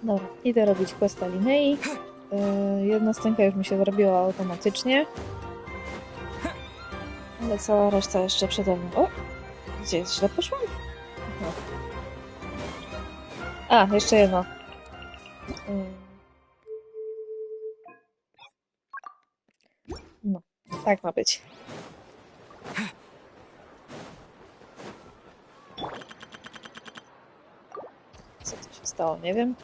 Dobra, idę robić questa Linnei. Jedna scenka już mi się zrobiła automatycznie. Ale cała reszta jeszcze przede mną. O! Gdzie jest? Źle poszłam? No. A, jeszcze jedno. No, tak ma być. Co tu się stało? Nie wiem.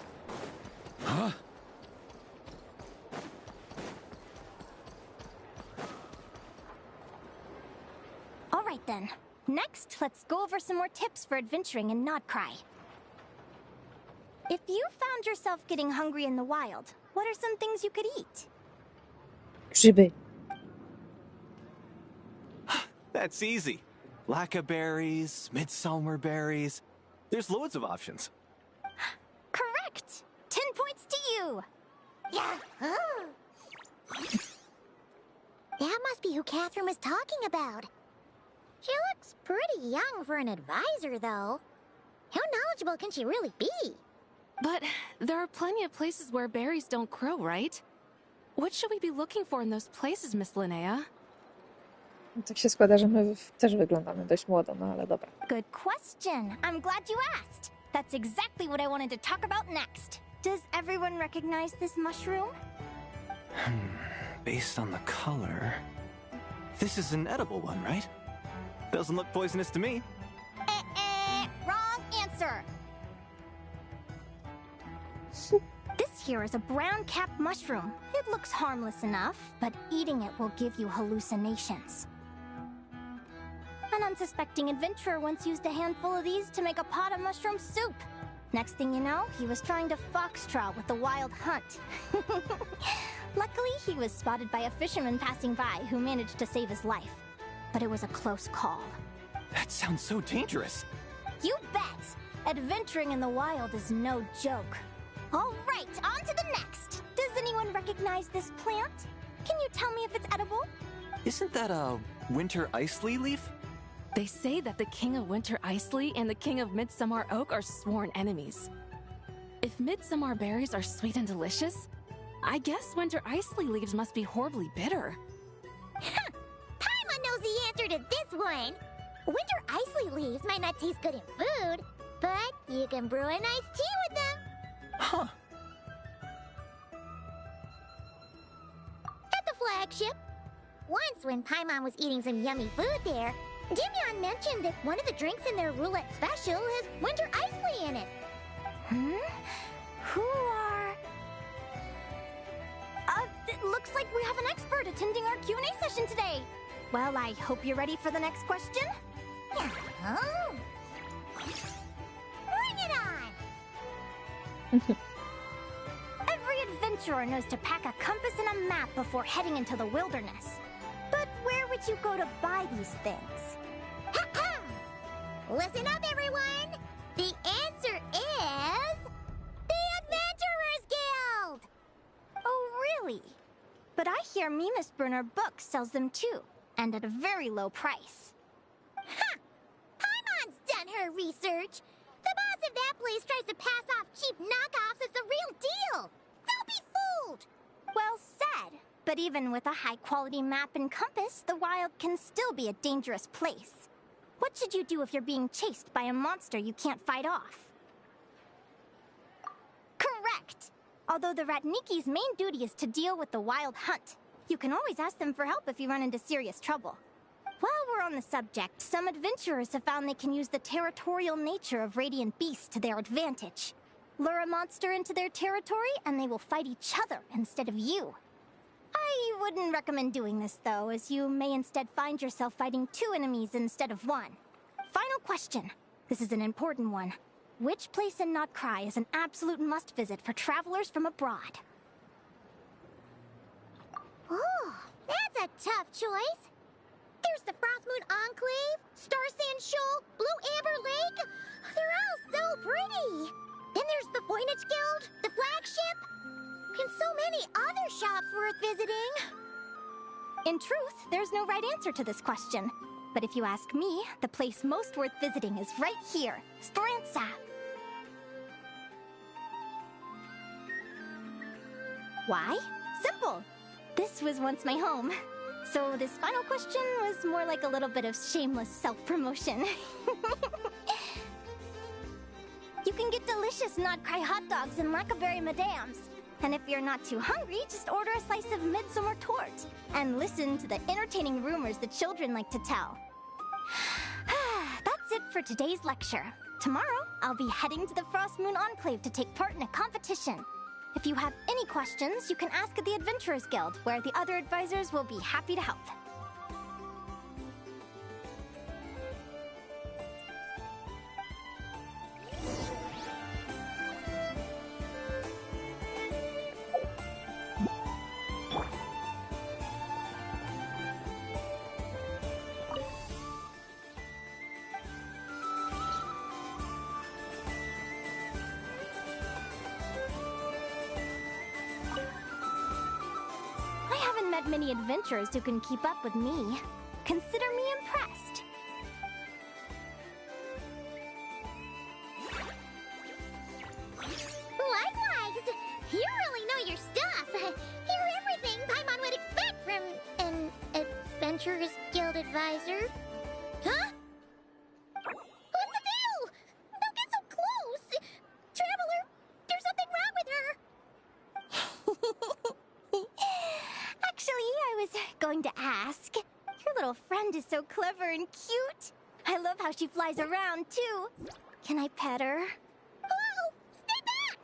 All right then. Next, let's go over some more tips for adventuring in Nodcry. If you found yourself getting hungry in the wild, what are some things you could eat? Grzyby. That's easy. Blackberries, midsummer berries. There's loads of options. Correct! 10 points to you! Yahoo! That must be who Catherine was talking about. She looks pretty young for an advisor, though. How knowledgeable can she really be? But there are plenty of places where berries don't grow, right? What should we be looking for in those places, Miss Linnea? Tak się składa, że my też wyglądamy dość młodo, no ale dobra. Good question. I'm glad you asked. That's exactly what I wanted to talk about next. Does everyone recognize this mushroom? Based on the color... This is an edible one, right? Doesn't look poisonous to me. Wrong answer. This here is a brown-capped mushroom. It looks harmless enough, but eating it will give you hallucinations. An unsuspecting adventurer once used a handful of these to make a pot of mushroom soup. Next thing you know, he was trying to foxtrot with the wild hunt. Luckily, he was spotted by a fisherman passing by who managed to save his life. But it was a close call. That sounds so dangerous. You bet! Adventuring in the wild is no joke. All right, on to the next. Does anyone recognize this plant? Can you tell me if it's edible? Isn't that a winter ice leaf? They say that the King of Winter Iceley and the King of Midsummer Oak are sworn enemies. If midsummer berries are sweet and delicious, I guess winter Iceley leaves must be horribly bitter. Paimon knows the answer to this one. Winter Iceley leaves might not taste good in food, but you can brew a nice tea with them. Huh. At the flagship. Once when Paimon was eating some yummy food there, Dimyon mentioned that one of the drinks in their roulette special has winter Iceley in it. Who are... it looks like we have an expert attending our Q&A session today. Well, I hope you're ready for the next question. Oh. Bring it on! Every adventurer knows to pack a compass and a map before heading into the wilderness. But where would you go to buy these things? Listen up, everyone! The answer is... the Adventurers Guild! Oh, really? But I hear Mimas Brunner Books sells them too, and at a very low price. Ha! Paimon's done her research! The boss of that place tries to pass off cheap knockoffs as the real deal! Don't be fooled! Well said. But even with a high-quality map and compass, the wild can still be a dangerous place. What should you do if you're being chased by a monster you can't fight off? Correct! Although the Ratniki's main duty is to deal with the wild hunt. You can always ask them for help if you run into serious trouble. While we're on the subject, some adventurers have found they can use the territorial nature of radiant beasts to their advantage. Lure a monster into their territory, and they will fight each other instead of you. I wouldn't recommend doing this, though, as you may instead find yourself fighting two enemies instead of one. Final question. This is an important one. Which place in Nodcry is an absolute must-visit for travelers from abroad? Oh, that's a tough choice. There's the Frostmoon Enclave, Starsand Shoal, Blue Amber Lake. They're all so pretty. Then there's the Voynich Guild, the flagship, and so many other shops worth visiting. In truth, there's no right answer to this question. But if you ask me, the place most worth visiting is right here, Sporanza. Why? Simple. This was once my home. So this final question was more like a little bit of shameless self-promotion. You can get delicious Not-Cry hot dogs and Lackaberry Madams. And if you're not too hungry, just order a slice of midsummer tort. And listen to the entertaining rumors the children like to tell. That's it for today's lecture. Tomorrow, I'll be heading to the Frost Moon Enclave to take part in a competition. If you have any questions, you can ask at the Adventurers Guild, where the other advisors will be happy to help. Many adventurers who can keep up with me. Consider me impressed. Likewise! You really know your stuff. You're everything Paimon would expect from an Adventurers Guild advisor. Huh? What's the deal? Don't get so close! Traveler, there's something wrong with her! Actually, I was going to ask. Your little friend is so clever and cute. I love how she flies around, too. Can I pet her? Whoa! Stay back!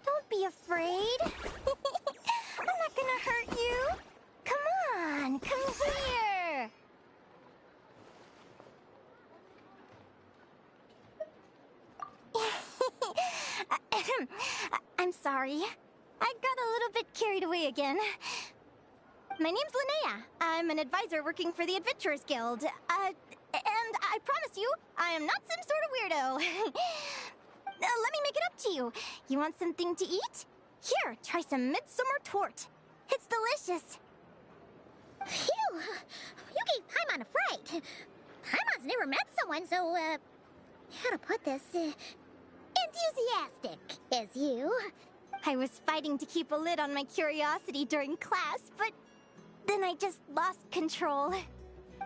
Don't be afraid. I'm not gonna hurt you. Come on, come here. I'm sorry. I got a little bit carried away again. My name's Linnei. I'm an advisor working for the Adventurers Guild. And I promise you, I am not some sort of weirdo. Let me make it up to you. You want something to eat? Here, try some midsummer tort. It's delicious. Phew! You gave Paimon a fright. Paimon's never met someone so, how to put this, enthusiastic as you. I was fighting to keep a lid on my curiosity during class, but then I just lost control.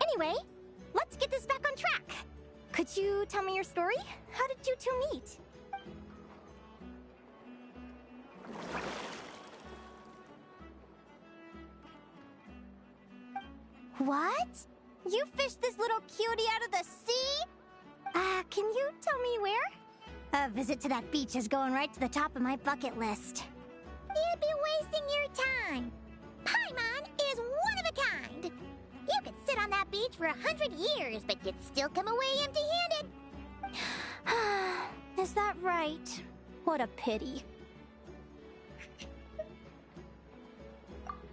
Anyway, let's get this back on track. Could you tell me your story? How did you two meet? What? You fished this little cutie out of the sea? Can you tell me where? A visit to that beach is going right to the top of my bucket list. You'd be wasting your time. Paimon is one of a kind. You could sit on that beach for 100 years, but you'd still come away empty-handed. Is that right? What a pity.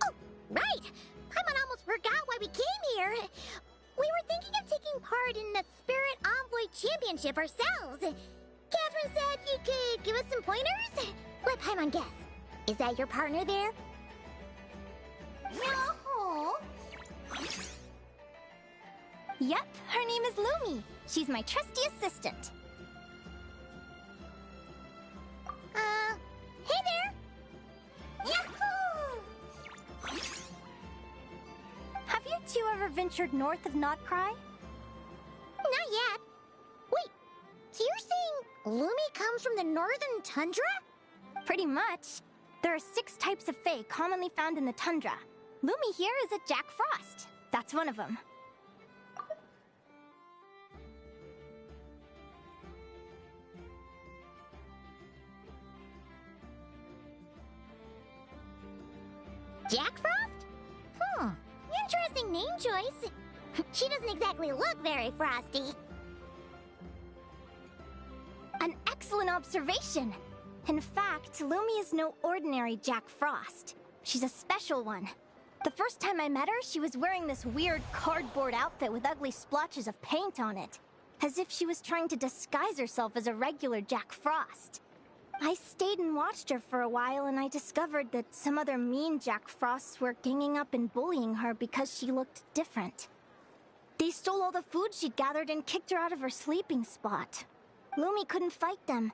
Oh, right! Paimon almost forgot why we came here. We were thinking of taking part in the Spirit Envoy Championship ourselves. Catherine said you could give us some pointers? Let Paimon guess. Is that your partner there? No. Yep, her name is Lumi. She's my trusty assistant. Hey there! Yahoo! Have you two ever ventured north of Not-Cry? Not yet. Wait, so you're saying Lumi comes from the northern tundra? Pretty much. There are 6 types of fae commonly found in the tundra. Lumi here is a Jack Frost. That's one of them. Jack Frost? Interesting name choice. She doesn't exactly look very frosty. An excellent observation. In fact, Lumi is no ordinary Jack Frost. She's a special one. The first time I met her, she was wearing this weird cardboard outfit with ugly splotches of paint on it, as if she was trying to disguise herself as a regular Jack Frost. I stayed and watched her for a while, and I discovered that some other mean Jack Frosts were ganging up and bullying her because she looked different. They stole all the food she'd gathered and kicked her out of her sleeping spot. Lumi couldn't fight them.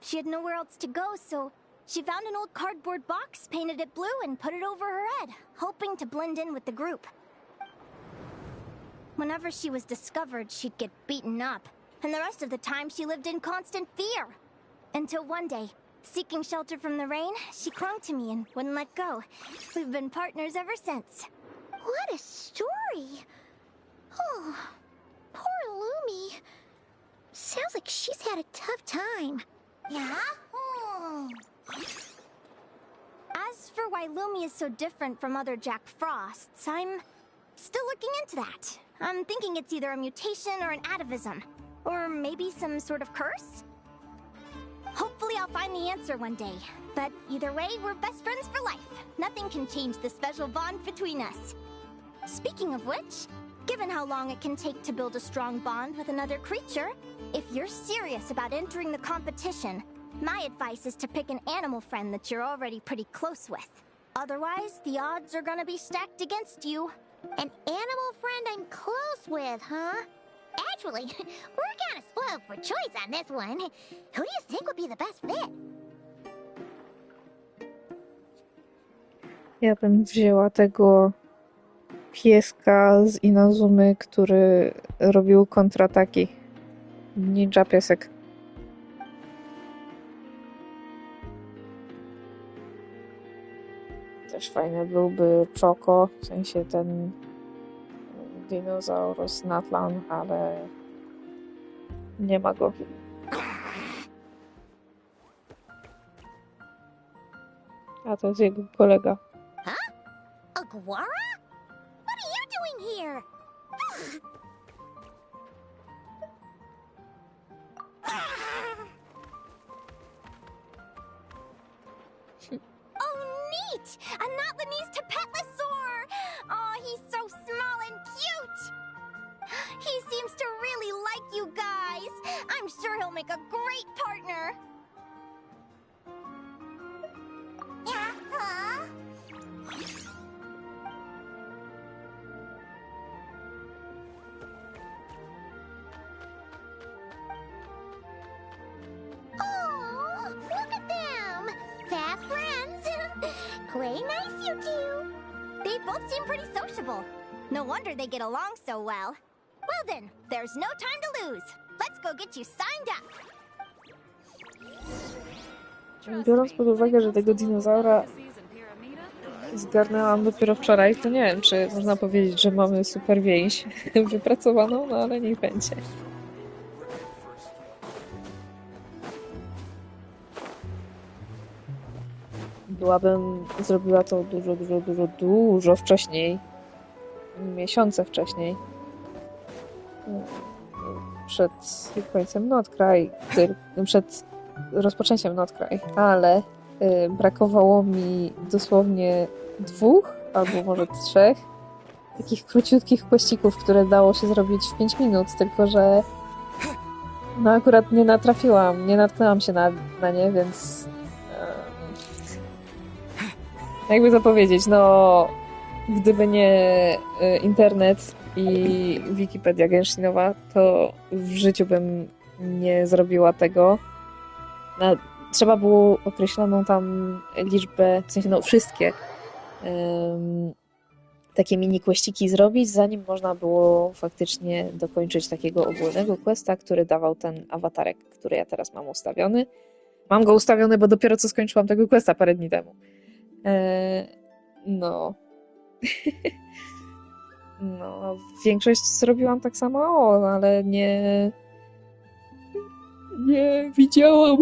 She had nowhere else to go, so she found an old cardboard box, painted it blue, and put it over her head, hoping to blend in with the group. Whenever she was discovered, she'd get beaten up, and the rest of the time she lived in constant fear. Until one day, seeking shelter from the rain, she clung to me and wouldn't let go. We've been partners ever since. What a story! Oh, poor Lumi. Sounds like she's had a tough time. Yeah? As for why Lumi is so different from other Jack Frosts, I'm still looking into that. I'm thinking it's either a mutation or an atavism. Or maybe some sort of curse? Hopefully I'll find the answer one day. But either way, we're best friends for life. Nothing can change the special bond between us. Speaking of which, given how long it can take to build a strong bond with another creature, if you're serious about entering the competition, my advice is to pick an animal friend that you're already pretty close with. Otherwise, the odds are gonna be stacked against you. An animal friend I'm close with, huh? Actually, we're kind of spoiled for choice on this one. Who do you think would be the best fit? Ja bym wzięła tego pieska z Inazumy, który robił kontrataki. Ninja piesek. Też fajny byłby Choco, w sensie ten dinozaurus Natlan, ale nie ma go. A to jest jego kolega. Aguara? What are you doing here? Oh, neat! A Notlanese Tapetlosaur! Oh, he's so small and cute! He seems to really like you guys. I'm sure he'll make a great partner. Oh, look at them! Fast friends! Play nice, you two! They both seem pretty sociable. No wonder they get along so well. Well then, there's no time to lose. Let's go get you signed up. Biorąc pod uwagę, że tego dinozaura zgarnęłam dopiero wczoraj, to nie wiem, czy można powiedzieć, że mamy super więź wypracowaną, no ale niech będzie. Byłabym zrobiła to dużo wcześniej. Miesiące wcześniej. Przed końcem Notkraj, przed rozpoczęciem Notkraj, ale brakowało mi dosłownie 2 albo może 3 takich króciutkich questików, które dało się zrobić w 5 minut, tylko że no akurat nie natknęłam się na nie, więc jakby to powiedzieć, no gdyby nie internet i Wikipedia Genshinowa, to w życiu bym nie zrobiła tego. Trzeba było określoną tam liczbę, w sensie no wszystkie takie mini questyki zrobić, zanim można było faktycznie dokończyć takiego ogólnego questa, który dawał ten awatarek, który ja teraz mam ustawiony. Mam go ustawiony, bo dopiero co skończyłam tego questa parę dni temu. No. No, większość zrobiłam tak samo, ale nie widziałam.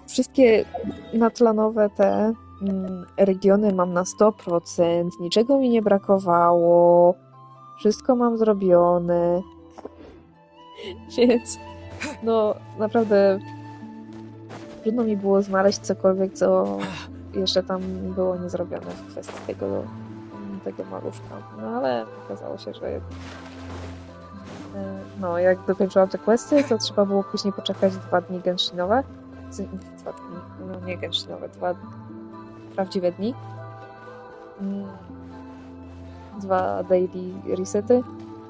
Wszystkie natlanowe te regiony mam na 100%, niczego mi nie brakowało, wszystko mam zrobione, więc no naprawdę trudno mi było znaleźć cokolwiek, co jeszcze tam było niezrobione w kwestii tego maluszka. No ale okazało się, że no jak dokończyłam te questy, to trzeba było później poczekać 2 dni genshinowe dwa dni, no nie gęszczyniowe, 2 prawdziwe dni. 2 daily resety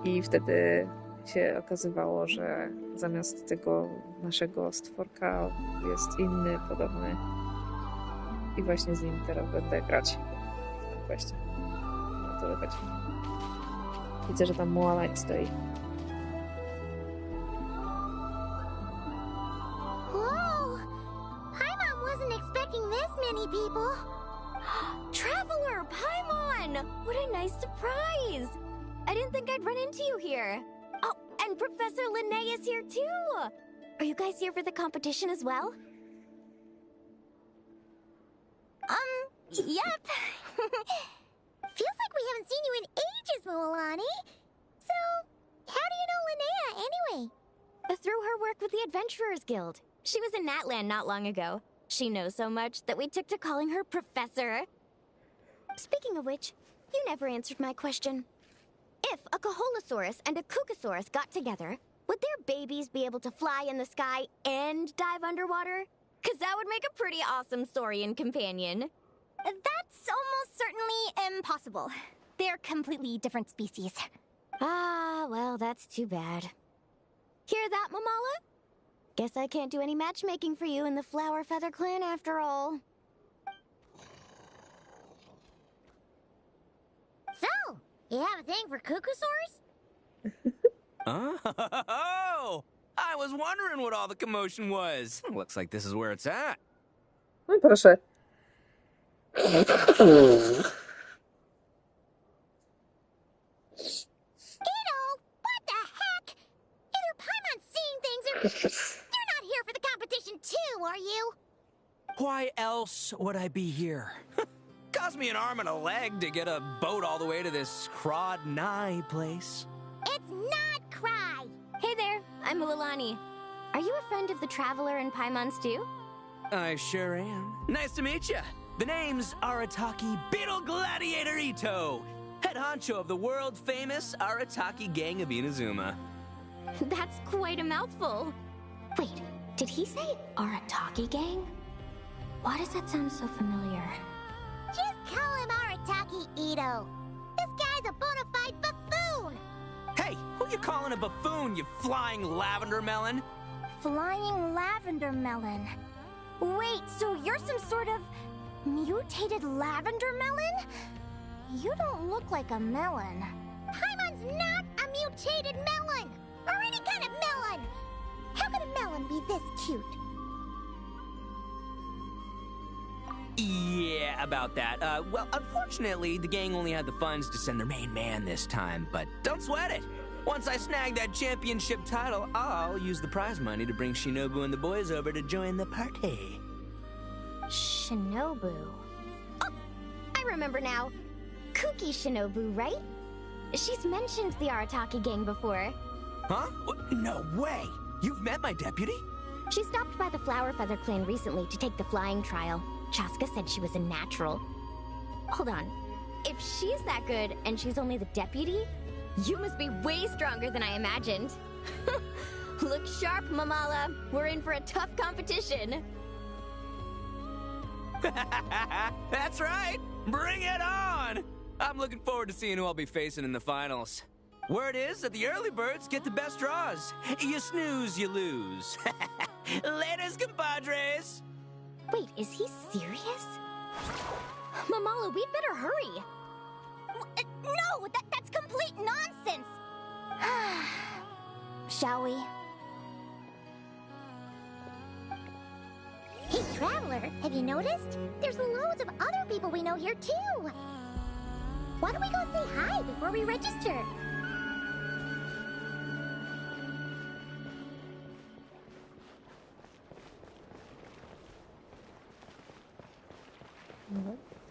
i wtedy się okazywało, że zamiast tego naszego stworka jest inny, podobny i właśnie z nim teraz będę grać w tym kwestii. Na to wychodzi. Widzę, że tam muła stoi. Whoa! Paimon wasn't expecting this many people. Traveler, Paimon! What a nice surprise! I didn't think I'd run into you here. Oh, and Professor Linnei is here too! Are you guys here for the competition as well? Yep. Feels like we haven't seen you in ages, Mualani. So, how do you know Linnea anyway? Through her work with the Adventurers Guild. She was in Natland not long ago. She knows so much that we took to calling her Professor. Speaking of which, you never answered my question. If a Caholosaurus and a Kookasaurus got together, would their babies be able to fly in the sky and dive underwater? 'Cause that would make a pretty awesome saurian companion. That's almost certainly impossible. They're completely different species. Ah, well, that's too bad. Hear that, Mamala? Guess I can't do any matchmaking for you in the Flower Feather Clan after all. So, you have a thing for Kookasaurs? Oh! I was wondering what all the commotion was. Looks like this is where it's at. No i proszę. Ito, what the heck? Either Paimon's seeing things or you're not here for the competition too, are you? Why else would I be here? Cost me an arm and a leg to get a boat all the way to this Crodnai place. It's not Cry. Hey there, I'm Mualani. Are you a friend of the Traveler and Paimon Stew? I sure am. Nice to meet you. The name's Arataki Beetle Gladiator Ito, head honcho of the world-famous Arataki gang of Inazuma. That's quite a mouthful. Wait, did he say Arataki gang? Why does that sound so familiar? Just call him Arataki Ito. This guy's a bona fide buffoon. Hey, who you calling a buffoon, you flying lavender melon? Flying lavender melon. Wait, so you're some sort of mutated lavender melon? You don't look like a melon. Paimon's not a mutated melon, or any kind of melon. How could a melon be this cute? Yeah, about that. Well, unfortunately, the gang only had the funds to send their main man this time, but don't sweat it. Once I snag that championship title, I'll use the prize money to bring Shinobu and the boys over to join the party. Shinobu. Oh, I remember now. Kuki Shinobu, right? She's mentioned the Arataki gang before. Huh? No way! You've met my deputy? She stopped by the Flower Feather Clan recently to take the flying trial. Chaska said she was a natural. Hold on. If she's that good and she's only the deputy, you must be way stronger than I imagined. Look sharp, Mamala. We're in for a tough competition. That's right! Bring it on! I'm looking forward to seeing who I'll be facing in the finals. Word is that the early birds get the best draws. You snooze, you lose. Laters, compadres! Wait, is he serious? Mamala, we'd better hurry. No, that's complete nonsense. Shall we? Hey, Traveler, have you noticed? There's loads of other people we know here, too. Why don't we go say hi before we register?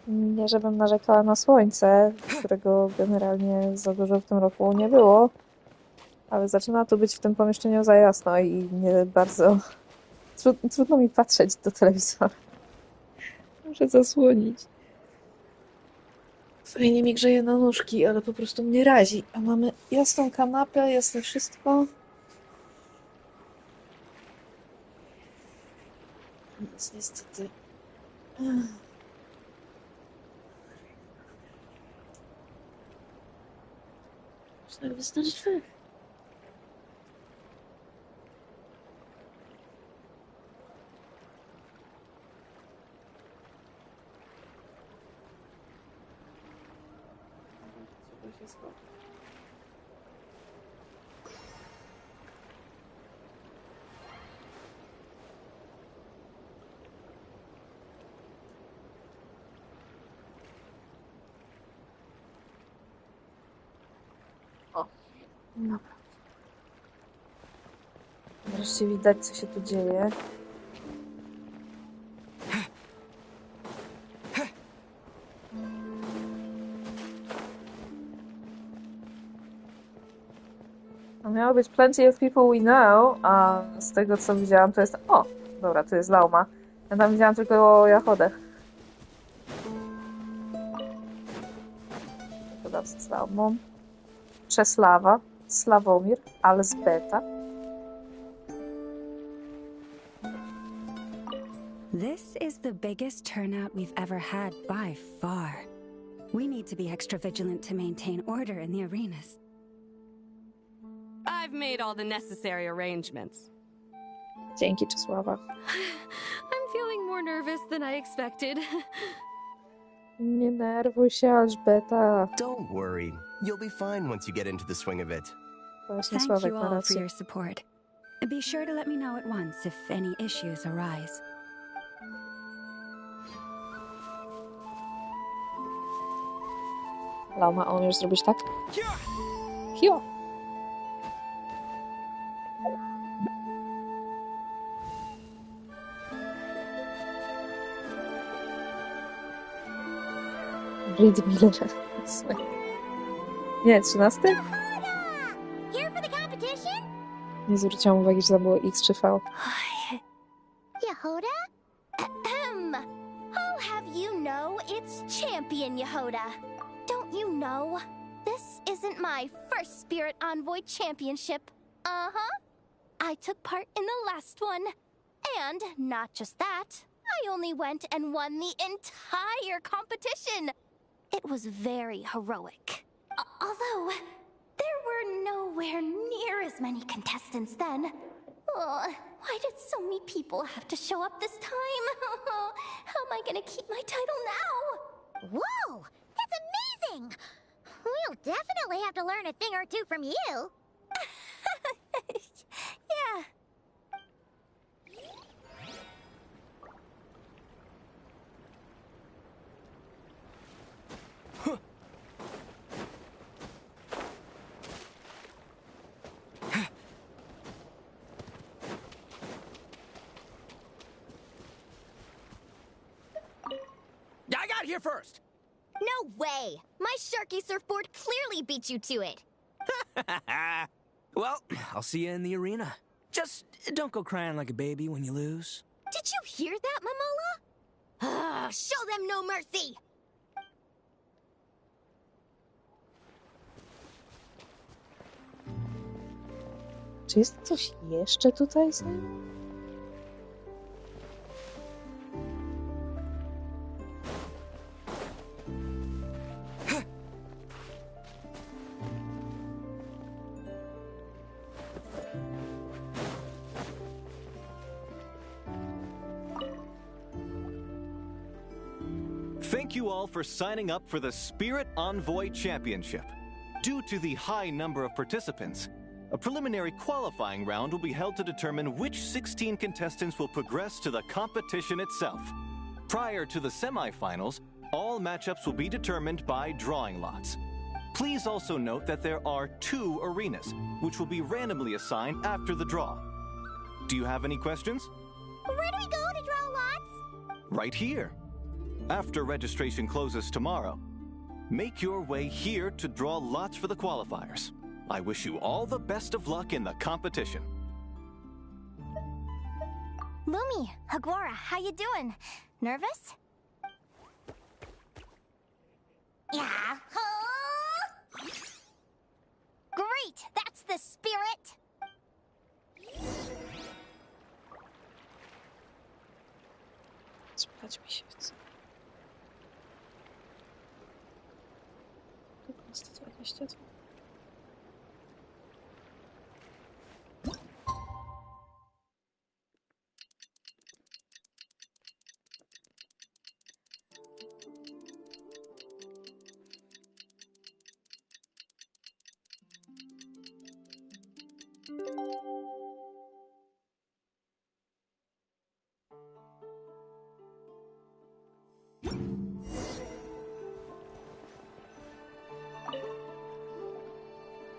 Nie, żebym narzekała na słońce, którego generalnie za dużo w tym roku nie było, ale zaczyna tu być w tym pomieszczeniu za jasno i nie bardzo... Trudno mi patrzeć do telewizora. Muszę zasłonić. Fajnie mi grzeje na nóżki, ale po prostu mnie razi. A mamy jasną kanapę, jasne wszystko. Nic niestety. Można wystarczyć wy. O, dobra. Wreszcie widać, co się tu dzieje. No miało być plenty of people we know, a z tego, co widziałam, to jest... O, dobra, to jest Lauma. Ja tam widziałam tylko Jachodę. Podawca z Laumą. Czesława, Slawomir, Elżbieta. This is the biggest turnout we've ever had by far. We need to be extra vigilant to maintain order in the arenas. I've made all the necessary arrangements. Dzięki, Czesława. I'm feeling more nervous than I expected. Nie nerwuj się, Elżbieta. Don't worry. You'll be fine once you get into the swing of it. Właśnie Thank Sławek you ma all for rację. your support. Be sure to let me know at once if any issues arise. Lauma, a umiesz zrobić tak? Hio! Reed Miller. Nie, 13? Here for the competition? Nie zwróciłam uwagi, czy to było X czy V. Yehoda? Ahem. I'll have you know it's Champion Yehoda. Don't you know? This isn't my first Spirit Envoy Championship. Uh-huh. I took part in the last one. And not just that, I only went and won the entire competition. It was very heroic. Although, there were nowhere near as many contestants then. Oh, why did so many people have to show up this time? How am I gonna keep my title now? Whoa! That's amazing! We'll definitely have to learn a thing or two from you. Yeah. I got here first. No way! My Sharky surfboard clearly beat you to it. Well, I'll see you in the arena. Just don't go crying like a baby when you lose. Did you hear that, Momola? Ah, show them no mercy! Czy jest coś jeszcze tutaj z nim? Thank you all for signing up for the Spirit Envoy Championship. Due to the high number of participants, a preliminary qualifying round will be held to determine which 16 contestants will progress to the competition itself. Prior to the semifinals, all matchups will be determined by drawing lots. Please also note that there are 2 arenas, which will be randomly assigned after the draw. Do you have any questions? Where do we go to draw lots? Right here. After registration closes tomorrow, make your way here to draw lots for the qualifiers. I wish you all the best of luck in the competition. Lumi, Hagwara, how you doing? Nervous? Yeah. Great! That's the spirit! Spać mi się chce. Tylko 122.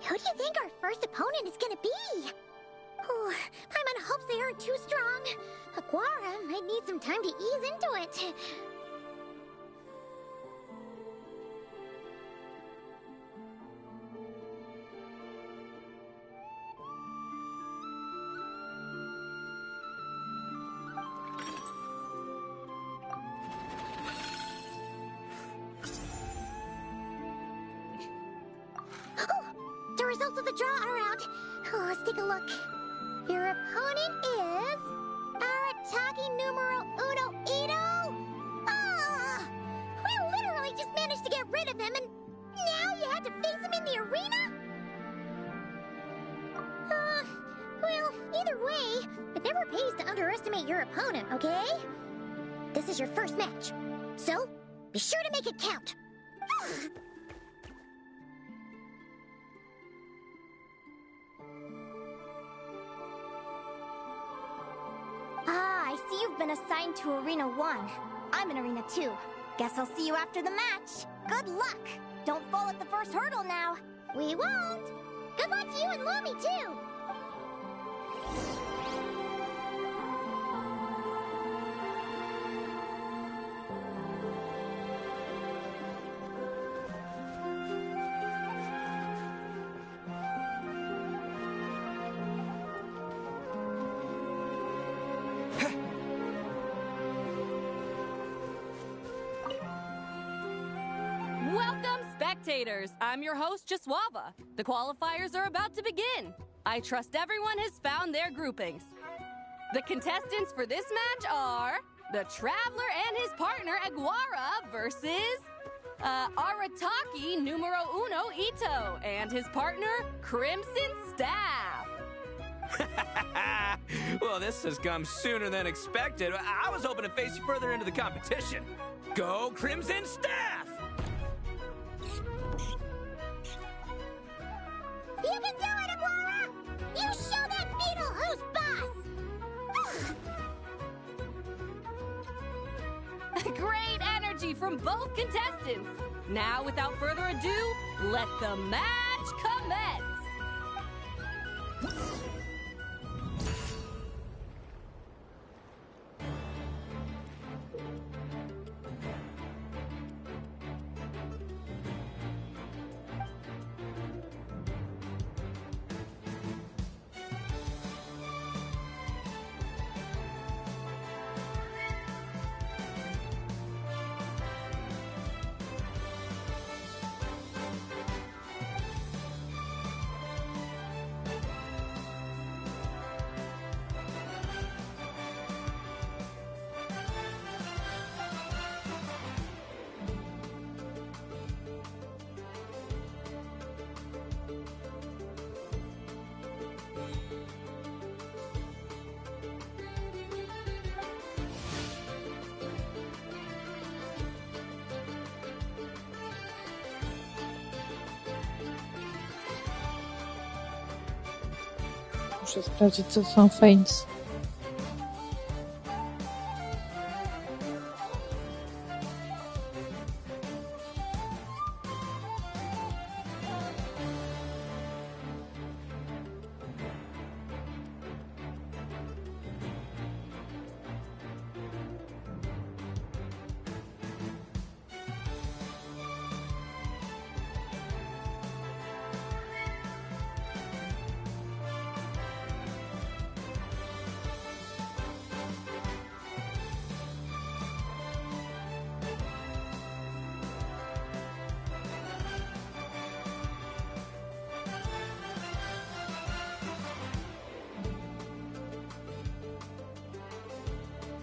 Who do you think our first opponent is gonna be? Oh, Paimon hopes they aren't too strong. Aguara might need some time to ease into it. The results of the draw are out. Oh, let's take a look. Your opponent is Arataki numero uno Ito. Ah, we literally just managed to get rid of him, and now you had to face him in the arena. Well, either way, it never pays to underestimate your opponent, okay? This is your first match, so be sure to make it count. I see you've been assigned to Arena 1. I'm in Arena 2. Guess I'll see you after the match. Good luck! Don't fall at the first hurdle now. We won't. Good luck to you and Lumi, too. Welcome, spectators! I'm your host, Jaswava. The qualifiers are about to begin. I trust everyone has found their groupings. The contestants for this match are the Traveler and his partner, Aguara, versus Arataki numero uno Ito and his partner, Crimson Staff. Well, this has come sooner than expected. I was hoping to face you further into the competition. Go Crimson Staff! You can do it, Aguara! You show that beetle who's boss! Great energy from both contestants. Now, without further ado, let the match commence. Muszę sprawdzić, co to są feints.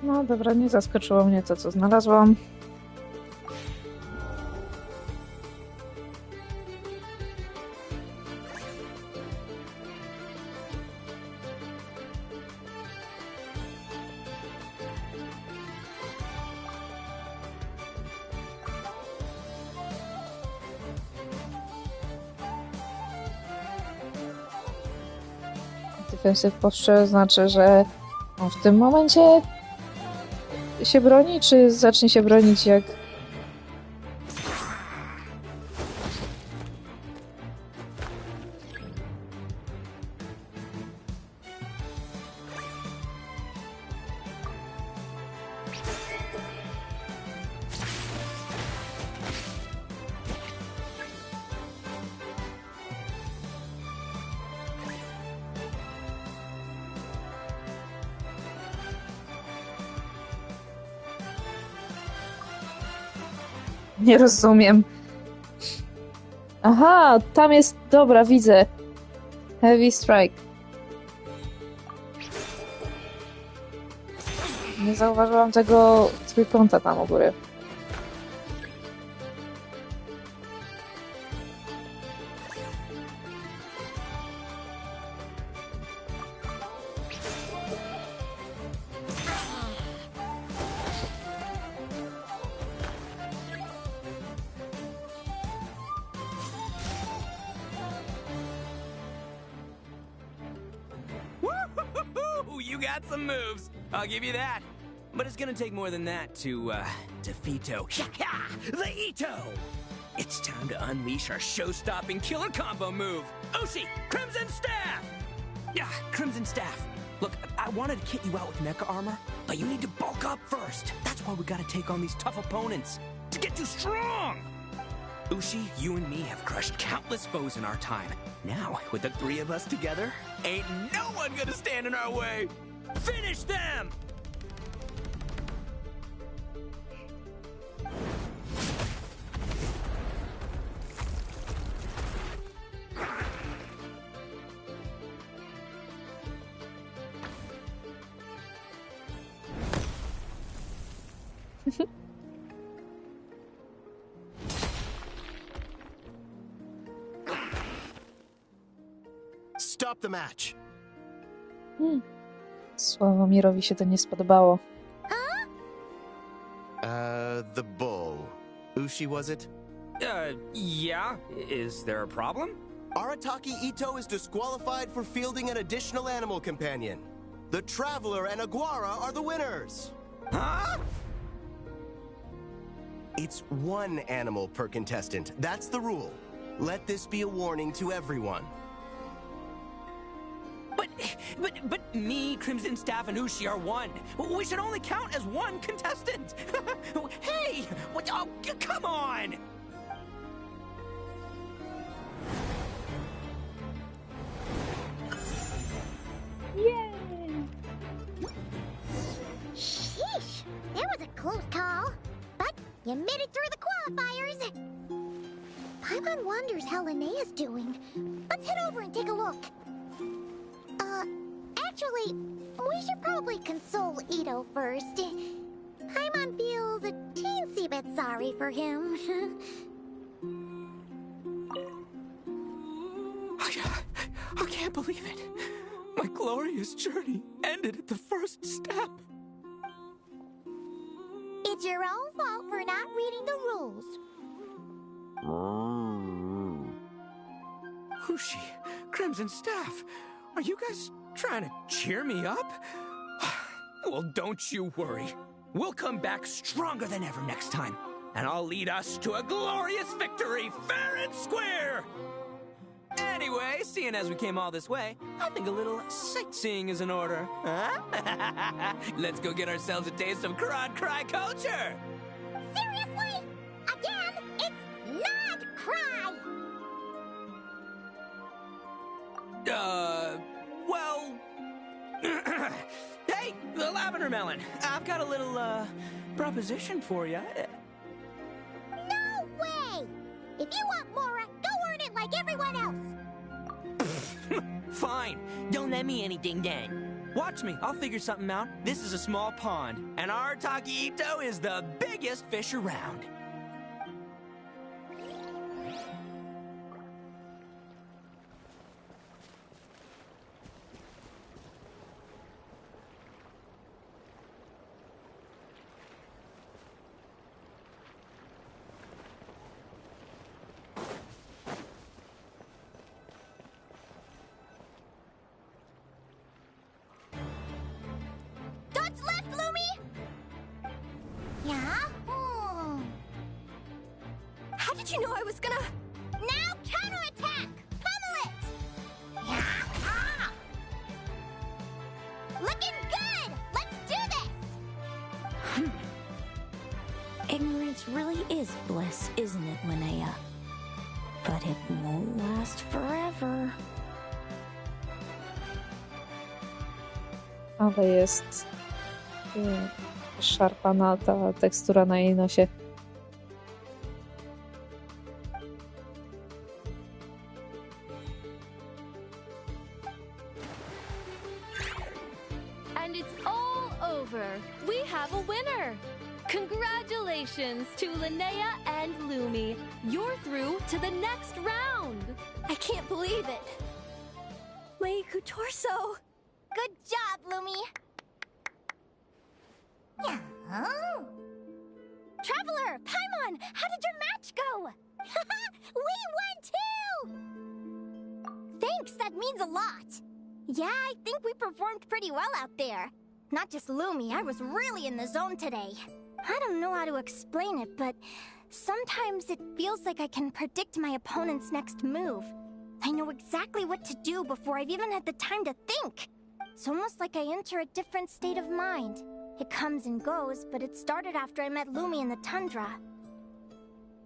No dobra, nie zaskoczyło mnie to, co znalazłam. Defensive posture znaczy, że on w tym momencie się broni, czy zacznie się bronić jak... Nie rozumiem. Aha, tam jest... Dobra, widzę. Heavy Strike. Nie zauważyłam tego trójkąta tam u góry. Woo-hoo-hoo-hoo! You got some moves. I'll give you that. But it's gonna take more than that to defeato. The Ito! It's time to unleash our show-stopping killer combo move. Oshi, Crimson Staff! Yeah, Crimson Staff. Look, I wanted to kit you out with mecha armor, but you need to bulk up first. That's why we gotta take on these tough opponents. To get you strong! Ushi, you and me have crushed countless foes in our time. Now, with the three of us together, ain't no one gonna stand in our way! Finish them! Stop the match. Sławomirowi się to nie spodobało. The bull. Ushi, was it? Yeah? Is there a problem? Arataki Ito is disqualified for fielding an additional animal companion. The Traveler and Aguara are the winners. Huh? It's one animal per contestant. That's the rule. Let this be a warning to everyone. But me, Crimson Staff, and Ushi are one. We should only count as one contestant. Hey! What? Oh, come on! Sheesh, that was a close call. But you made it through the qualifiers. Paimon wonders how Linnei is doing. Let's head over and take a look. Actually, we should probably console Ito first. Paimon feels a teensy bit sorry for him. I can't believe it. My glorious journey ended at the first step. It's your own fault for not reading the rules. Ushi, Crimson Staff, are you guys trying to cheer me up? Well, don't you worry. We'll come back stronger than ever next time, and I'll lead us to a glorious victory, fair and square! Anyway, seeing as we came all this way, I think a little sightseeing is in order, huh? Let's go get ourselves a taste of Crod Cry culture! Seriously? Again? It's not cry! Well... Hey, the Lavender Melon, I've got a little, proposition for you. No way! If you want Mora, go earn it like everyone else! Fine, don't let me anything then. Watch me, I'll figure something out. This is a small pond, and our Taquito is the biggest fish around. Dodge left, Lumi! Yeah? How did you know I was gonna... Now counterattack! Pummel it! Yeah. Ah. Looking good! Let's do this! Ignorance really is bliss, isn't it, Linnea? But it won't last forever. Ale jest szarpana ta tekstura na jej nosie. And it's all over. We have a winner. Congratulations to Linnea and Lumi. You're through to the next round. I can't believe it. Leiku Torso. Good job, Lumi! Yeah. Traveler, Paimon, how did your match go? We won too! Thanks, that means a lot. Yeah, I think we performed pretty well out there. Not just Lumi, I was really in the zone today. I don't know how to explain it, but sometimes it feels like I can predict my opponent's next move. I know exactly what to do before I've even had the time to think. It's almost like I enter a different state of mind. It comes and goes, but it started after I met Lumi in the tundra.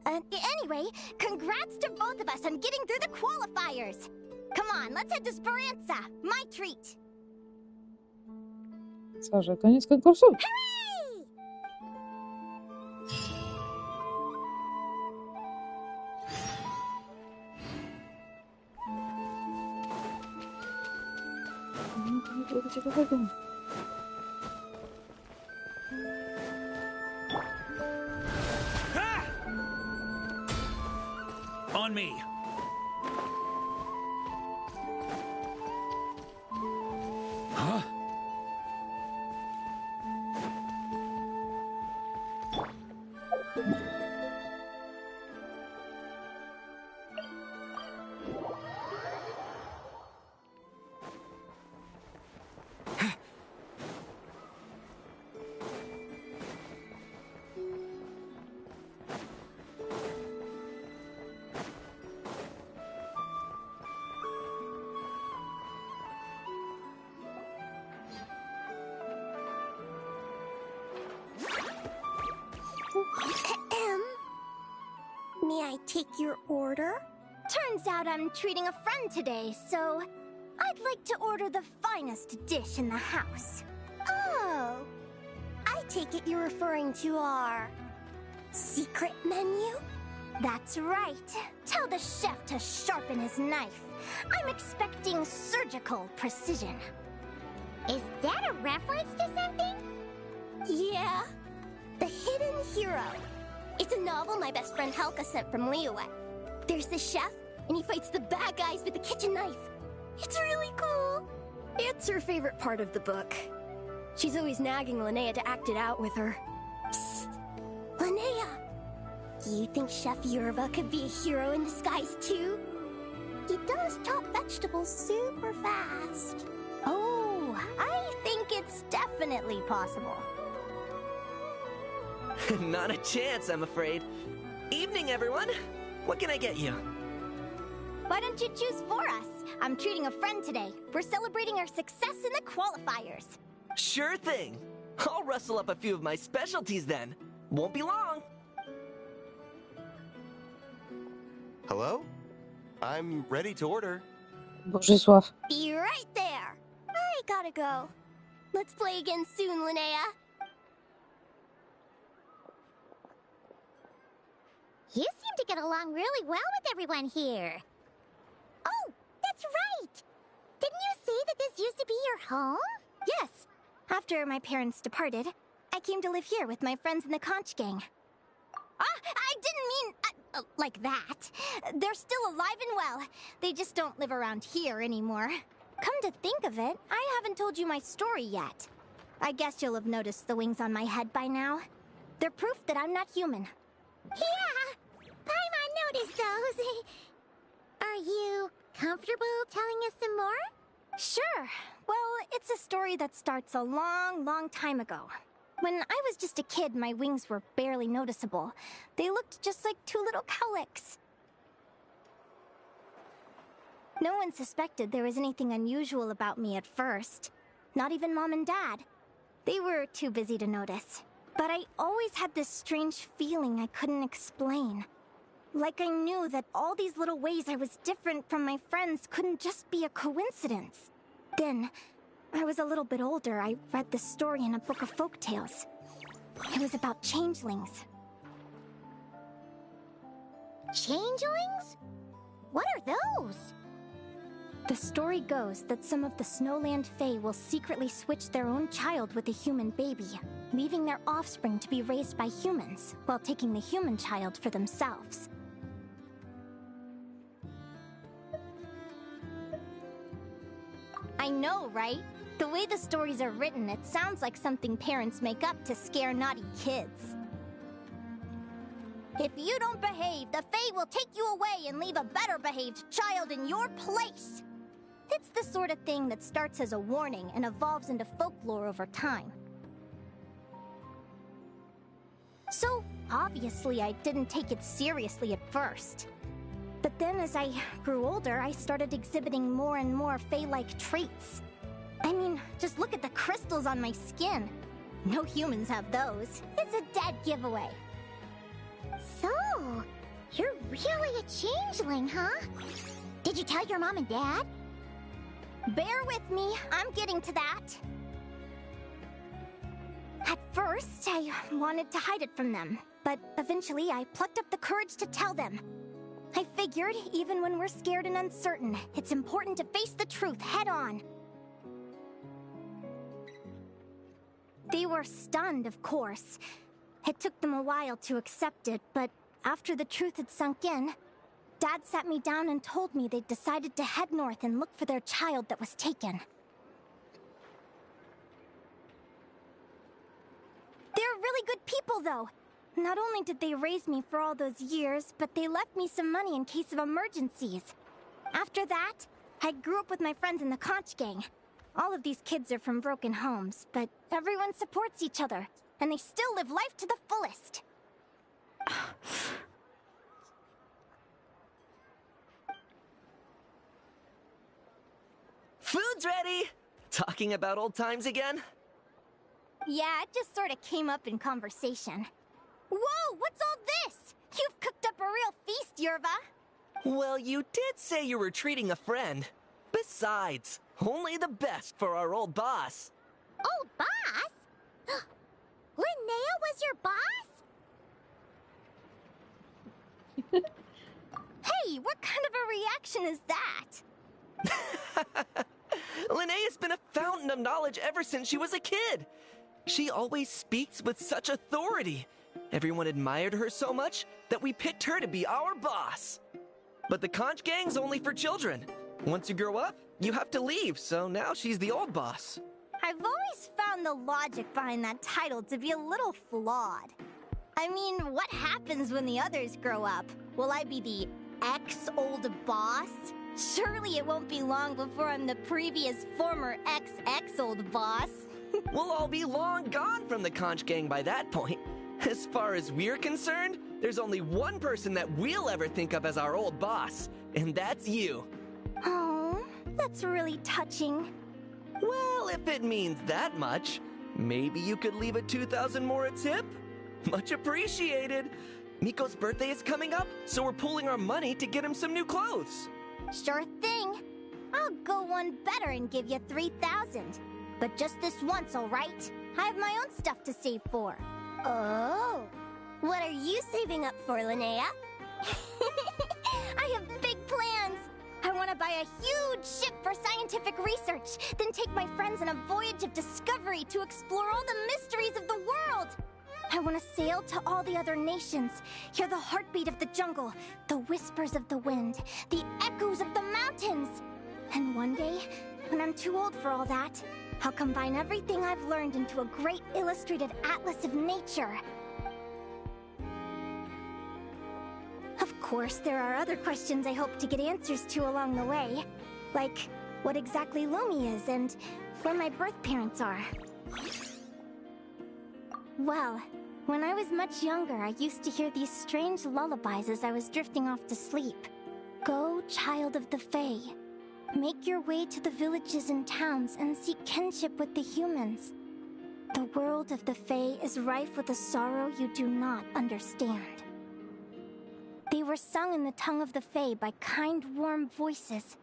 Anyway, congrats to both of us on getting through the qualifiers! Come on, let's head to Speranza, my treat! Co, że koniec konkursu? Hooray! Nie było ciekawego. On me. Huh? May I take your order? Turns out I'm treating a friend today, so I'd like to order the finest dish in the house. Oh, I take it you're referring to our secret menu? That's right. Tell the chef to sharpen his knife. I'm expecting surgical precision. Is that a reference to something? Yeah. The Hidden Hero. It's a novel my best friend Helka sent from Liyue. There's the chef, and he fights the bad guys with the kitchen knife. It's really cool. It's her favorite part of the book. She's always nagging Linnea to act it out with her. Psst! Linnea! Do you think Chef Yerba could be a hero in disguise too? He does chop vegetables super fast. Oh, I think it's definitely possible. Not a chance, I'm afraid. Evening, everyone. What can I get you? Why don't you choose for us? I'm treating a friend today. We're celebrating our success in the qualifiers. Sure thing. I'll rustle up a few of my specialties then. Won't be long. Hello? I'm ready to order. Bożysław. Be right there. I gotta go. Let's play again soon, Linnea. You seem to get along really well with everyone here. Oh, that's right! Didn't you say that this used to be your home? After my parents departed, I came to live here with my friends in the conch gang. I didn't mean like that. They're still alive and well. They just don't live around here anymore. Come to think of it, I haven't told you my story yet. I guess you'll have noticed the wings on my head by now. They're proof that I'm not human. Yeah, Paimon noticed those. Are you comfortable telling us some more? Sure. Well, it's a story that starts a long, long time ago. When I was just a kid, my wings were barely noticeable. They looked just like two little cowlicks. No one suspected there was anything unusual about me at first. Not even Mom and Dad. They were too busy to notice. But I always had this strange feeling I couldn't explain. Like I knew that all these little ways I was different from my friends couldn't just be a coincidence. Then, I was a little bit older, I read this story in a book of folk tales. It was about changelings. Changelings? What are those? The story goes that some of the Snowland Fae will secretly switch their own child with a human baby, leaving their offspring to be raised by humans, while taking the human child for themselves. I know, right? The way the stories are written, it sounds like something parents make up to scare naughty kids. If you don't behave, the Fae will take you away and leave a better-behaved child in your place. It's the sort of thing that starts as a warning and evolves into folklore over time. So, obviously, I didn't take it seriously at first. But then as I grew older, I started exhibiting more and more Fae-like traits. I mean, just look at the crystals on my skin. No humans have those. It's a dead giveaway. So, you're really a changeling, huh? Did you tell your mom and dad? Bear with me, I'm getting to that. At first, I wanted to hide it from them, but eventually I plucked up the courage to tell them. I figured, even when we're scared and uncertain, it's important to face the truth head on. They were stunned, of course. It took them a while to accept it, but after the truth had sunk in, Dad sat me down and told me they'd decided to head north and look for their child that was taken. They're really good people, though. Not only did they raise me for all those years, but they left me some money in case of emergencies. After that, I grew up with my friends in the conch gang. All of these kids are from broken homes, but everyone supports each other, and they still live life to the fullest. Food's ready! Talking about old times again? Yeah, it just sort of came up in conversation. Whoa, what's all this? You've cooked up a real feast, Yerva. Well, you did say you were treating a friend. Besides, only the best for our old boss. Old boss? Linnei was your boss? Hey, what kind of a reaction is that? Linnei has been a fountain of knowledge ever since she was a kid. She always speaks with such authority. Everyone admired her so much that we picked her to be our boss. But the conch gang's only for children. Once you grow up, you have to leave, so now she's the old boss. I've always found the logic behind that title to be a little flawed. I mean, what happens when the others grow up? Will I be the ex-old boss? Surely it won't be long before I'm the previous former ex-old boss. We'll all be long gone from the conch gang by that point. As far as we're concerned, there's only one person that we'll ever think of as our old boss, and that's you. Oh, that's really touching. Well, if it means that much, maybe you could leave a 2,000 more a tip? Much appreciated. Miko's birthday is coming up, so we're pooling our money to get him some new clothes. Sure thing. I'll go one better and give you 3,000. But just this once, all right? I have my own stuff to save for. Oh. What are you saving up for, Linnea? I have big plans. I want want to buy a huge ship for scientific research, then take my friends on a voyage of discovery to explore all the mysteries of the world. I want to sail to all the other nations, hear the heartbeat of the jungle, the whispers of the wind, the echoes of the mountains. And one day, when I'm too old for all that, I'll combine everything I've learned into a great illustrated atlas of nature. Of course, there are other questions I hope to get answers to along the way. Like, what exactly Lumi is and where my birth parents are. Well, when I was much younger, I used to hear these strange lullabies as I was drifting off to sleep. Go, child of the Fae. Make your way to the villages and towns and seek kinship with the humans. The world of the Fae is rife with a sorrow you do not understand. They were sung in the tongue of the Fae by kind, warm voices.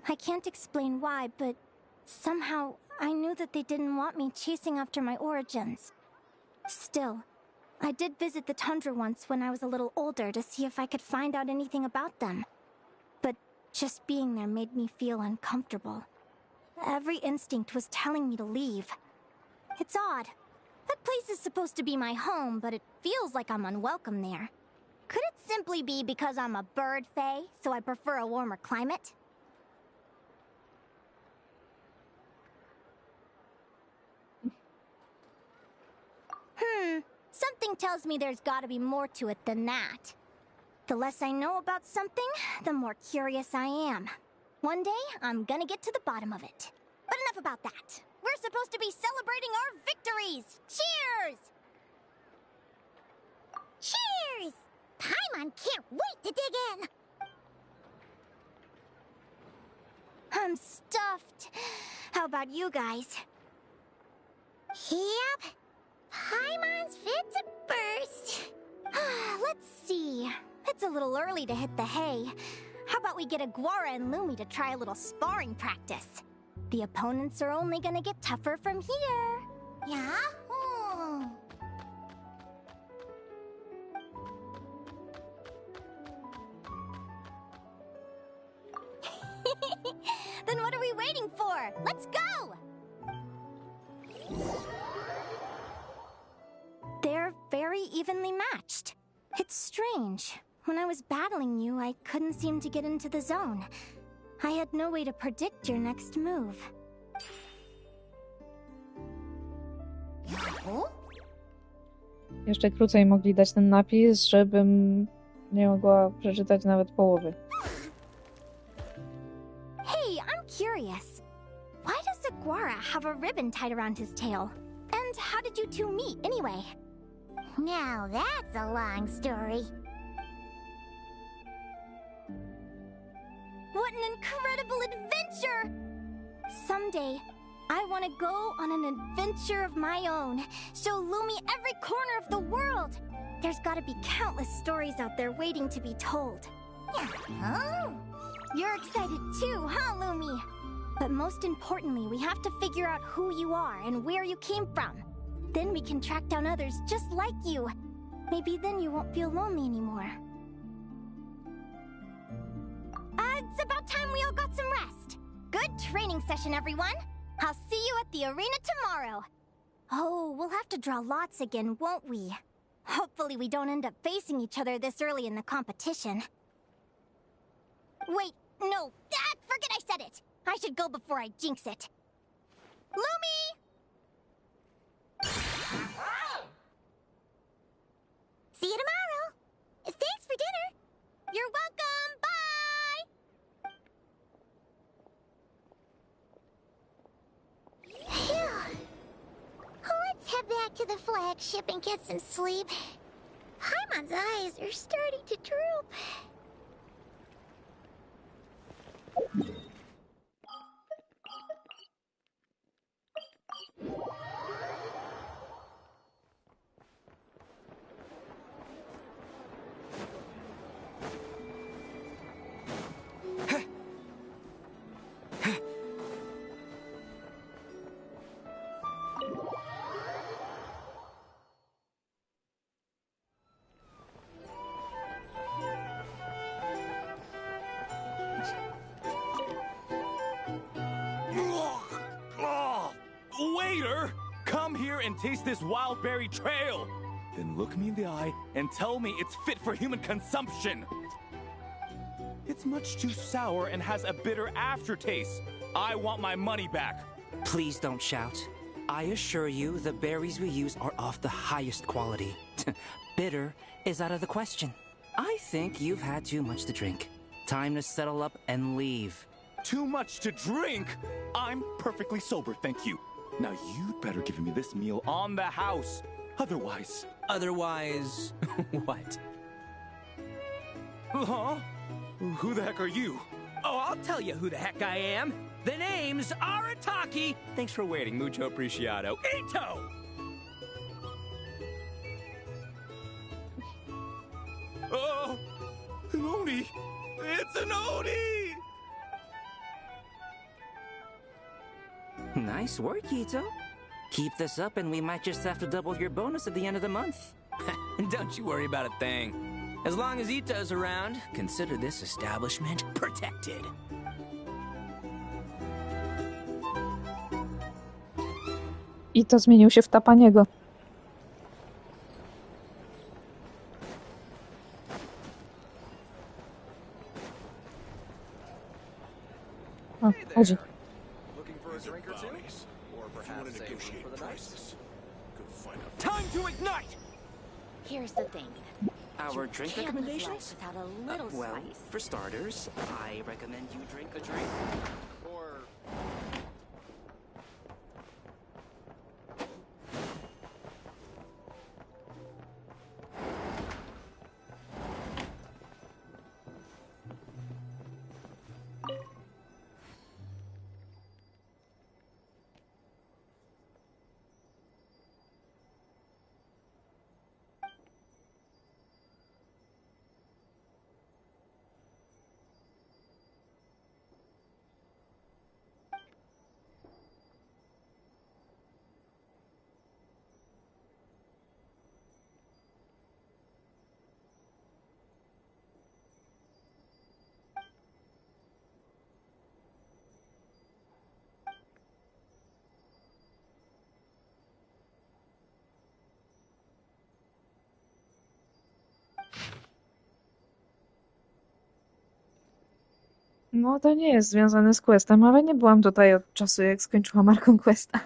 I can't explain why, but somehow I knew that they didn't want me chasing after my origins. Still, I did visit the tundra once when I was a little older to see if I could find out anything about them. But just being there made me feel uncomfortable. Every instinct was telling me to leave. It's odd. That place is supposed to be my home, but it feels like I'm unwelcome there. Could it simply be because I'm a bird fae, so I prefer a warmer climate? Something tells me there's gotta be more to it than that. The less I know about something, the more curious I am. One day, I'm gonna get to the bottom of it. But enough about that. We're supposed to be celebrating our victories! Cheers! Cheers! Paimon can't wait to dig in! I'm stuffed. How about you guys? Yep. Paimon's fit to burst. Let's see. It's a little early to hit the hay. How about we get Aguara and Lumi to try a little sparring practice? The opponents are only gonna get tougher from here. Yeah? Then what are we waiting for? Let's go! They're very evenly matched. It's strange. When I was battling you, I couldn't seem to get into the zone. I had no way to predict your next move. Jeszcze krócej mogli dać ten napis, żebym nie mogła przeczytać nawet połowy. Hey, I'm curious. Why does Aguara have a ribbon tied around his tail? And how did you two meet, anyway? Now that's a long story. What an incredible adventure! Someday, I want to go on an adventure of my own. Show Lumi every corner of the world. There's got to be countless stories out there waiting to be told. Oh. You're excited too, huh, Lumi? But most importantly, we have to figure out who you are and where you came from. Then we can track down others just like you. Maybe then you won't feel lonely anymore. It's about time we all got some rest. Good training session, everyone. I'll see you at the arena tomorrow. Oh, we'll have to draw lots again, won't we? Hopefully we don't end up facing each other this early in the competition. Wait, no. Forget I said it. I should go before I jinx it. Lumi! See you tomorrow. Thanks for dinner. You're welcome. Bye! Phew. Let's head back to the flagship and get some sleep. Paimon's eyes are starting to droop. and taste this wild berry trail. Then look me in the eye and tell me it's fit for human consumption. It's much too sour and has a bitter aftertaste. I want my money back. Please don't shout. I assure you, the berries we use are of the highest quality. Bitter is out of the question. I think you've had too much to drink. Time to settle up and leave. Too much to drink? I'm perfectly sober, thank you. Now you'd better give me this meal on the house. Otherwise... Otherwise, what? Huh? Who the heck are you? Oh, I'll tell you who the heck I am. The name's Arataki. Thanks for waiting, mucho apreciado. Ito! Oh, an Oni! It's an Oni! Nice work, Ito. Keep this up and we might just have to double your bonus at the end of the month. Don't you worry about a thing. As long as Ito's around, consider this establishment protected. I to zmienił się w Tapaniego. O, chodzi. Time to ignite! Here's the thing. Our drink Can't live recommendations? life without a little Well, spice. for starters, I recommend you drink a drink. Or... No to nie jest związane z questem, ale nie byłam tutaj od czasu, jak skończyłam Arką Questa.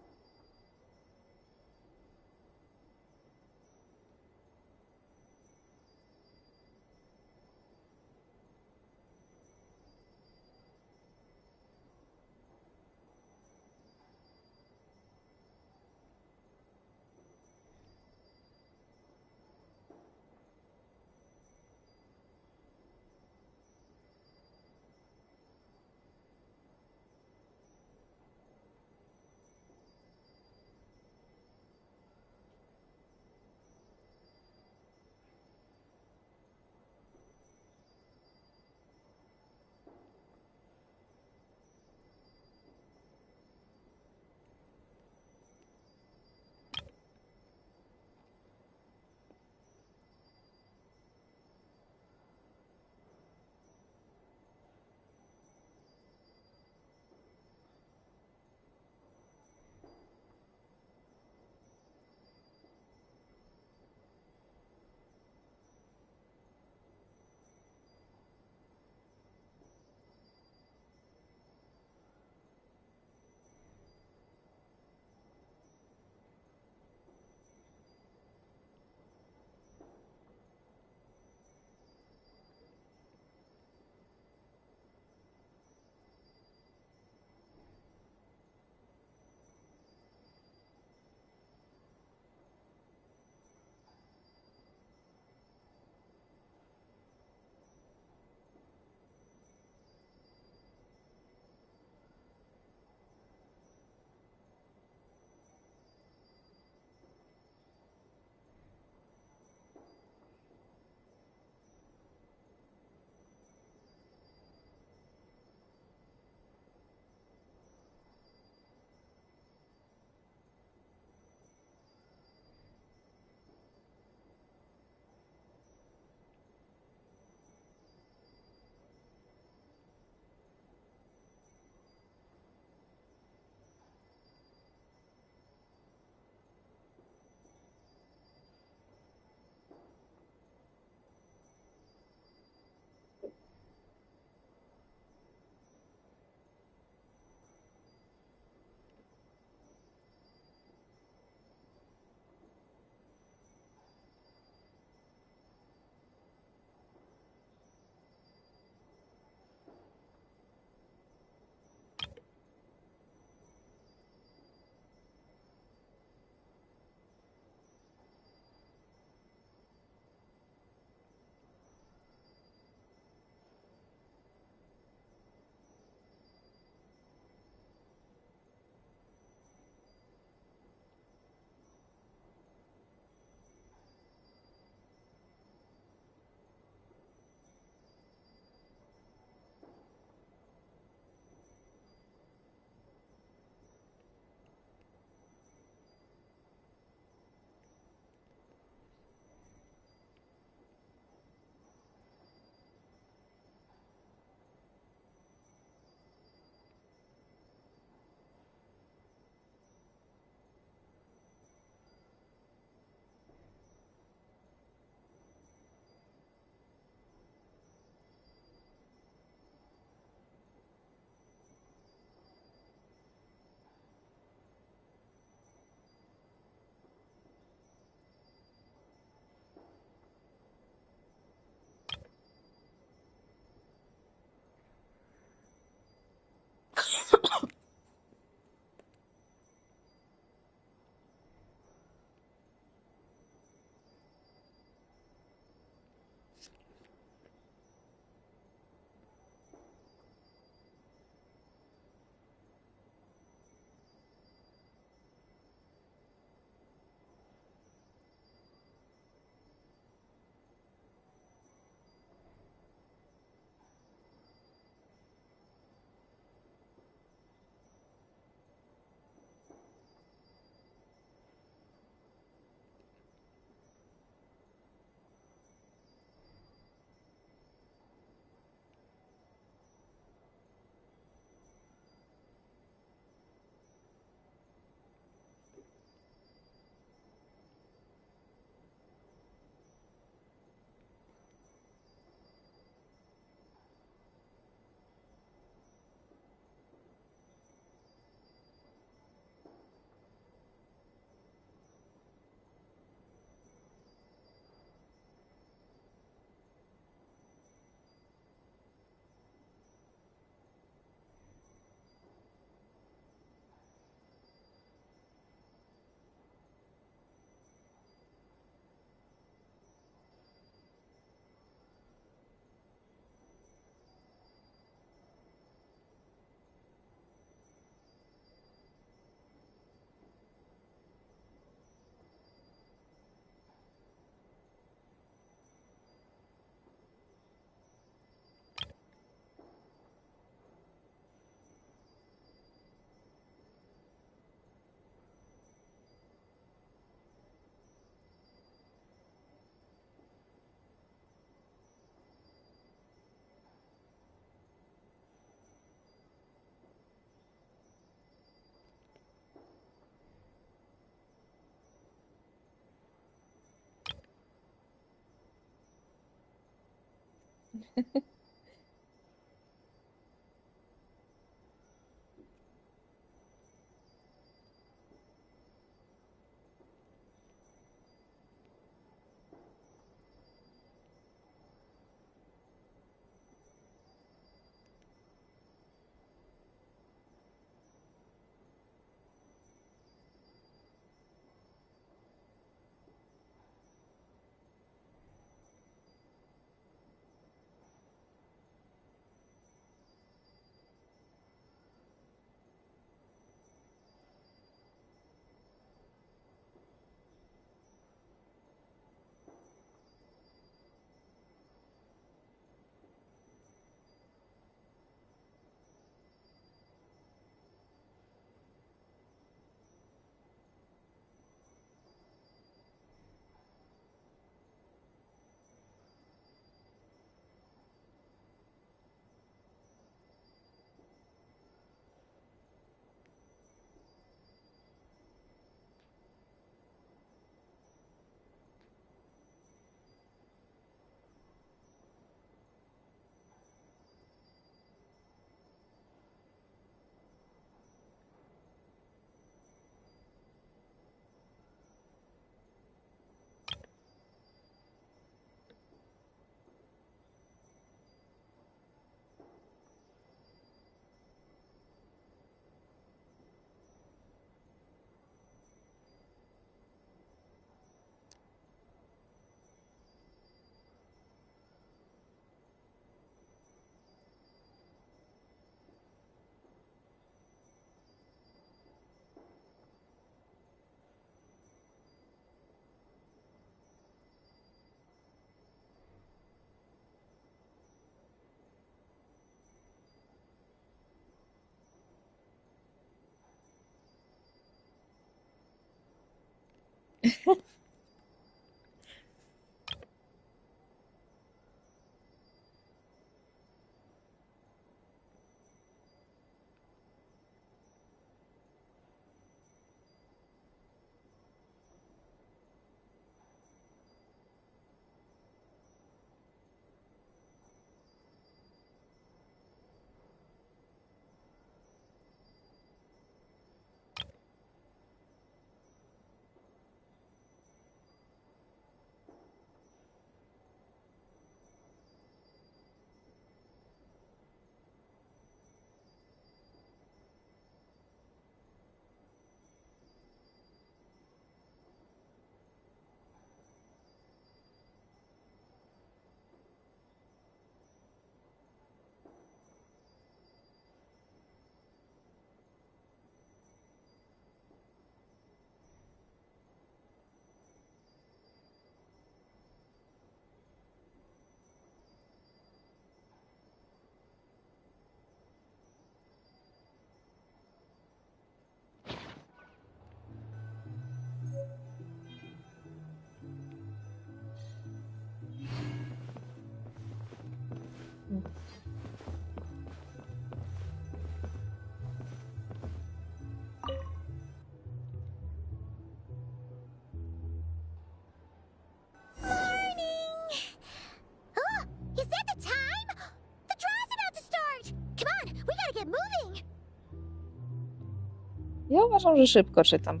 Ja uważam, że szybko czytam.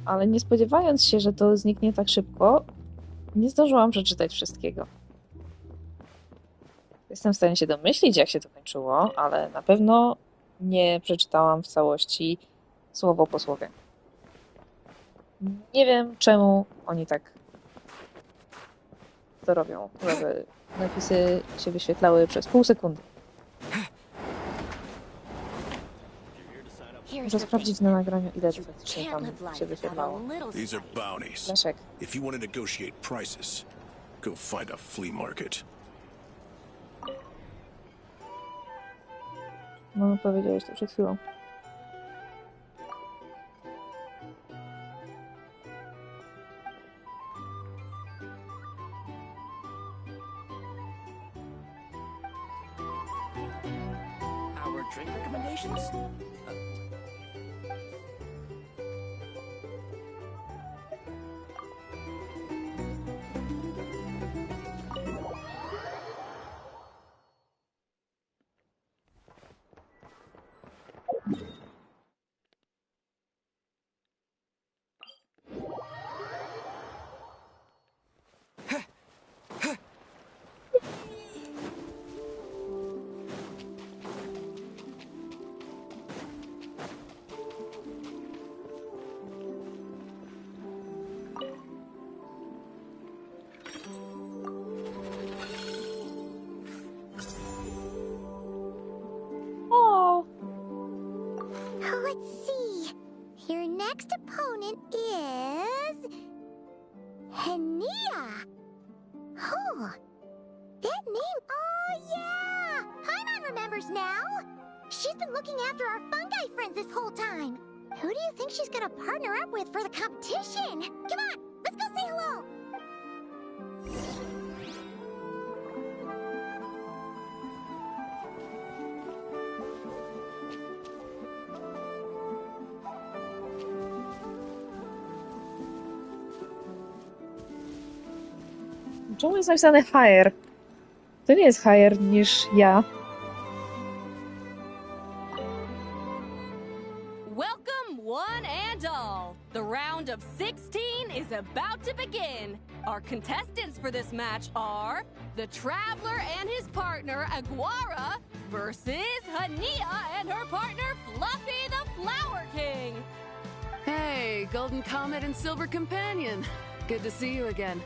Ale nie spodziewając się, że to zniknie tak szybko, nie zdążyłam przeczytać wszystkiego. Jestem w stanie się domyślić, jak się to kończyło, ale na pewno nie przeczytałam w całości słowo po słowie. Nie wiem, czemu oni tak to robią, żeby napisy się wyświetlały przez pół sekundy. Muszę sprawdzić na nagraniu, ile to faktycznie tam się wyświetlało. These are bounties. Leszek. If you want to negotiate prices, go find a flea market. No, powiedziałeś to przed chwilą. Our drink recommendations? Oh, that name. Oh, yeah! Paimon remembers now. She's been looking after our fungi friends this whole time. Who do you think she's gonna partner up with for the competition? Come on, let's go say hello. Czemu jest napisane higher? To nie jest higher niż ja. Welcome, one and all. The round of 16 is about to begin. Our contestants for this match are the Traveler and his partner, Aguara, versus Hania and her partner, Fluffy the Flower King. Hey, Golden Comet and Silver Companion. Good to see you again.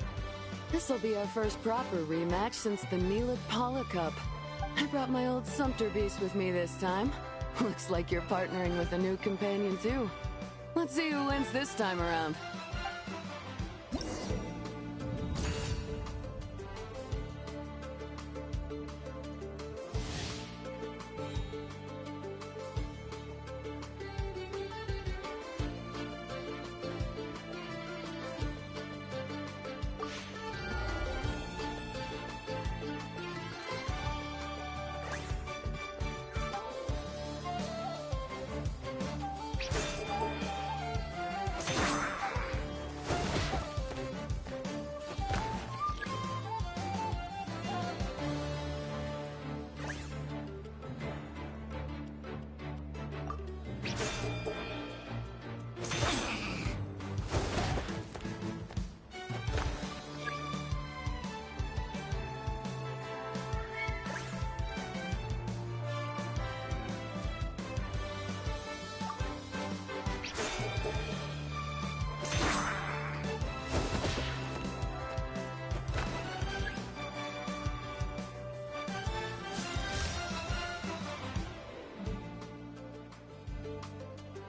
This'll be our first proper rematch since the Neela Paula Cup. I brought my old Sumpter Beast with me this time. Looks like you're partnering with a new companion too. Let's see who wins this time around.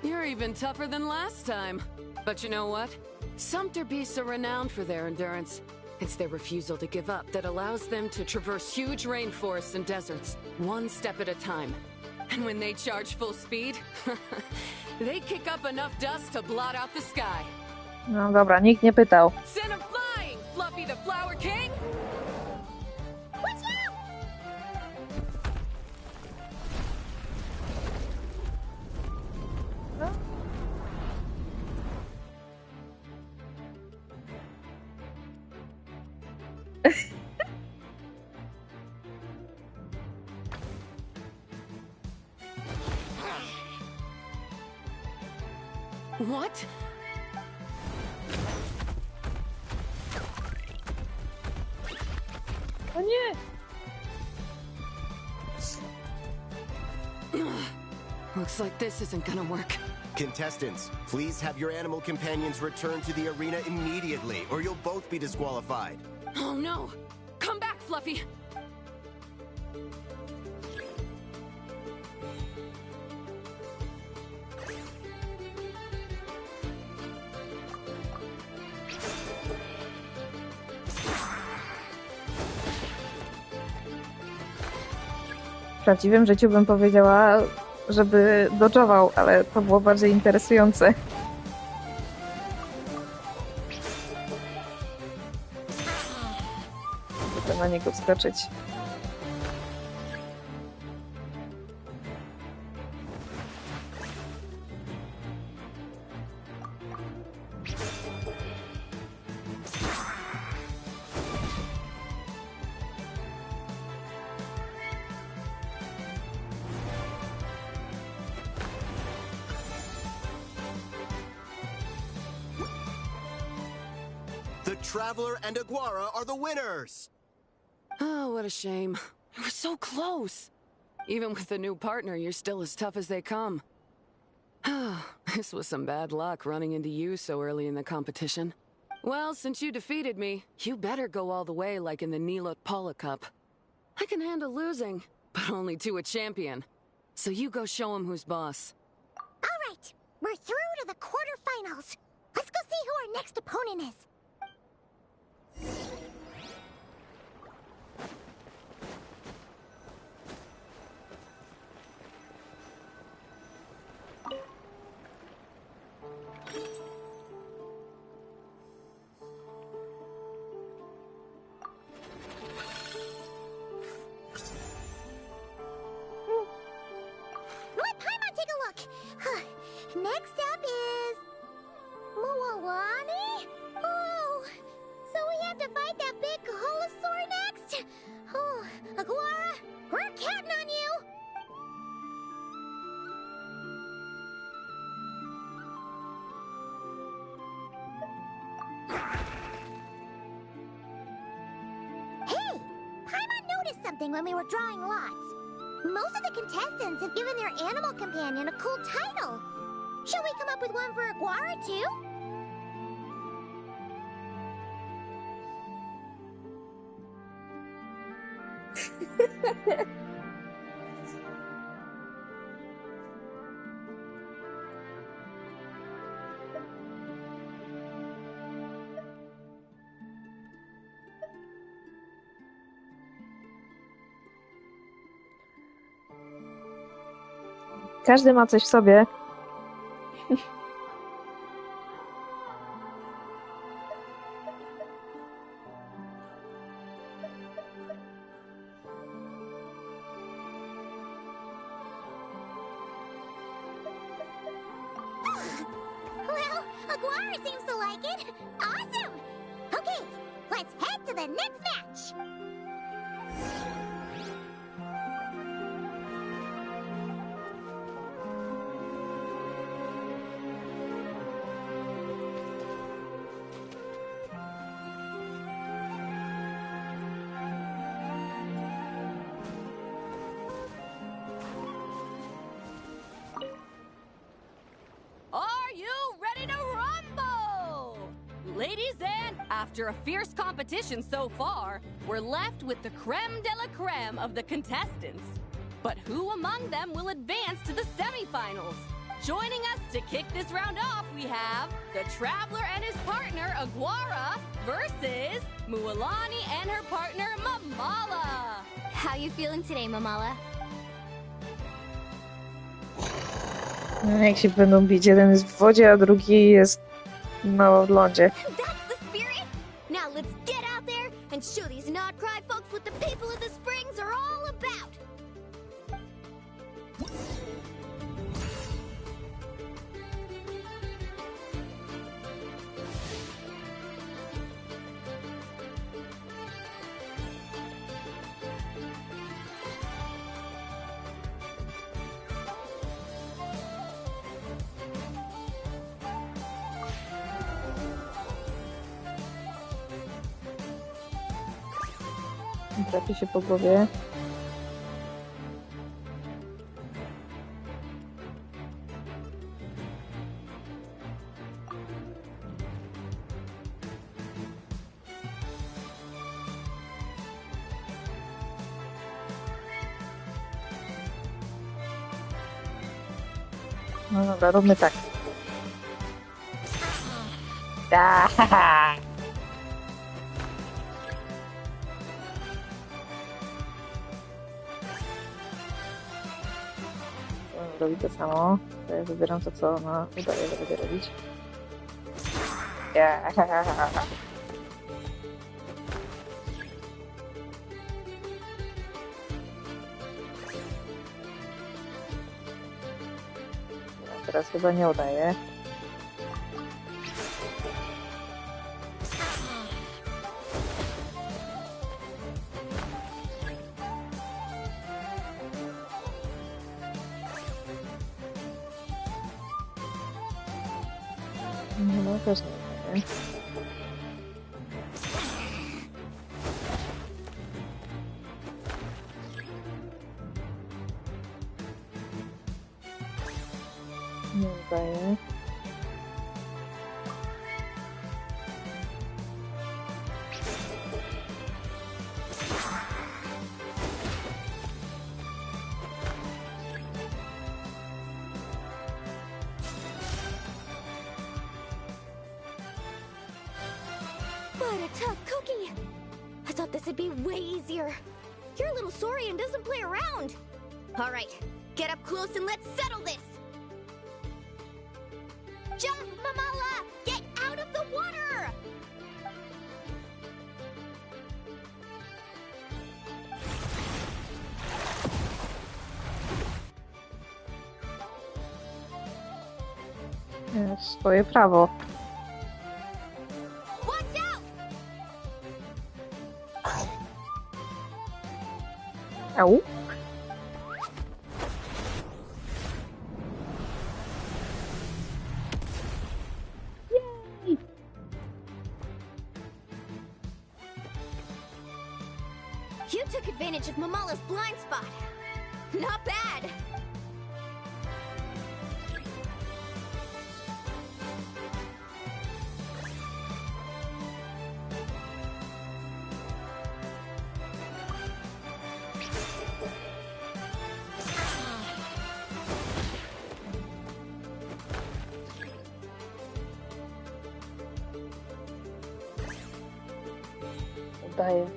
You're even tougher than last time. But you know what? Sumpter beasts are renowned for their endurance. It's their refusal to give up that allows them to traverse huge rainforests and deserts, one step at a time. And when they charge full speed, they kick up enough dust to blot out the sky. No dobra, nikt nie pytał. Send him flying, Fluffy the Flower King! Watch out! What? O nie! Looks like this isn't gonna work. Contestants, please have your animal companions return to the arena immediately, or you'll both be disqualified. Oh no! Come back, Fluffy! W prawdziwym życiu bym powiedziała, żeby dodżował, ale to było bardziej interesujące. Żeby na niego wskoczyć. The Traveler and Aguara are the winners! Oh, what a shame. We were so close. Even with the new partner, you're still as tough as they come. This was some bad luck running into you so early in the competition. Well, since you defeated me, you better go all the way like in the Neela Paula Cup. I can handle losing, but only to a champion. So you go show him who's boss. All right, we're through to the quarterfinals. Let's go see who our next opponent is. something when we were drawing lots. Most of the contestants have given their animal companion a cool title. Shall we come up with one for Aguara, too? Każdy ma coś w sobie. Well, Aguara seems to like it. Awesome! Okay, let's head to the next match. Are you ready to rumble? Ladies and after a fierce competition so far, we're left with the creme de la creme of the contestants. But who among them will advance to the semifinals? Joining us to kick this round off, we have the Traveler and his partner, Aguara, versus Mualani and her partner, Mamala. How you feeling today, Mamala? Jak się będą bić, jeden jest w wodzie, a drugi jest w lądzie. That's the spirit! Now let's get out there and show these not-cry folks what the people of the Springs are all about! Trafi się po głowie. No dobra, róbmy tak. Robi to samo. To ja wybieram to, co ona udaje, że będzie robić. Teraz chyba nie udaje. No też nie udaje. Nie udaje. What a tough cookie! I thought this would be way easier. You're a little sorry and doesn't play around. All right, get up close and let's settle this. Jump, Mamala! Get out of the water! Swoje prawo. Watch out! Au. You took advantage of Mamala's blind spot. Not bad. Daję.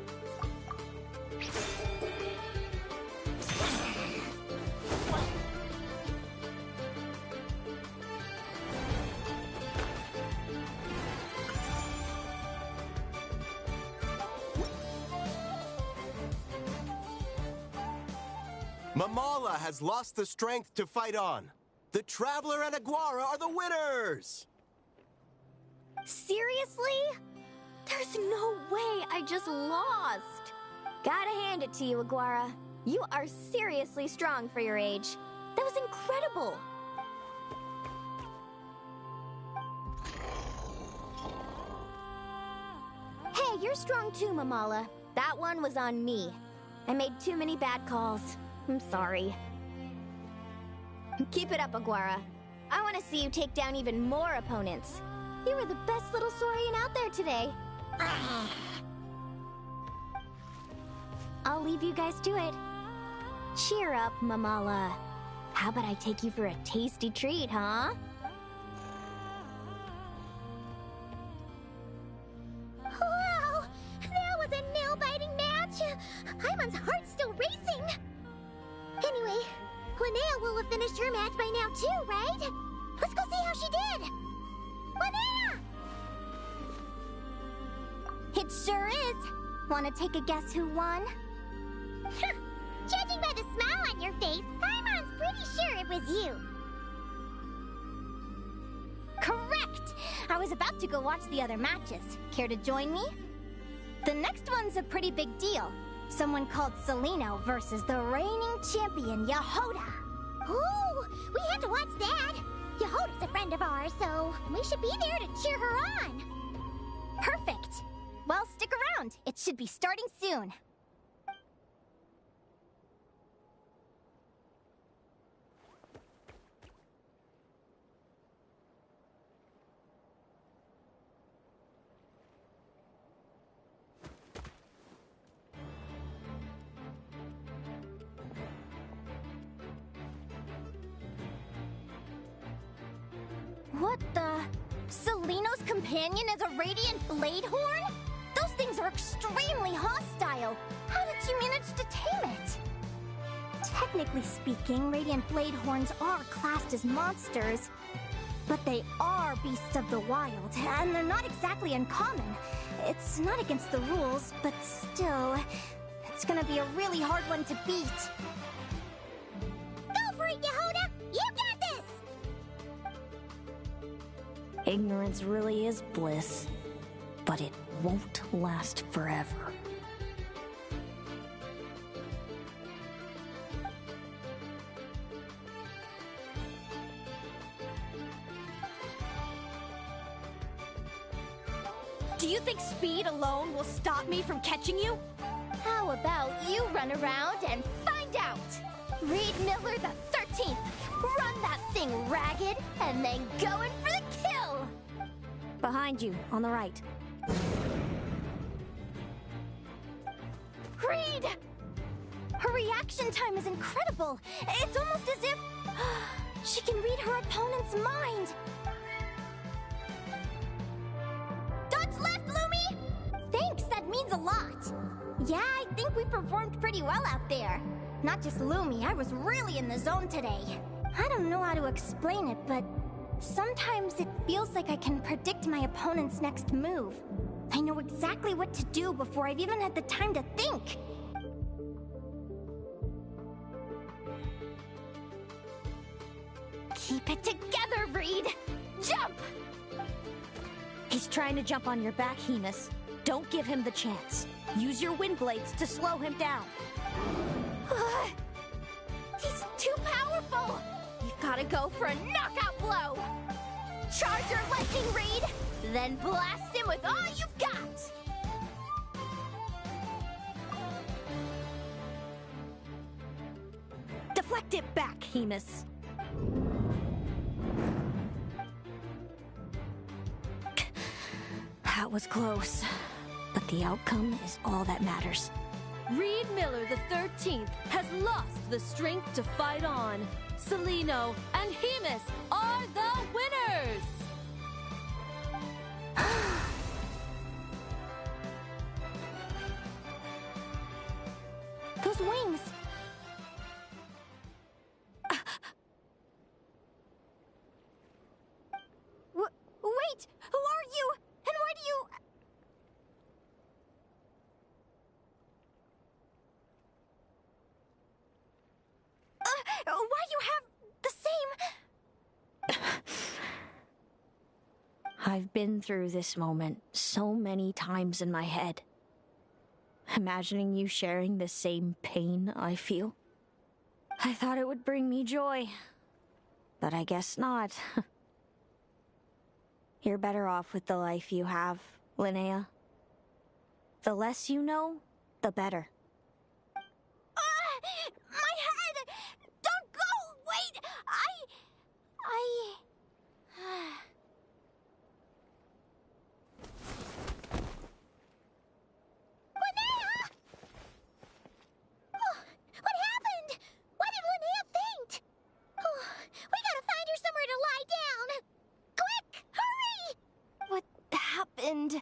Mamala has lost the strength to fight on. The Traveler and Aguara are the winners! Seriously? There's no way I just lost. Gotta hand it to you, Aguara. You are seriously strong for your age. That was incredible. Hey, you're strong too, Mamala. That one was on me. I made too many bad calls. I'm sorry. Keep it up, Aguara. I want to see you take down even more opponents. You were the best little Saurian out there today. I'll leave you guys to it. Cheer up, Mamala. How about I take you for a tasty treat, huh? Wow! That was a nail-biting match! Paimon's heart's still racing! Anyway, Linnei will have finished her match by now too, right? Let's go see how she did! Linnei! It sure is. Wanna take a guess who won? Judging by the smile on your face, Paimon's pretty sure it was you. Correct! I was about to go watch the other matches. Care to join me? The next one's a pretty big deal. Someone called Celino versus the reigning champion, Yehoda. Ooh, we have to watch that. Yehoda's a friend of ours, so we should be there to cheer her on. Perfect. Well, stick around. It should be starting soon. What the? Celino's companion is a radiant blade horn? Those things are extremely hostile. How did you manage to tame it? Technically speaking, radiant blade horns are classed as monsters. But they are beasts of the wild, and they're not exactly uncommon. It's not against the rules, but still, it's gonna be a really hard one to beat. Go for it, Yehoda! You got this! Ignorance really is bliss, but it won't last forever. Do you think speed alone will stop me from catching you? How about you run around and find out? Reed Miller the 13th, run that thing ragged, and then go in for the kill! Behind you, on the right. Reed! Her reaction time is incredible. It's almost as if she can read her opponent's mind. Dodge left, Lumi! Thanks, that means a lot. Yeah, I think we performed pretty well out there. Not just Lumi, I was really in the zone today. I don't know how to explain it, but sometimes it feels like I can predict my opponent's next move. I know exactly what to do before I've even had the time to think. Keep it together, Reed! Jump! He's trying to jump on your back, Hemus. Don't give him the chance. Use your wind blades to slow him down. He's too powerful! You've gotta go for a knockout blow! Charge your lightning, Reed! Then blast him with all you've got! it back, Hemus. That was close, but the outcome is all that matters. Reed Miller the 13th has lost the strength to fight on. Celino and Hemus are the winners! Those wings! Wait! Who are you? And why do you... why you have the same... I've been through this moment so many times in my head. Imagining you sharing the same pain I feel. I thought it would bring me joy, but I guess not. You're better off with the life you have, Linnea. The less you know, the better. My head! Don't go! Wait! Linnea! Oh, what happened? Why did Linnea faint? Oh, we gotta find her somewhere to lie down. Quick! Hurry! What happened?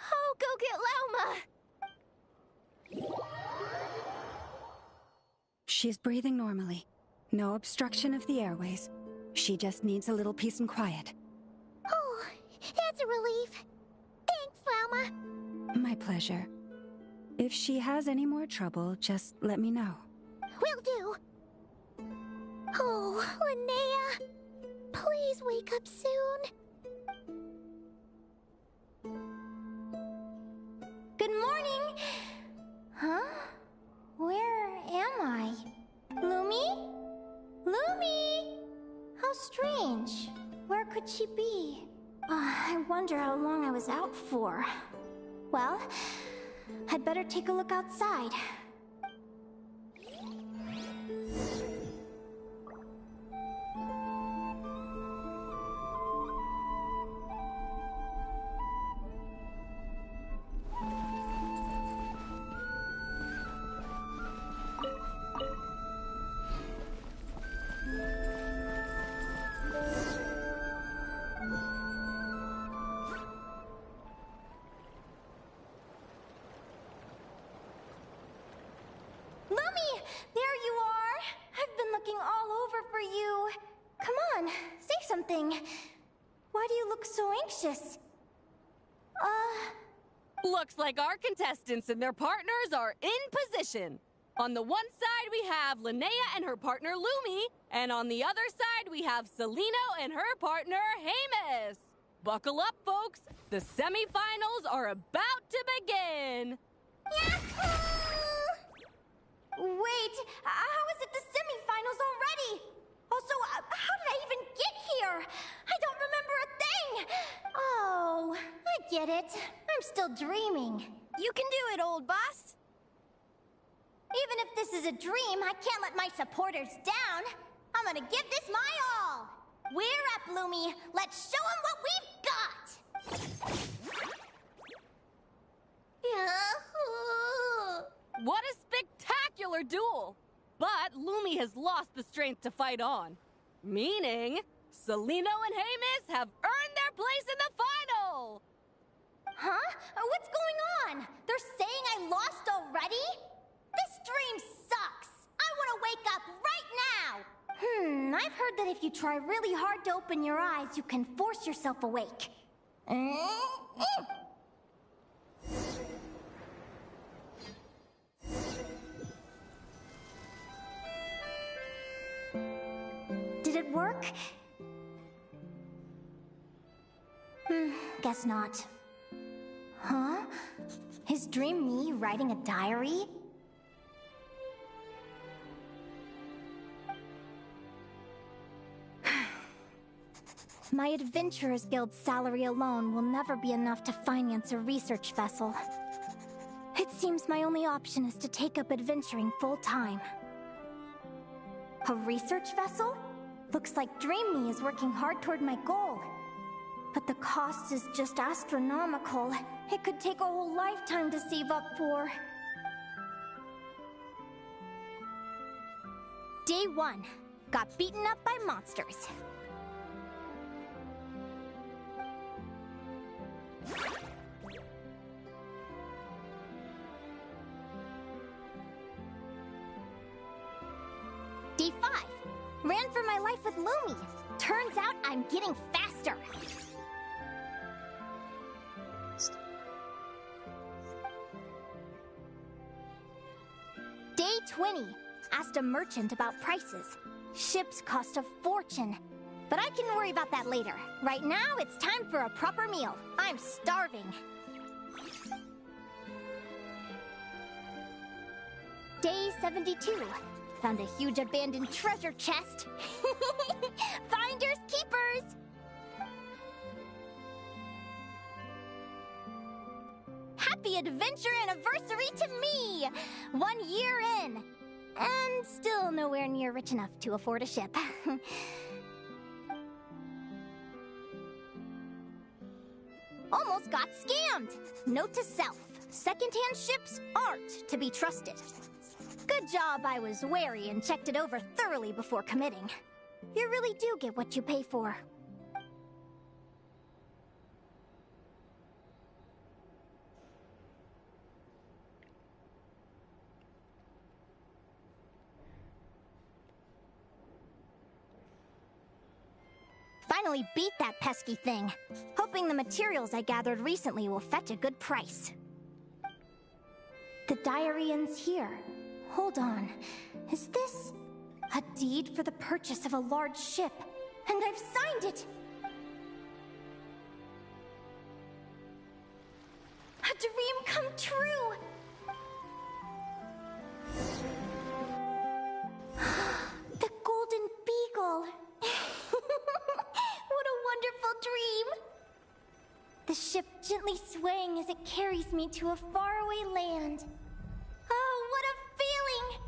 I'll go get Lauma. She's breathing normally. No obstruction of the airways. She just needs a little peace and quiet. Oh, that's a relief. Thanks, Lauma. My pleasure. If she has any more trouble, just let me know. Will do. Oh, Linnea. Please wake up soon. Good morning! Huh? Where am I? Lumi? Lumi! How strange. Where could she be? I wonder how long I was out for. Well, I'd better take a look outside. Lumi! There you are! I've been looking all over for you. Come on, say something. Why do you look so anxious? Looks like our contestants and their partners are in position. On the one side, we have Linnea and her partner Lumi, and on the other side, we have Celino and her partner Hemus. Buckle up, folks. The semifinals are about to begin. Yahoo! Wait, how is it the semifinals already? Also, how did I even get here? I don't remember a thing! Oh, I get it. I'm still dreaming. You can do it, old boss. Even if this is a dream, I can't let my supporters down. I'm gonna give this my all. We're up, Lumi. Let's show them what we've got. Yahoo! What a spectacular duel! But Lumi has lost the strength to fight on. Meaning, Celino and Hemus have earned their place in the final! Huh? What's going on? They're saying I lost already? This dream sucks! I want to wake up right now! I've heard that if you try really hard to open your eyes, you can force yourself awake. Did it work? Guess not. Huh? Is Dream me writing a diary? My Adventurers Guild salary alone will never be enough to finance a research vessel. It's Seems my only option is to take up adventuring full-time. A research vessel? Looks like Dream Me is working hard toward my goal. But the cost is just astronomical. It could take a whole lifetime to save up for. Day 1. Got beaten up by monsters. Day 5. Ran for my life with Lumi. Turns out I'm getting faster. Day 20. Asked a merchant about prices. Ships cost a fortune. But I can worry about that later. Right now, it's time for a proper meal. I'm starving. Day 72. Found a huge abandoned treasure chest. Finders keepers! Happy adventure anniversary to me! 1 year in. And still nowhere near rich enough to afford a ship. Almost got scammed! Note to self. Secondhand ships aren't to be trusted. Good job I was wary and checked it over thoroughly before committing. You really do get what you pay for. Finally beat that pesky thing. Hoping the materials I gathered recently will fetch a good price. The diary ends here. Hold on. Is this a deed for the purchase of a large ship? And I've signed it! A dream come true! The Golden Beagle! What a wonderful dream! The ship gently swaying as it carries me to a faraway land. Oh, what a feeling!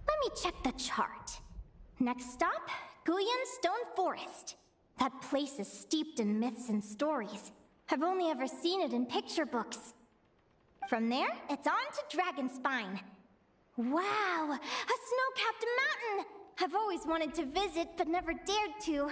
Let me check the chart. Next stop, Guyan Stone Forest. That place is steeped in myths and stories. I've only ever seen it in picture books. From there, it's on to Dragonspine. Wow, a snow-capped mountain! I've always wanted to visit, but never dared to.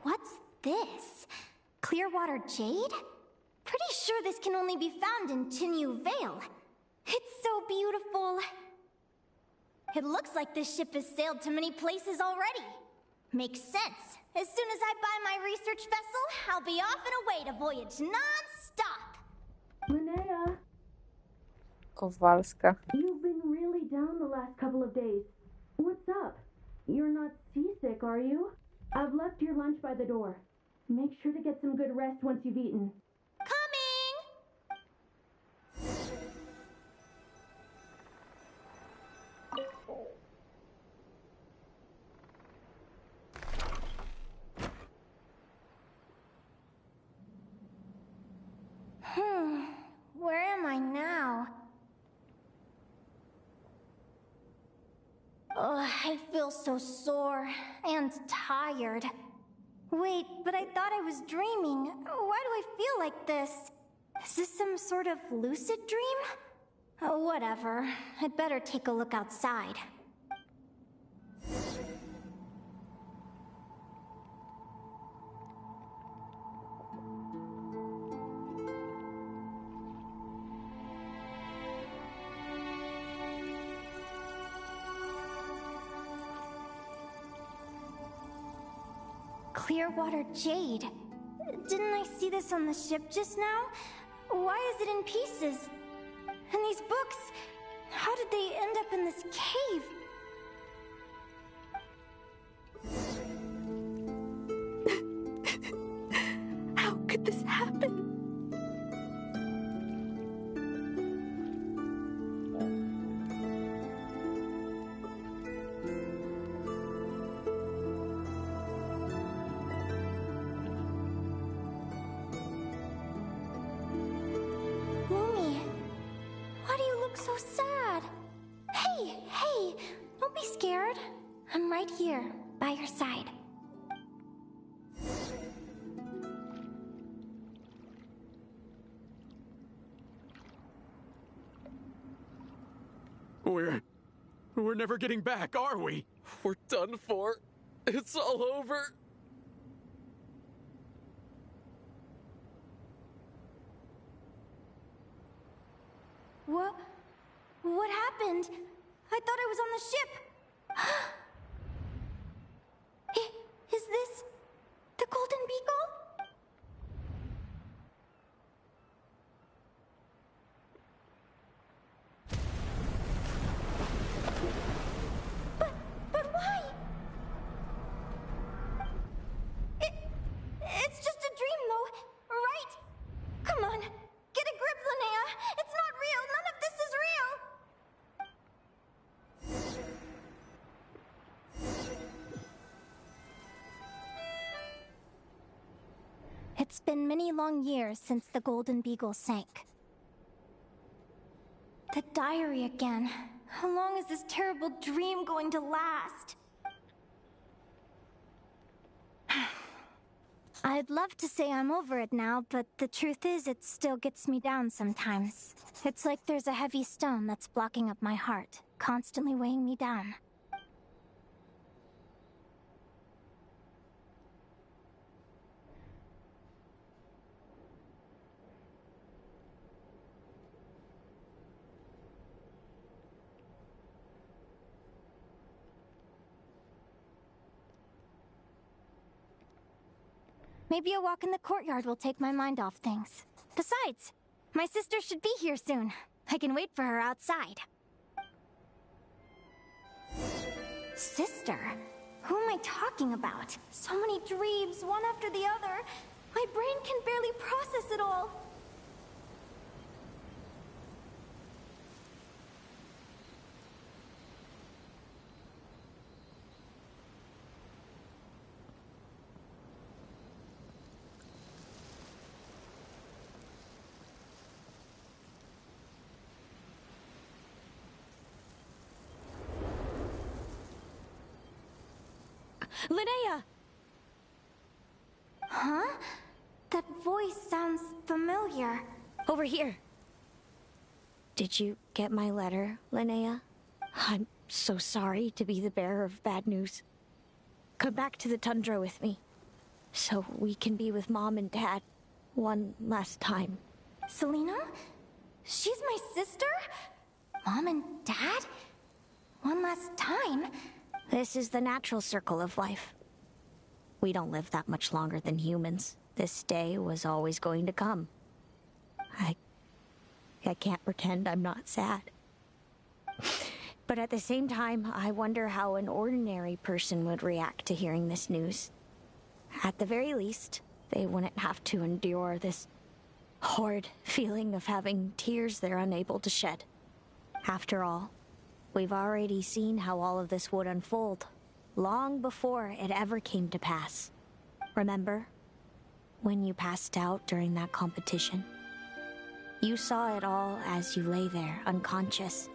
What's this? Clearwater jade? Pretty sure this can only be found in Chinyu Vale. It's so beautiful. It looks like this ship has sailed to many places already. Makes sense. As soon as I buy my research vessel, I'll be off and away to voyage non-stop. Linnei, Kowalska. you've been really down the last couple of days. What's up? You're not seasick, are you? I've left your lunch by the door. Make sure to get some good rest once you've eaten. Where am I now? Oh, I feel so sore and tired. Wait, but I thought I was dreaming. Why do I feel like this? Is this some sort of lucid dream? Oh, whatever. I'd better take a look outside. Clearwater jade. Didn't I see this on the ship just now? Why is it in pieces? And these books, how did they end up in this cave? How could this happen? Lumi, why do you look so sad? Hey, don't be scared. I'm right here, by your side. We're never getting back, are we? We're done for. It's all over. What happened? I thought I was on the ship. Is this the Golden Beagle? But why? It's just a dream, though, right? Come on, get a grip, Linnea. It's not real. None of this is real. It's been many long years since the Golden Beagle sank. The diary again. How long is this terrible dream going to last? I'd love to say I'm over it now, but the truth is it still gets me down sometimes. It's like there's a heavy stone that's blocking up my heart, constantly weighing me down. Maybe a walk in the courtyard will take my mind off things. Besides, my sister should be here soon. I can wait for her outside. Sister? Who am I talking about? So many dreams, one after the other. My brain can barely process it all. Linnea! Huh? That voice sounds familiar. Over here. Did you get my letter, Linnea? I'm so sorry to be the bearer of bad news. Come back to the tundra with me, so we can be with Mom and Dad one last time. Selena? She's my sister? Mom and Dad? One last time? This is the natural circle of life. We don't live that much longer than humans. This day was always going to come. I can't pretend I'm not sad. But at the same time, I wonder how an ordinary person would react to hearing this news. At the very least, they wouldn't have to endure this horrid feeling of having tears they're unable to shed. After all, we've already seen how all of this would unfold, long before it ever came to pass. Remember, when you passed out during that competition? You saw it all as you lay there, unconscious.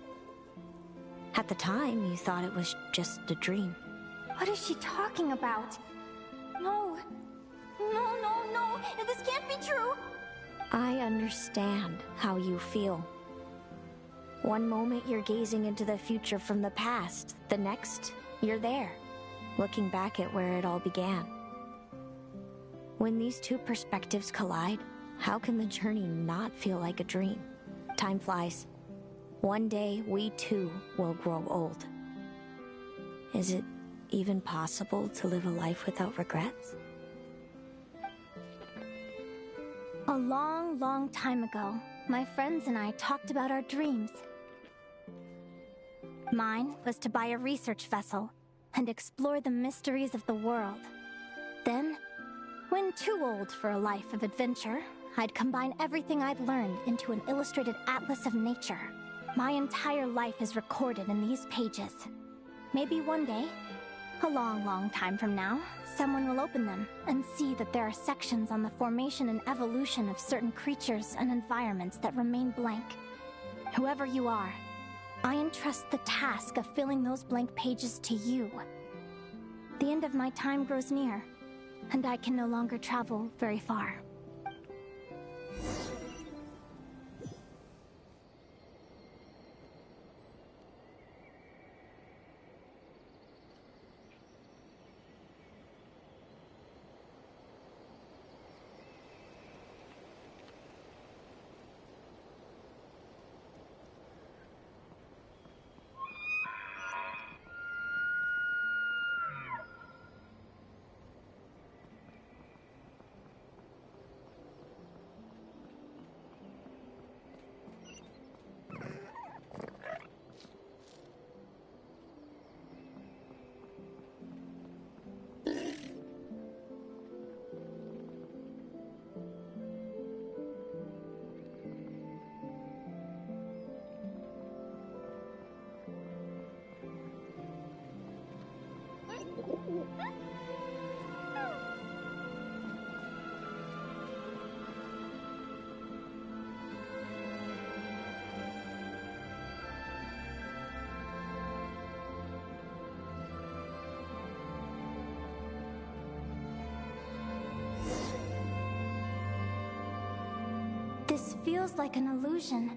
At the time, you thought it was just a dream. What is she talking about? No. No. This can't be true. I understand how you feel. One moment you're gazing into the future from the past, the next, you're there, looking back at where it all began. When these two perspectives collide, how can the journey not feel like a dream? Time flies. One day, we too will grow old. Is it even possible to live a life without regrets? A long time ago, my friends and I talked about our dreams. Mine was to buy a research vessel and explore the mysteries of the world. Then, when too old for a life of adventure, I'd combine everything I'd learned into an illustrated atlas of nature. My entire life is recorded in these pages. Maybe one day, a long time from now, someone will open them and see that there are sections on the formation and evolution of certain creatures and environments that remain blank. Whoever you are, I entrust the task of filling those blank pages to you. The end of my time grows near, and I can no longer travel very far. This feels like an illusion,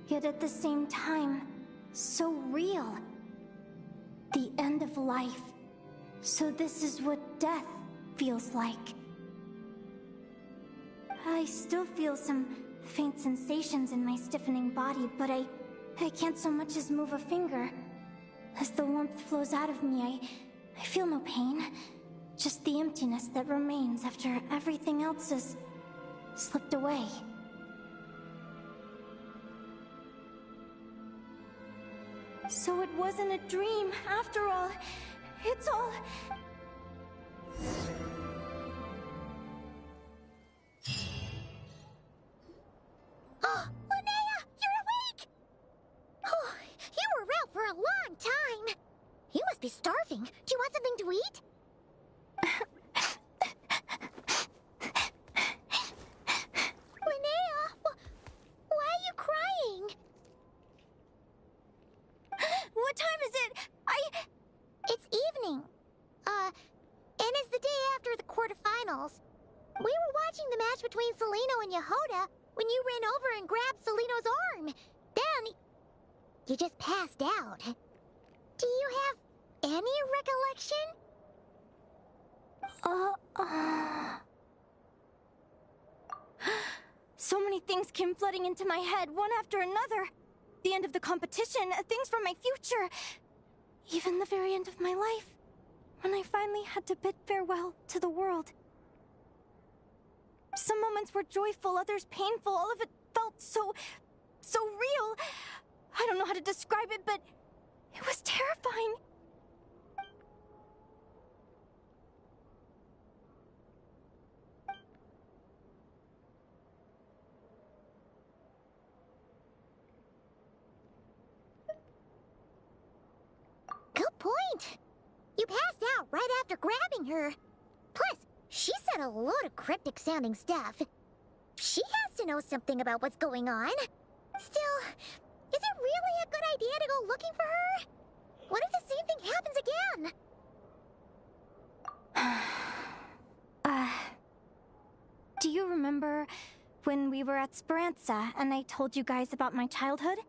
yet at the same time, so real. The end of life. So this is what death feels like. I still feel some faint sensations in my stiffening body, but I can't so much as move a finger. As the warmth flows out of me, I feel no pain. Just the emptiness that remains after everything else has slipped away. So it wasn't a dream, after all. It's all... Oh, Linnea, you're awake! Oh, you were out for a long time. You must be starving. Do you want something to eat? Linnea, why are you crying? What time is it? It's evening. And it's the day after the quarterfinals. We were watching the match between Celino and Yehoda when you ran over and grabbed Celino's arm. Then, you just passed out. Do you have any recollection? So many things came flooding into my head, one after another. The end of the competition, things from my future. Even the very end of my life, when I finally had to bid farewell to the world. Some moments were joyful, others painful. All of it felt so real. I don't know how to describe it, but it was terrifying. Good point. You passed out right after grabbing her. Plus, she said a load of cryptic-sounding stuff. She has to know something about what's going on. Still, is it really a good idea to go looking for her? What if the same thing happens again? you remember when we were at Speranza and I told you guys about my childhood?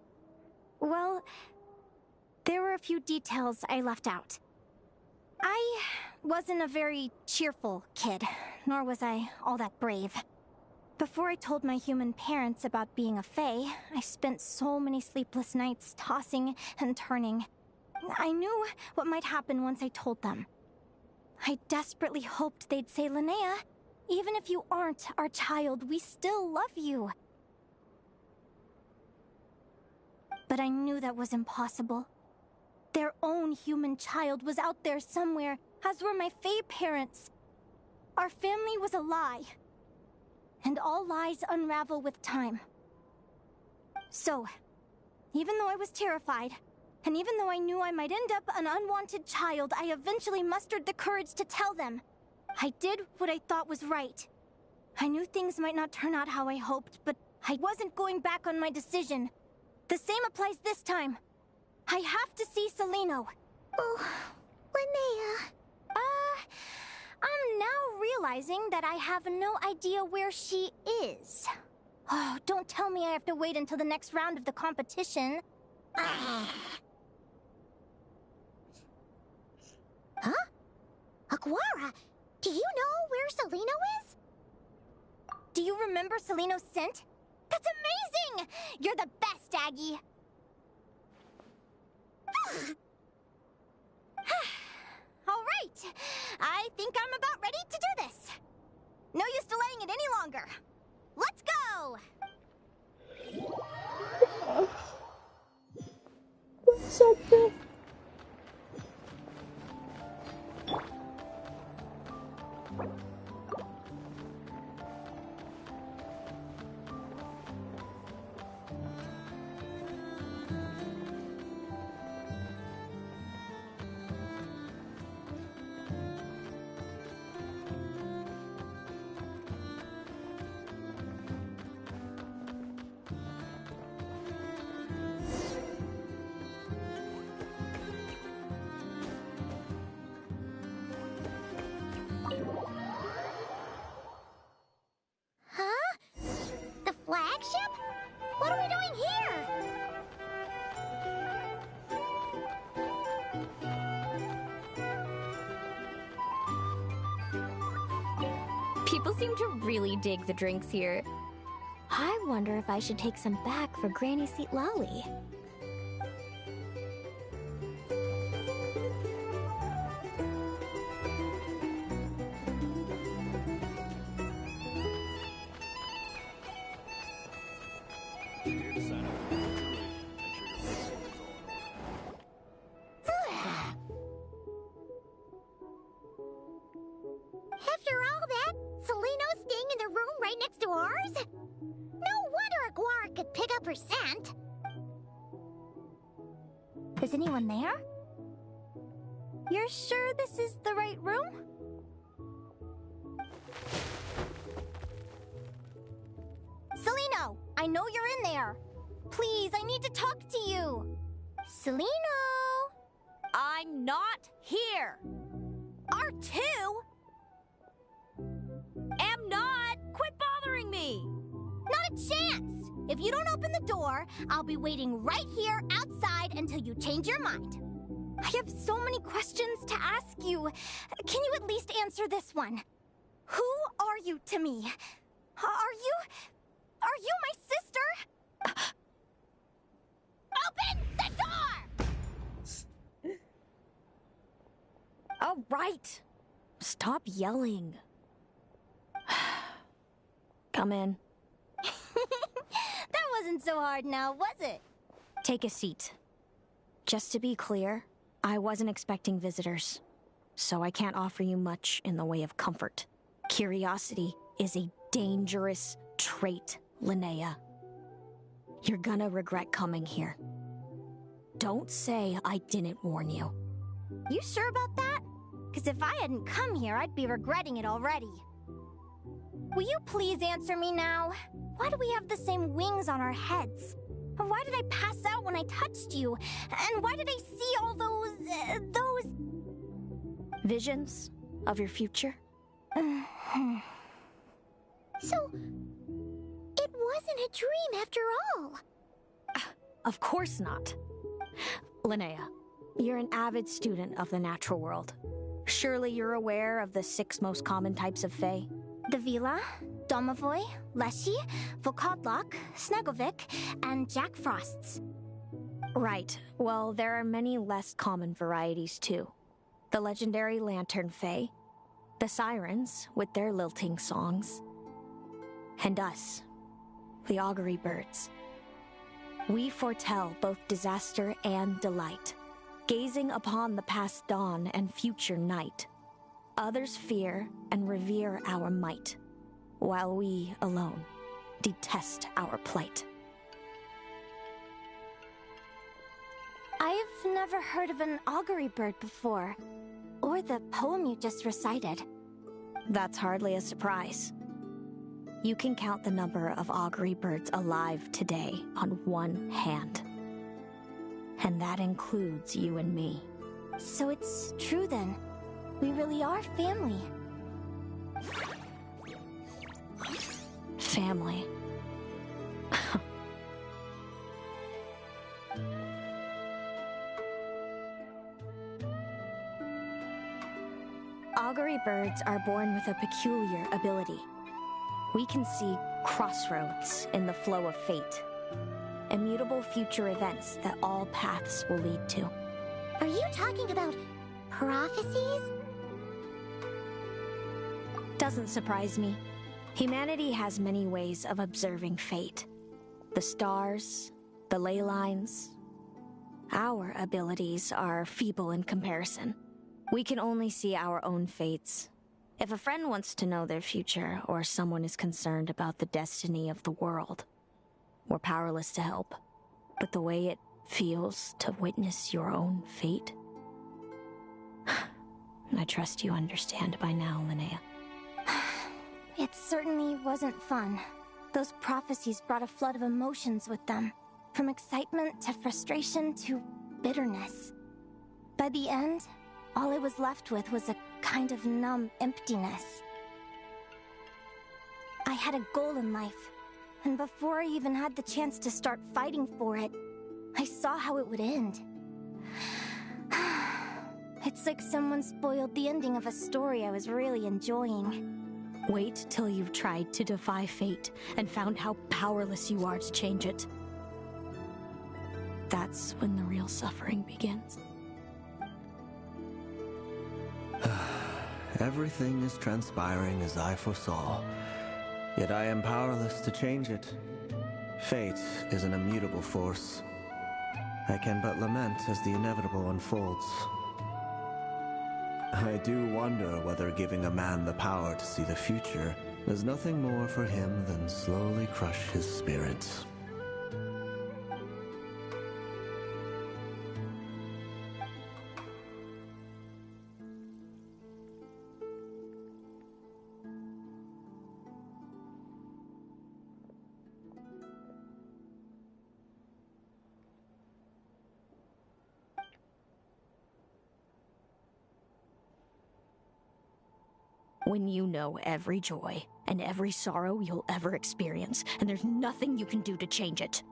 Well, there were a few details I left out. I wasn't a very cheerful kid, nor was I all that brave. Before I told my human parents about being a fae, I spent so many sleepless nights tossing and turning. I knew what might happen once I told them. I desperately hoped they'd say, Linnea, even if you aren't our child, we still love you. But I knew that was impossible. Their own human child was out there somewhere, as were my fae parents. Our family was a lie. And all lies unravel with time. So, even though I was terrified, and even though I knew I might end up an unwanted child, I eventually mustered the courage to tell them. I did what I thought was right. I knew things might not turn out how I hoped, but I wasn't going back on my decision. The same applies this time. I have to see Celino. Oh, Linnea. I'm now realizing that I have no idea where she is. Oh, don't tell me I have to wait until the next round of the competition. Huh? Aguara, do you know where Celino is? Do you remember Celino's scent? That's amazing! You're the best, Aggie. All right. I think I'm about ready to do this. No use delaying it any longer. Let's go! Second. Huh? The flagship? What are we doing here? People seem to really dig the drinks here. I wonder if I should take some back for Granny Seat Lolly. After all that, Celino's staying in the room right next to ours? No wonder Aguara could pick up her scent. Is anyone there? You're sure this is the right room? Celino, I know you're in there. Please, I need to talk to you. Celino? I'm not here. R2? Am not. Quit bothering me. Not a chance! If you don't open the door, I'll be waiting right here outside until you change your mind. I have so many questions to ask you. Can you at least answer this one? Who are you to me? Are you my sister? Open the door! All right. Stop yelling. Come in. That wasn't so hard now, was it? Take a seat. Just to be clear, I wasn't expecting visitors, so I can't offer you much in the way of comfort. Curiosity is a dangerous trait, Linnea. You're gonna regret coming here. Don't say I didn't warn you. You sure about that? Because if I hadn't come here, I'd be regretting it already. Will you please answer me now? Why do we have the same wings on our heads? Why did I pass out when I touched you? And why did I see all those... Visions of your future? So, it wasn't a dream after all. Of course not. Linnea, you're an avid student of the natural world. Surely you're aware of the 6 most common types of fae? Davila, Domovoy, Leshy, Volkodlok, Snegovic, and Jack Frosts. Right. Well, there are many less common varieties too. The legendary Lantern Fae, the Sirens with their lilting songs, and us, the Augury Birds. We foretell both disaster and delight, gazing upon the past dawn and future night. Others fear and revere our might, while we alone detest our plight. I've never heard of an augury bird before, or the poem you just recited. That's hardly a surprise. You can count the number of augury birds alive today on one hand. And that includes you and me. So it's true then. We really are family. Family. Augury birds are born with a peculiar ability. We can see crossroads in the flow of fate, immutable future events that all paths will lead to. Are you talking about prophecies? Doesn't surprise me. Humanity has many ways of observing fate. The stars, the ley lines. Our abilities are feeble in comparison. We can only see our own fates. If a friend wants to know their future, or someone is concerned about the destiny of the world, we're powerless to help. But the way it feels to witness your own fate, I trust you understand by now, Linnea. It certainly wasn't fun. Those prophecies brought a flood of emotions with them, from excitement to frustration to bitterness. By the end, all I was left with was a kind of numb emptiness. I had a goal in life, and before I even had the chance to start fighting for it, I saw how it would end. It's like someone spoiled the ending of a story I was really enjoying. Wait till you've tried to defy fate and found how powerless you are to change it. That's when the real suffering begins. Everything is transpiring as I foresaw, yet I am powerless to change it. Fate is an immutable force. I can but lament as the inevitable unfolds. I do wonder whether giving a man the power to see the future does nothing more for him than slowly crush his spirit. When you know every joy and every sorrow you'll ever experience, and there's nothing you can do to change it.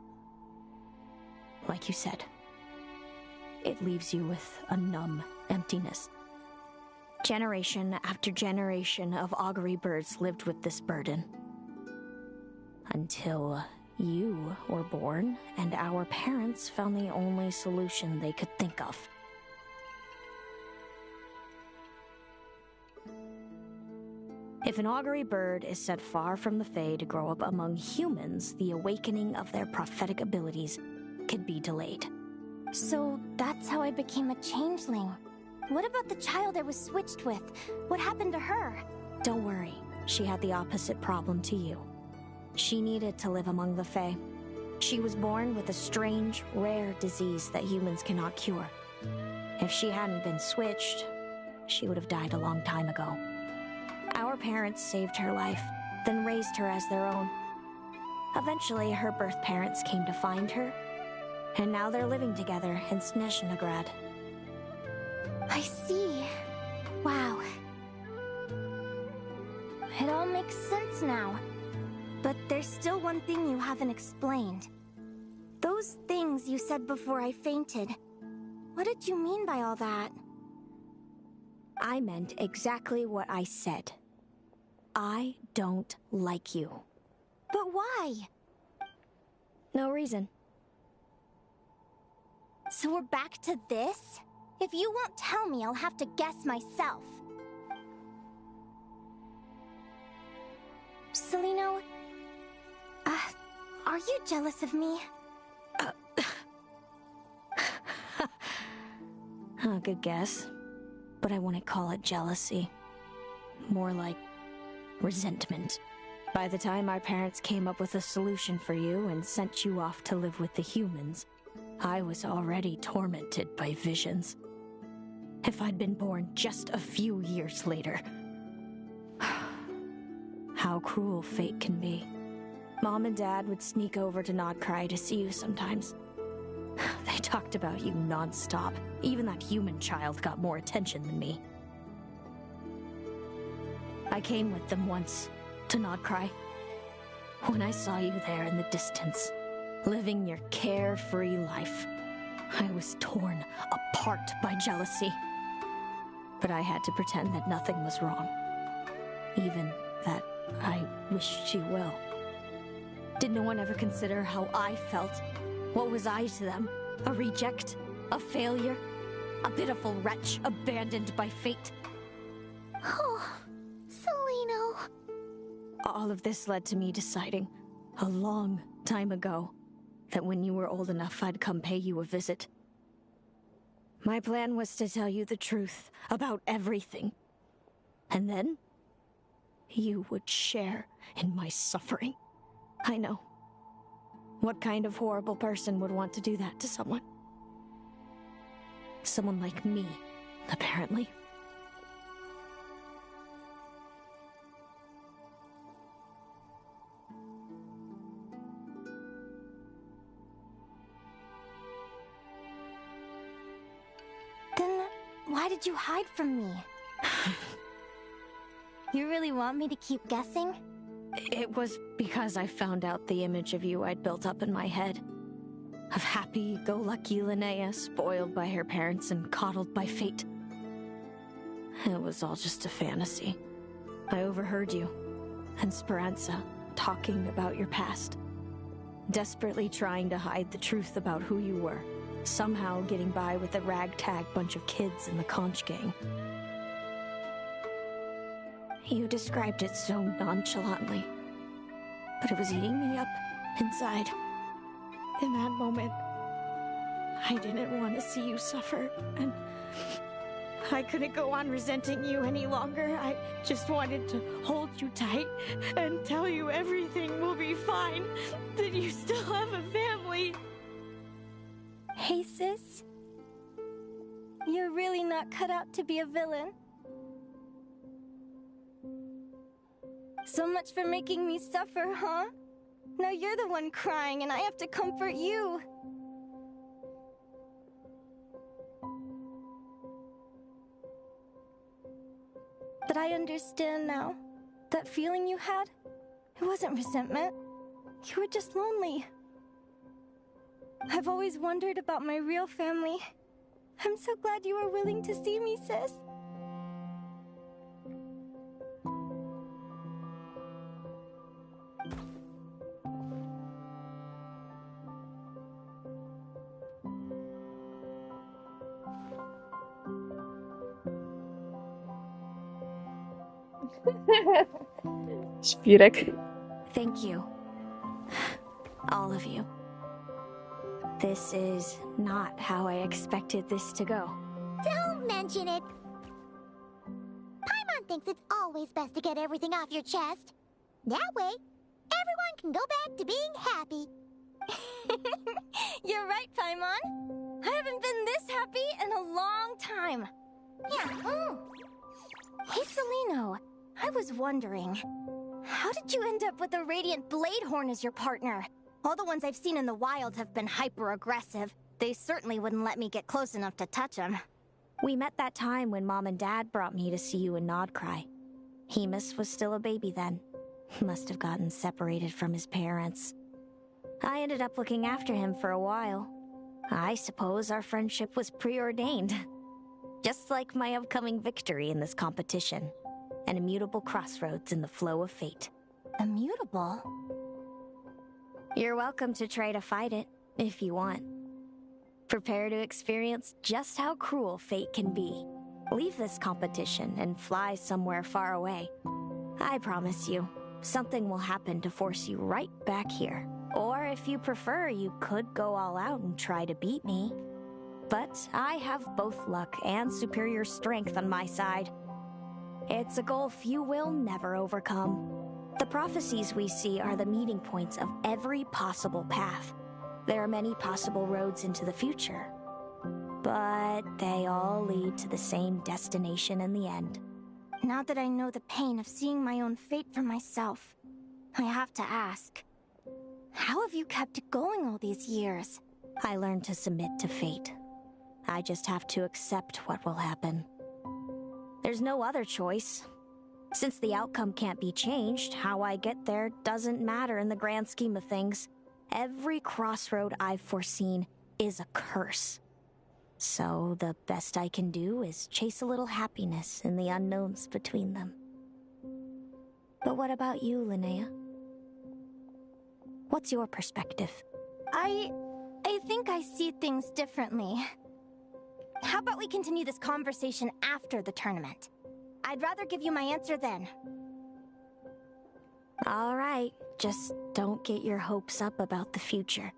Like you said, it leaves you with a numb emptiness. Generation after generation of augury birds lived with this burden. Until you were born, and our parents found the only solution they could think of. If an augury bird is sent far from the Fae to grow up among humans, the awakening of their prophetic abilities could be delayed. So that's how I became a changeling. What about the child I was switched with? What happened to her? Don't worry, she had the opposite problem to you. She needed to live among the Fae. She was born with a strange, rare disease that humans cannot cure. If she hadn't been switched, she would have died a long time ago. Our parents saved her life, then raised her as their own. Eventually, her birth parents came to find her, and now they're living together in Snezhnegrad. I see. Wow. It all makes sense now. But there's still one thing you haven't explained. Those things you said before I fainted. What did you mean by all that? I meant exactly what I said. I don't like you. But why? No reason. So we're back to this? If you won't tell me, I'll have to guess myself. Celino, are you jealous of me? Good guess. But I wouldn't call it jealousy. More like resentment. By the time our parents came up with a solution for you and sent you off to live with the humans, I was already tormented by visions. If I'd been born just a few years later. How cruel fate can be. Mom and Dad would sneak over to Nodcry to see you sometimes. They talked about you non-stop. Even that human child got more attention than me. I came with them once, to Nodcry. When I saw you there in the distance, living your carefree life, I was torn apart by jealousy. But I had to pretend that nothing was wrong. Even that I wished you well. Did no one ever consider how I felt? What was I to them? A reject? A failure? A pitiful wretch abandoned by fate? Oh, Celino. All of this led to me deciding, a long time ago, that when you were old enough, I'd come pay you a visit. My plan was to tell you the truth about everything. And then, you would share in my suffering. I know. What kind of horrible person would want to do that to someone? Someone like me, apparently. Then why did you hide from me? You really want me to keep guessing? It was because I found out the image of you I'd built up in my head. Of happy-go-lucky Linnea, spoiled by her parents and coddled by fate. It was all just a fantasy. I overheard you and Speranza talking about your past. Desperately trying to hide the truth about who you were. Somehow getting by with a ragtag bunch of kids in the conch gang. You described it so nonchalantly, but it was eating me up inside. In that moment, I didn't want to see you suffer, and I couldn't go on resenting you any longer. I just wanted to hold you tight and tell you everything will be fine, that you still have a family. Hey, sis. You're really not cut out to be a villain. So much for making me suffer, huh? Now you're the one crying and I have to comfort you. But I understand now. That feeling you had, it wasn't resentment. You were just lonely. I've always wondered about my real family. I'm so glad you were willing to see me, sis. Świrek. Thank you. All of you. This is not how I expected this to go. Don't mention it. Paimon thinks it's always best to get everything off your chest. That way, everyone can go back to being happy. You're right, Paimon. I haven't been this happy in a long time. Yeah. Hey, Celino. I was wondering, how did you end up with a Radiant Bladehorn as your partner? All the ones I've seen in the wild have been hyper-aggressive. They certainly wouldn't let me get close enough to touch them. We met that time when Mom and Dad brought me to see you in Nodcry. Hemus was still a baby then. Must have gotten separated from his parents. I ended up looking after him for a while. I suppose our friendship was preordained. Just like my upcoming victory in this competition. An immutable crossroads in the flow of fate. Immutable? You're welcome to try to fight it, if you want. Prepare to experience just how cruel fate can be. Leave this competition and fly somewhere far away. I promise you, something will happen to force you right back here. Or if you prefer, you could go all out and try to beat me. But I have both luck and superior strength on my side. It's a goal few will never overcome. The prophecies we see are the meeting points of every possible path. There are many possible roads into the future. But they all lead to the same destination in the end. Now that I know the pain of seeing my own fate for myself, I have to ask, how have you kept it going all these years? I learned to submit to fate. I just have to accept what will happen. There's no other choice. Since the outcome can't be changed, how I get there doesn't matter in the grand scheme of things. Every crossroad I've foreseen is a curse. So the best I can do is chase a little happiness in the unknowns between them. But what about you, Linnea? What's your perspective? I think I see things differently. How about we continue this conversation after the tournament? I'd rather give you my answer then. All right, just don't get your hopes up about the future.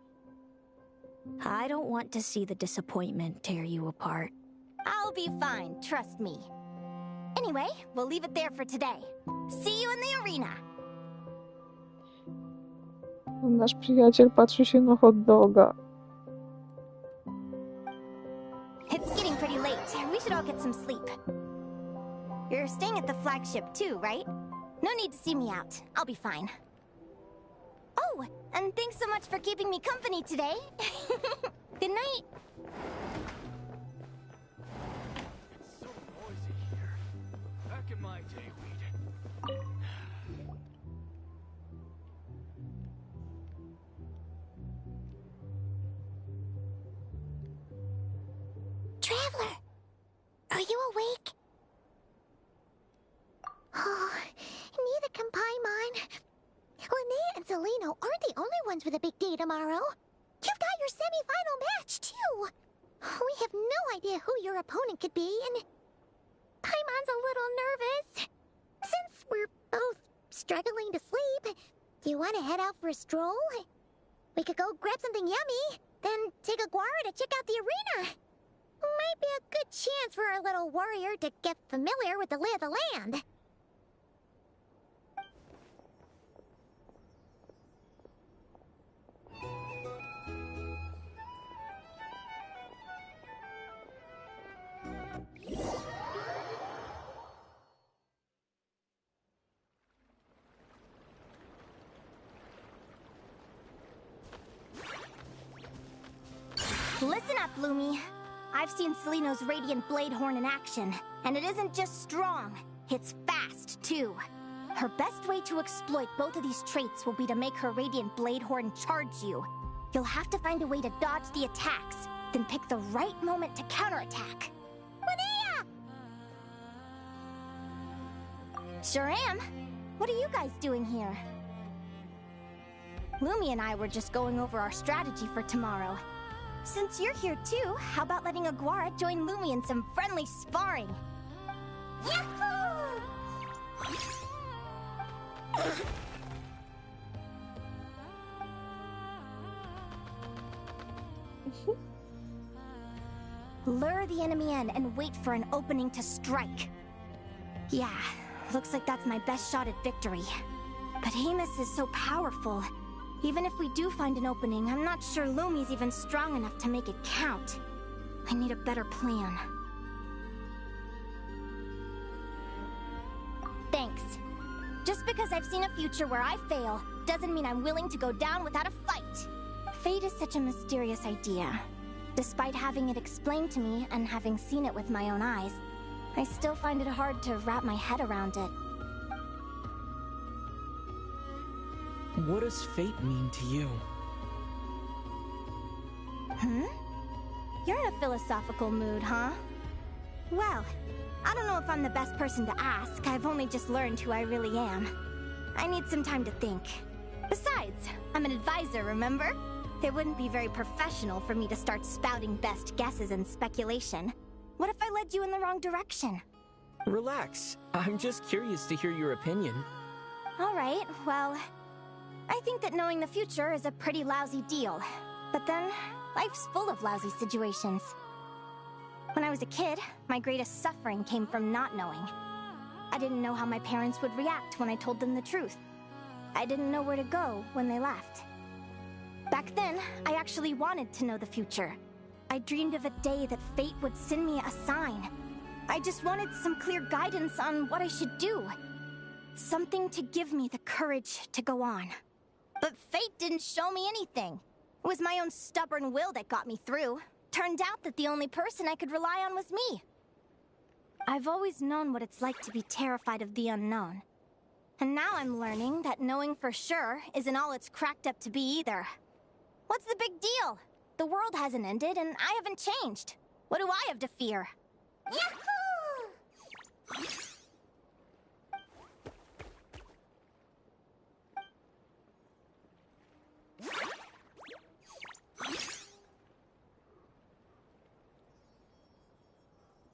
I don't want to see the disappointment tear you apart. I'll be fine, trust me. Anyway, we'll leave it there for today. See you in the arena! Nasz przyjaciel patrzy się na hot doga. It's getting pretty late. We should all get some sleep. You're staying at the flagship too, right? No need to see me out. I'll be fine. Oh, and thanks so much for keeping me company today. Good night. It's so noisy here. Back in my day, we'd... Traveler, are you awake? Oh, neither can Paimon. Linnei and Celino aren't the only ones with a big day tomorrow. You've got your semi-final match, too. We have no idea who your opponent could be, and Paimon's a little nervous. Since we're both struggling to sleep, do you want to head out for a stroll? We could go grab something yummy, then take a guara to check out the arena. Might be a good chance for our little warrior to get familiar with the lay of the land. Listen up, Lumi. I've seen Celino's Radiant Blade Horn in action, and it isn't just strong, it's fast, too. Her best way to exploit both of these traits will be to make her Radiant Blade Horn charge you. You'll have to find a way to dodge the attacks, then pick the right moment to counterattack. Linnea! Sure am. What are you guys doing here? Lumi and I were just going over our strategy for tomorrow. Since you're here too, how about letting Aguara join Lumi in some friendly sparring? Yahoo! Lure the enemy in and wait for an opening to strike. Yeah, looks like that's my best shot at victory. But Amos is so powerful. Even if we do find an opening, I'm not sure Lumi's even strong enough to make it count. I need a better plan. Thanks. Just because I've seen a future where I fail, doesn't mean I'm willing to go down without a fight. Fate is such a mysterious idea. Despite having it explained to me and having seen it with my own eyes, I still find it hard to wrap my head around it. What does fate mean to you? You're in a philosophical mood, huh? Well, I don't know if I'm the best person to ask. I've only just learned who I really am. I need some time to think. Besides, I'm an advisor, remember? It wouldn't be very professional for me to start spouting best guesses and speculation. What if I led you in the wrong direction? Relax. I'm just curious to hear your opinion. Alright, well, I think that knowing the future is a pretty lousy deal. But then, life's full of lousy situations. When I was a kid, my greatest suffering came from not knowing. I didn't know how my parents would react when I told them the truth. I didn't know where to go when they left. Back then, I actually wanted to know the future. I dreamed of a day that fate would send me a sign. I just wanted some clear guidance on what I should do. Something to give me the courage to go on. But fate didn't show me anything. It was my own stubborn will that got me through. Turned out that the only person I could rely on was me. I've always known what it's like to be terrified of the unknown. And now I'm learning that knowing for sure isn't all it's cracked up to be either. What's the big deal? The world hasn't ended and I haven't changed. What do I have to fear? Yahoo!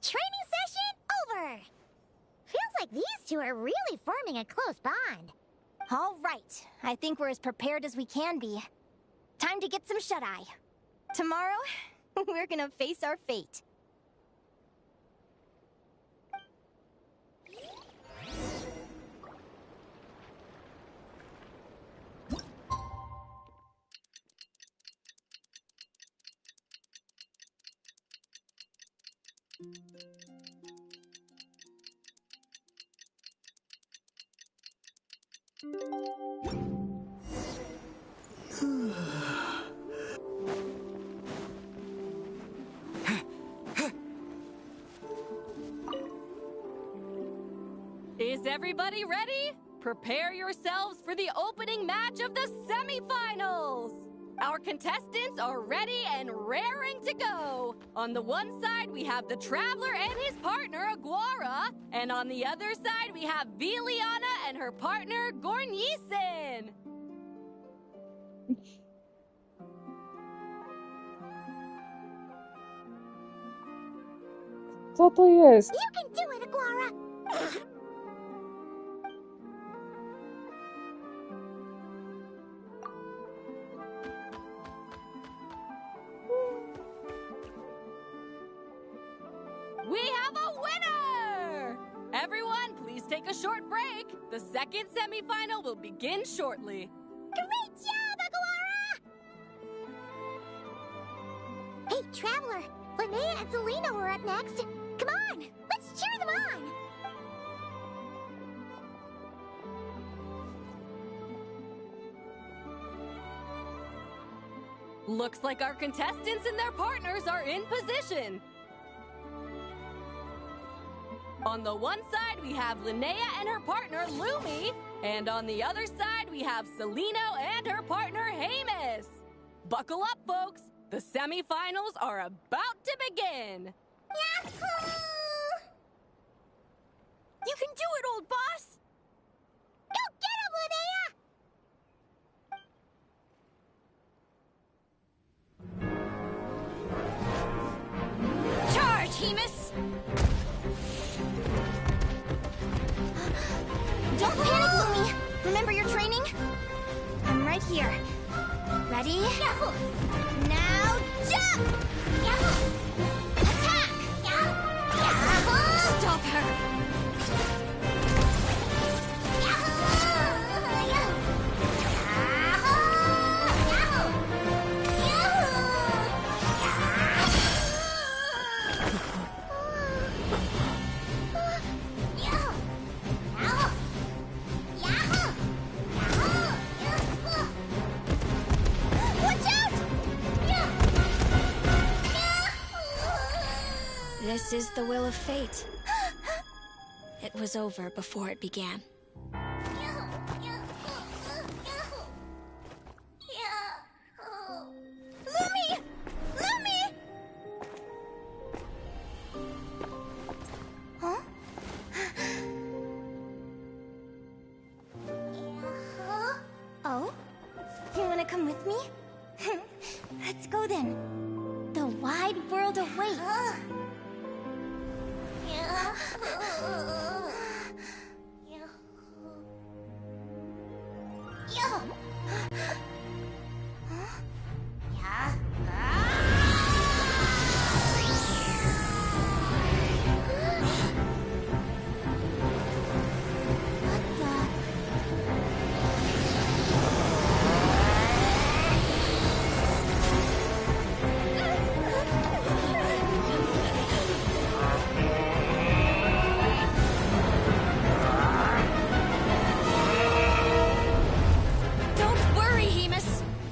Training session over! Feels like these two are really forming a close bond. All right. I think we're as prepared as we can be. Time to get some shut-eye. Tomorrow, we're gonna face our fate. Is everybody ready? Prepare yourselves for the opening match of the semifinals! Our contestants are ready and raring to go! On the one side, we have the Traveler and his partner, Aguara. And on the other side, we have Viliana and her partner, Gornisen. Co to jest? You can do it, Aguara! We have a winner! Everyone, please take a short break. The second semifinal will begin shortly. Great job, Aguara! Hey, Traveler! Linnei and Selena were up next. Come on, let's cheer them on! Looks like our contestants and their partners are in position. On the one side, we have Linnea and her partner, Lumi. And on the other side, we have Celino and her partner, Hamus. Buckle up, folks. The semifinals are about to begin. Yahoo! You can do it, old boss! Go get him, Linnea! Charge, Hamus! Don't panic, Lumi! Remember your training? I'm right here. Ready? Yahoo! Now jump! Yahoo! Attack! Yahoo! Stop her! This is the will of fate. It was over before it began. come with me? Let's go then. The wide world awaits.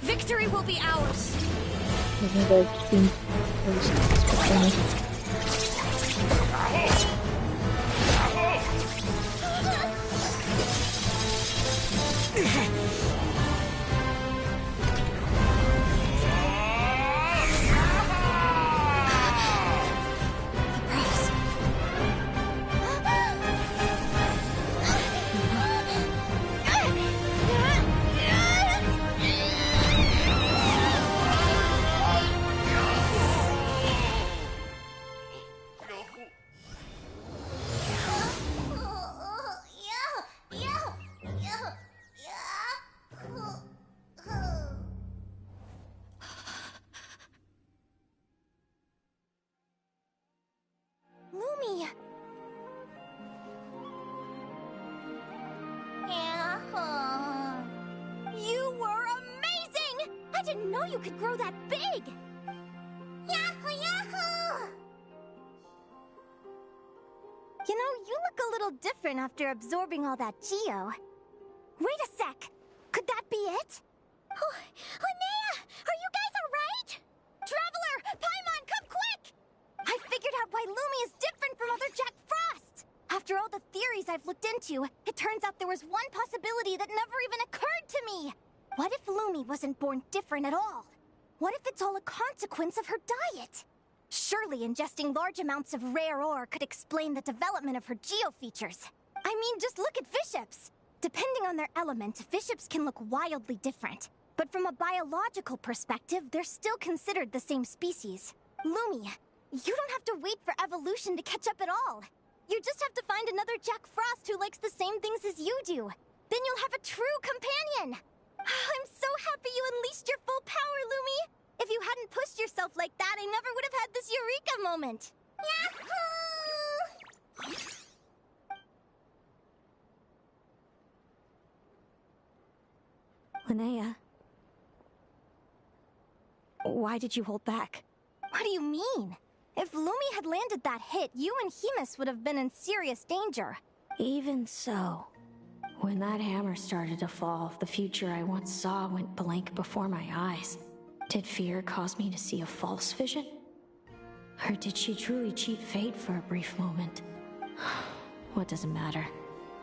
Victory will be ours. Wygląda jak film spotkany. Lumi! You were amazing! I didn't know you could grow that big! Yahoo, yahoo! You know, you look a little different after absorbing all that geo. Wait a sec! Could that be it? Oh, Linnea! Are you guys alright? Traveler! Paimon, come quick! I figured out why Lumi is different from other Jack Frosts! After all the theories I've looked into, it turns out there was one possibility that never even occurred to me! What if Lumi wasn't born different at all? What if it's all a consequence of her diet? Surely ingesting large amounts of rare ore could explain the development of her geo-features. I mean, just look at fiships! Depending on their element, fiships can look wildly different. But from a biological perspective, they're still considered the same species. Lumi, you don't have to wait for evolution to catch up at all. You just have to find another Jack Frost who likes the same things as you do. Then you'll have a true companion! I'm so happy you unleashed your full power, Lumi! If you hadn't pushed yourself like that, I never would have had this Eureka moment! Yahoo! Linnea, why did you hold back? What do you mean? If Lumi had landed that hit, you and Hemus would have been in serious danger. Even so, when that hammer started to fall, the future I once saw went blank before my eyes. Did fear cause me to see a false vision? Or did she truly cheat fate for a brief moment? What does it matter?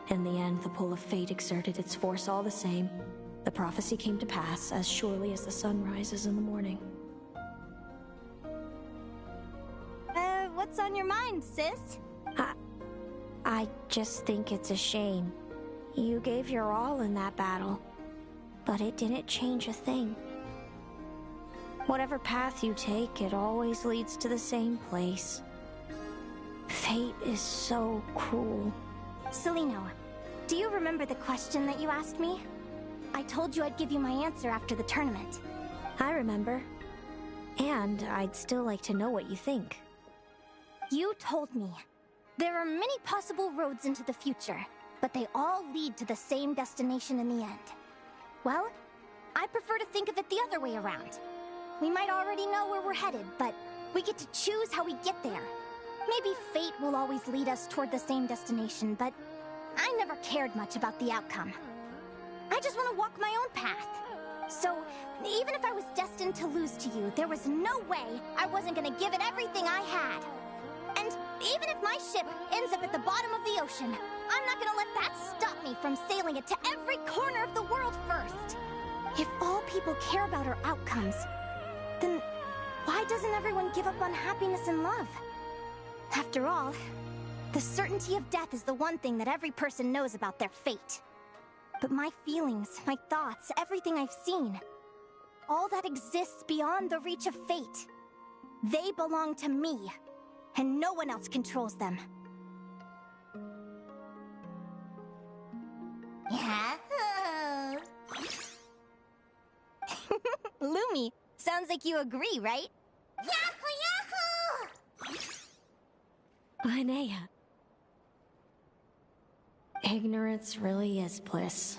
In the end, the pull of fate exerted its force all the same. The prophecy came to pass as surely as the sun rises in the morning. What's on your mind, sis? I just think it's a shame. You gave your all in that battle, but it didn't change a thing. Whatever path you take, it always leads to the same place. Fate is so cruel. Celino, do you remember the question that you asked me? I told you I'd give you my answer after the tournament. I remember. And I'd still like to know what you think. You told me. There are many possible roads into the future, but they all lead to the same destination in the end. Well, I prefer to think of it the other way around. We might already know where we're headed, but we get to choose how we get there. Maybe fate will always lead us toward the same destination, but I never cared much about the outcome. I just want to walk my own path. So, even if I was destined to lose to you, there was no way I wasn't going to give it everything I had. And even if my ship ends up at the bottom of the ocean, I'm not going to let that stop me from sailing it to every corner of the world first. If all people care about are outcomes, then why doesn't everyone give up on happiness and love? After all, the certainty of death is the one thing that every person knows about their fate. But my feelings, my thoughts, everything I've seen, all that exists beyond the reach of fate. They belong to me, and no one else controls them. Yahoo! Lumi, sounds like you agree, right? Yahoo! Linnea. Ignorance really is bliss.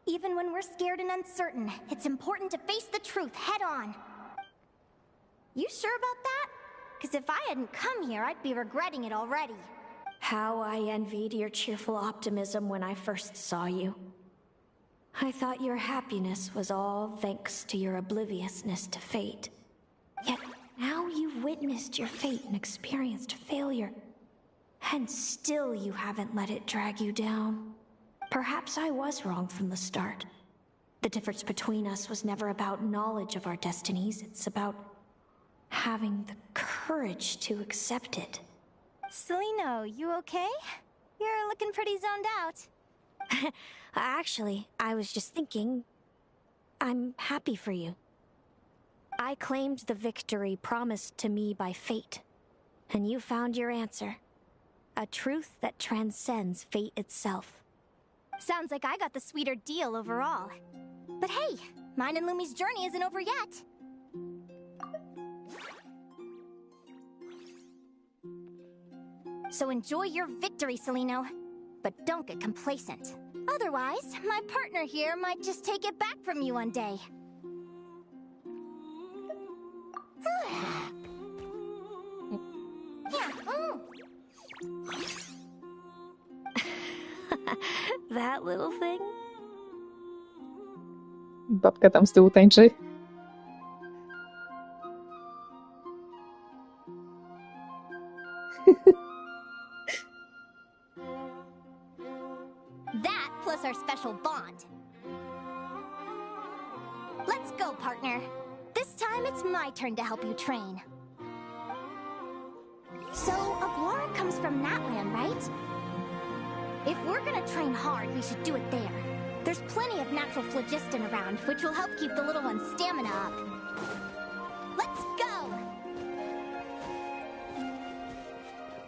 Even when we're scared and uncertain, it's important to face the truth head on. You sure about that? Because if I hadn't come here, I'd be regretting it already. How I envied your cheerful optimism when I first saw you. I thought your happiness was all thanks to your obliviousness to fate. Yet now you've witnessed your fate and experienced failure. And still you haven't let it drag you down. Perhaps I was wrong from the start. The difference between us was never about knowledge of our destinies. It's about having the courage to accept it. Celino, you okay? You're looking pretty zoned out. Actually, I was just thinking, I'm happy for you. I claimed the victory promised to me by fate, and you found your answer. A truth that transcends fate itself. Sounds like I got the sweeter deal overall. But hey, mine and Lumi's journey isn't over yet. So enjoy your victory, Celino. But don't get complacent. Otherwise, my partner here might just take it back from you one day. That little thing? Babka tam z tyłu tańczy. That plus our special bond. Let's go, partner. This time it's my turn to help you train. So, Aguara comes from Natland, right? If we're gonna train hard, we should do it there. There's plenty of natural phlogiston around, which will help keep the little one's stamina up. Let's go!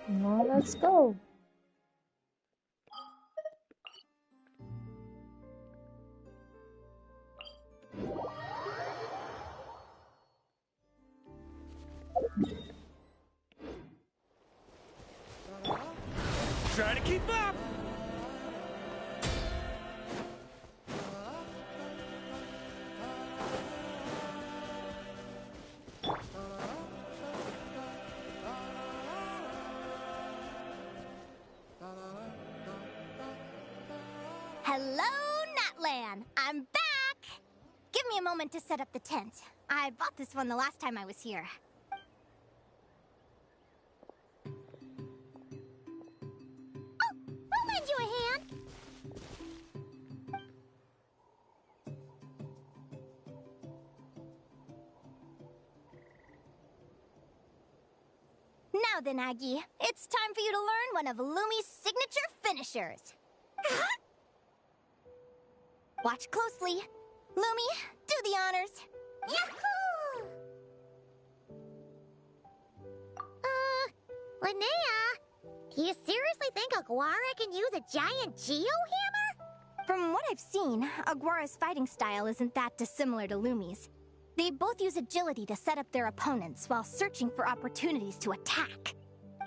No, let's go. Try to keep up! Hello, Natlan! I'm back! Give me a moment to set up the tent. I bought this one the last time I was here. I'll lend you a hand. Now then, Aggie, it's time for you to learn one of Lumi's signature finishers. Watch closely. Lumi, do the honors. Yahoo! Linnea, do you seriously think Aguara can use a giant geohammer? From what I've seen, Aguara's fighting style isn't that dissimilar to Lumi's. They both use agility to set up their opponents while searching for opportunities to attack.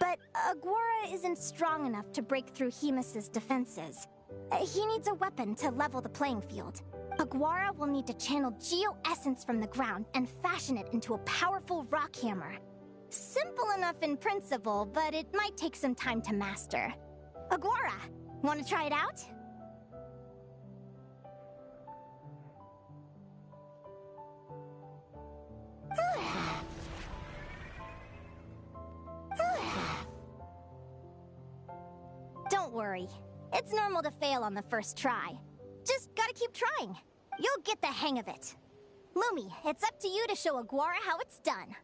But Aguara isn't strong enough to break through Hemus's defenses. He needs a weapon to level the playing field. Aguara will need to channel geo-essence from the ground and fashion it into a powerful rock hammer. Simple enough in principle, but it might take some time to master. Aguara, want to try it out? Don't worry. It's normal to fail on the first try. Just gotta keep trying. You'll get the hang of it. Lumi, it's up to you to show Aguara how it's done.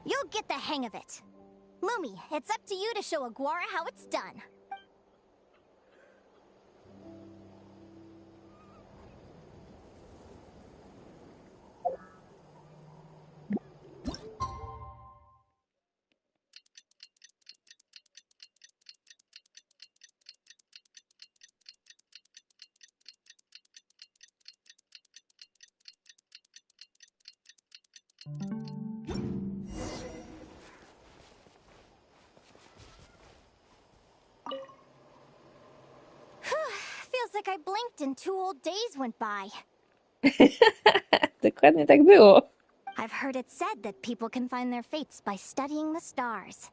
You'll get the hang of it. Lumi, it's up to you to show Aguara how it's done. Feels like I blinked and 2 whole days went by. Dokładnie tak było. I've heard it said that people can find their fates by studying the stars.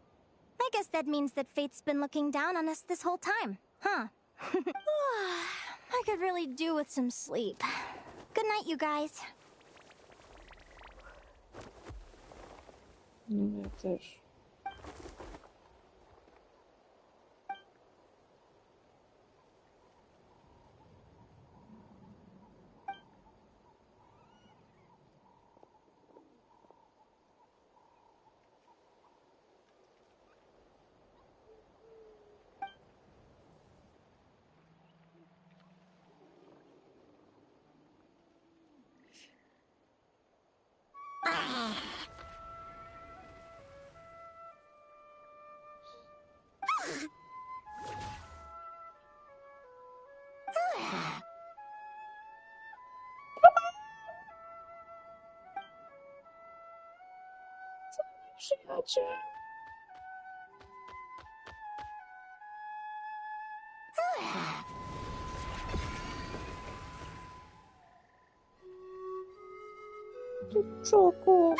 I guess that means that fate's been looking down on us this whole time, huh? I could really do with some sleep. Good night, you guys. No, ja też. Przyjaciel. Czoko.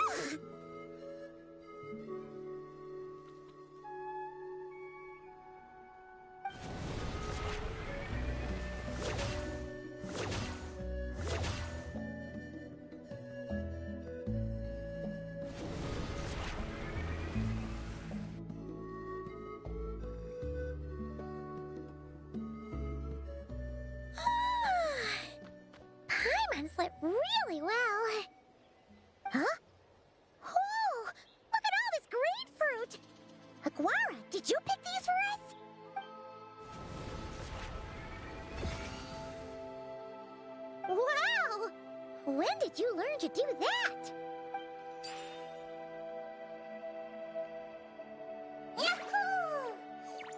Paimon slept really well. Huh? Oh, look at all this grapefruit! Aguara, did you pick these for us? Wow! When did you learn to do that? Yahoo!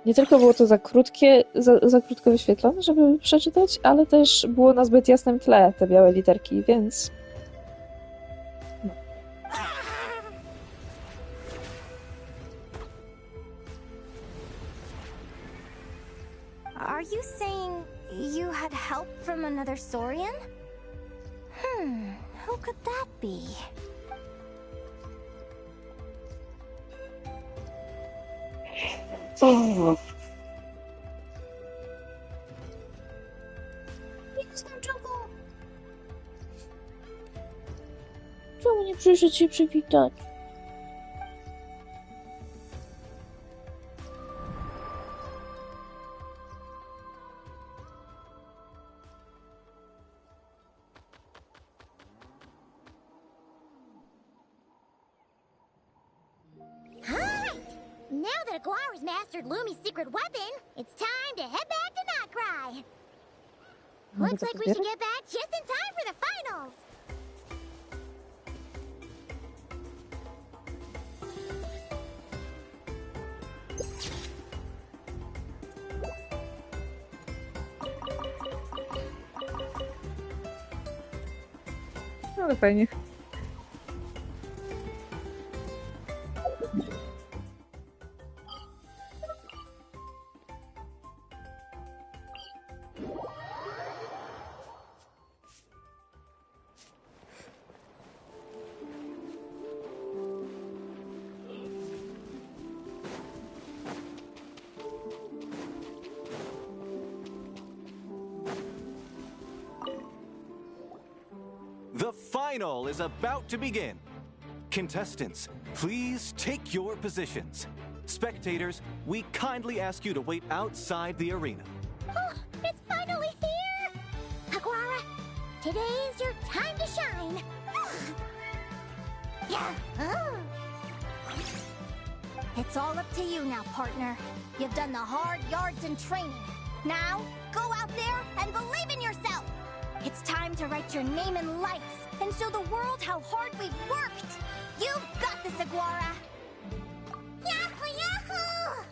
Nie tylko było to za krótkie, za krótko wyświetlone, żeby przeczytać, ale też było na zbyt jasnym tle te białe literki, więc... Are you saying you had help from another Saurian? Who could that be? Jestem czego? Czemu nie przyszedł się przywitać? Now that Aguara's mastered Lumi's secret weapon, it's time to head back to Notcry. Looks like we should get back just in time for the finals. Ale fajnie. The final is about to begin. Contestants, please take your positions. Spectators, we kindly ask you to wait outside the arena. Oh, it's finally here! Aguara, today is your time to shine. Yeah. Oh. It's all up to you now, partner. You've done the hard yards in training. Now, go out there and believe in yourself! It's time to write your name in lights and show the world how hard we've worked! You've got this, Aguara! Yahoo! Yahoo!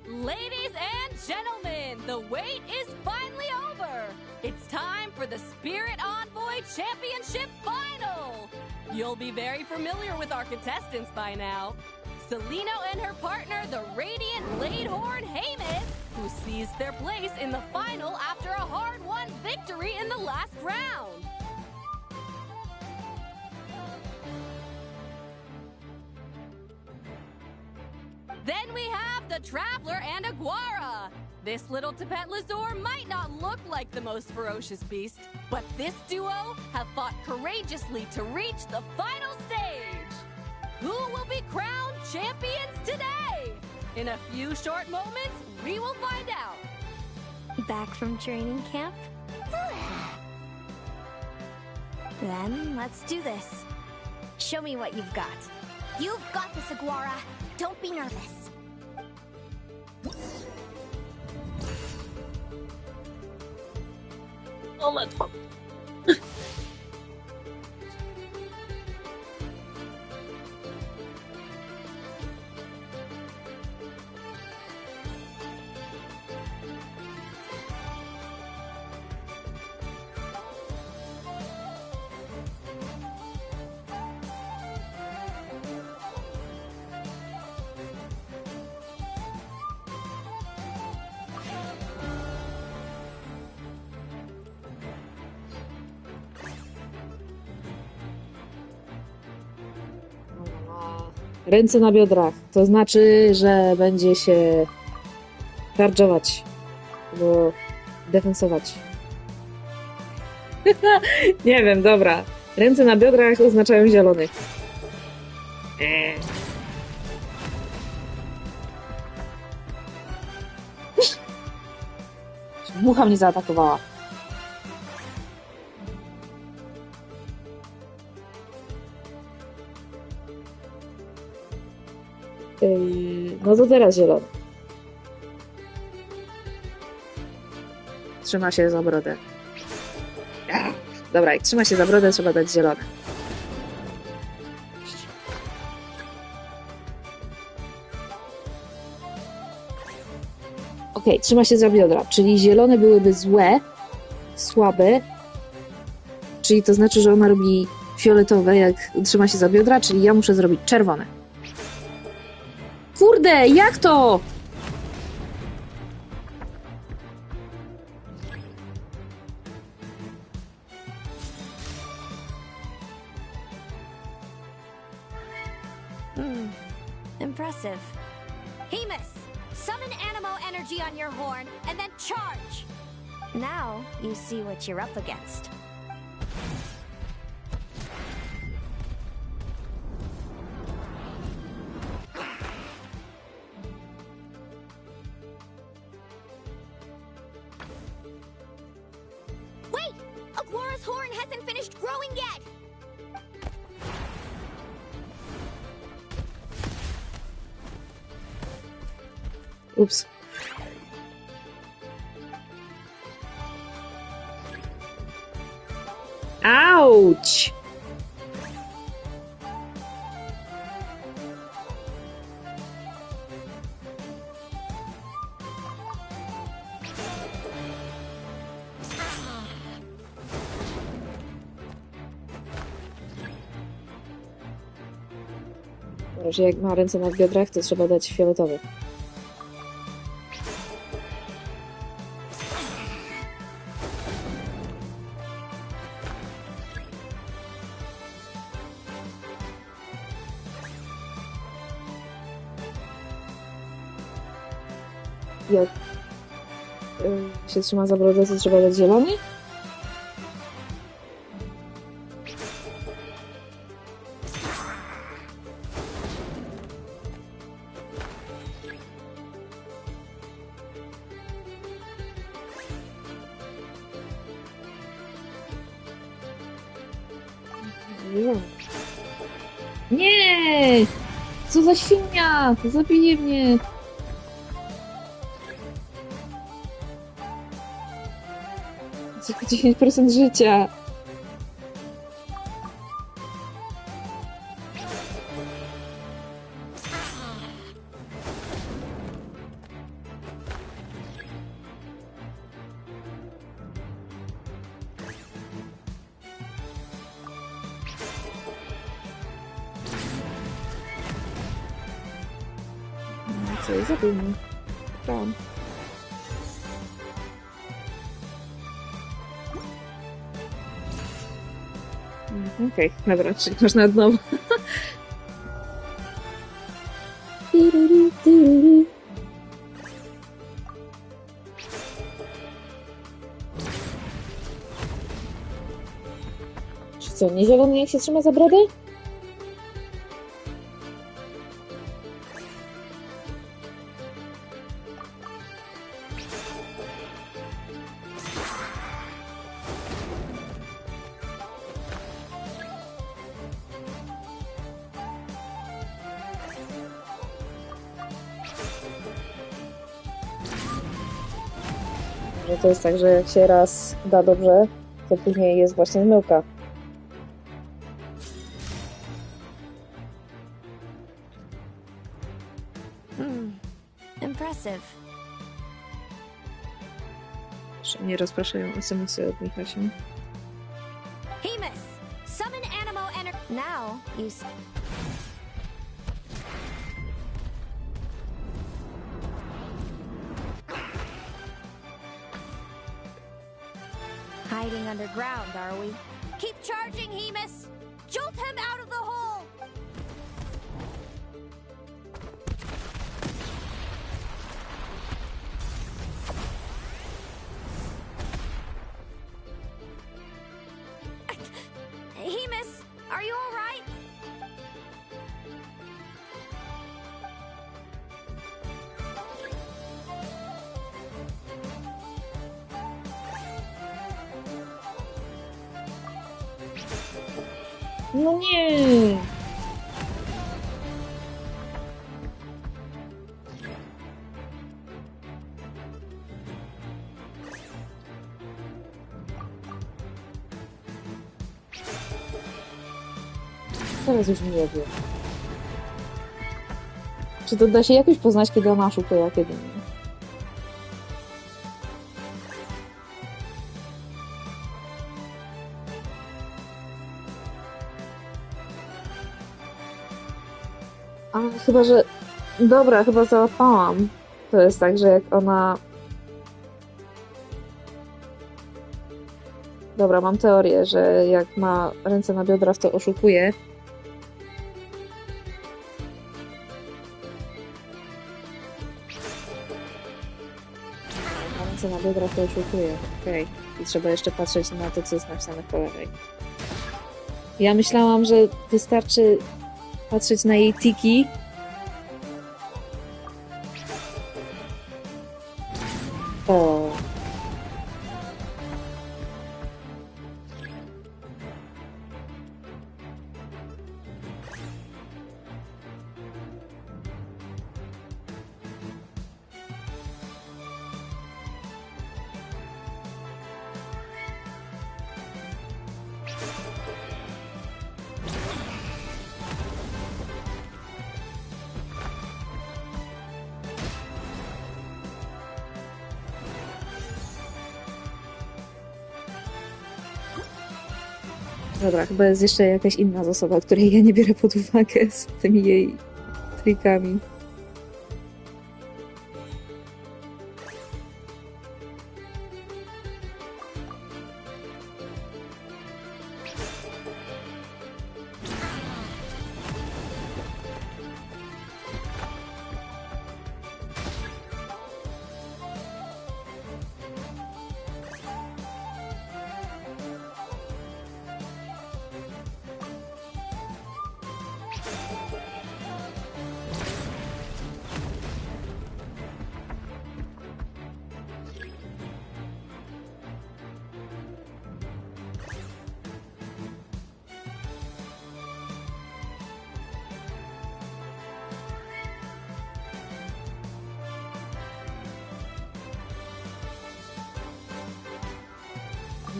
Ladies and gentlemen, the wait is finally over. It's time for the Spirit Envoy Championship Final. You'll be very familiar with our contestants by now. Celino and her partner, the Radiant Bladehorn Haymis, who seized their place in the final after a hard-won victory in the last round. Then we have the Traveler and Aguara. This little Tepet Lazur might not look like the most ferocious beast, but this duo have fought courageously to reach the final stage. Who will be crowned champions today? In a few short moments, we will find out. Back from training camp? Then let's do this. Show me what you've got. You've got this, Aguara. Don't be nervous. O matko. Ręce na biodrach. To znaczy, że będzie się charge'ować. Albo defensować. Nie wiem, dobra. Ręce na biodrach oznaczają zielony. Mucha mnie zaatakowała. No to teraz zielony. Trzyma się za brodę. Dobra, jak trzyma się za brodę, trzeba dać zielone. Okej, trzyma się za biodra, czyli zielone byłyby złe, słabe, czyli to znaczy, że ona robi fioletowe, jak trzyma się za biodra, czyli ja muszę zrobić czerwone. Kurde, jak to? Impressive. Haymis, summon Animo energy on your horn and then charge. Now you see what you're up against. Wait! Aguara's horn hasn't finished growing yet! Ups. Auć! Że jak ma ręce na biodrach, to trzeba dać fioletowy. Jak się trzyma za brodę, to trzeba dać zielony? Wiem. Nie! Co za świnia! Zabije mnie! Tylko 10% życia. Co jest za dumny? Tam. Okej, dobra, czyli można od nowa. Czy co, nie zielony jak się trzyma za brodę? Że to jest tak, że jak się raz da dobrze, to później jest właśnie zmyłka. Impressive. Że mnie rozpraszają SMS-y od Michasia. Hemus, summon Animo Now, you hiding underground, are we? Keep charging, Hemus! Jolt him out of the hole! Hemus, are you all right? No nie! Teraz już nie wiem. Czy to da się jakoś poznać, kiedy ona oszukuje, a kiedy nie? A chyba, że... Dobra, chyba załapałam. To jest tak, że jak ona... Dobra, mam teorię, że jak ma ręce na biodrach, to oszukuje. Jak ma ręce na biodrach, to oszukuje. Okej. I trzeba jeszcze patrzeć na to, co jest napisane po lewej. Ja myślałam, że wystarczy patrzeć na jej tiki. O. Dobra, chyba jest jeszcze jakaś inna zasada, której ja nie biorę pod uwagę z tymi jej trikami.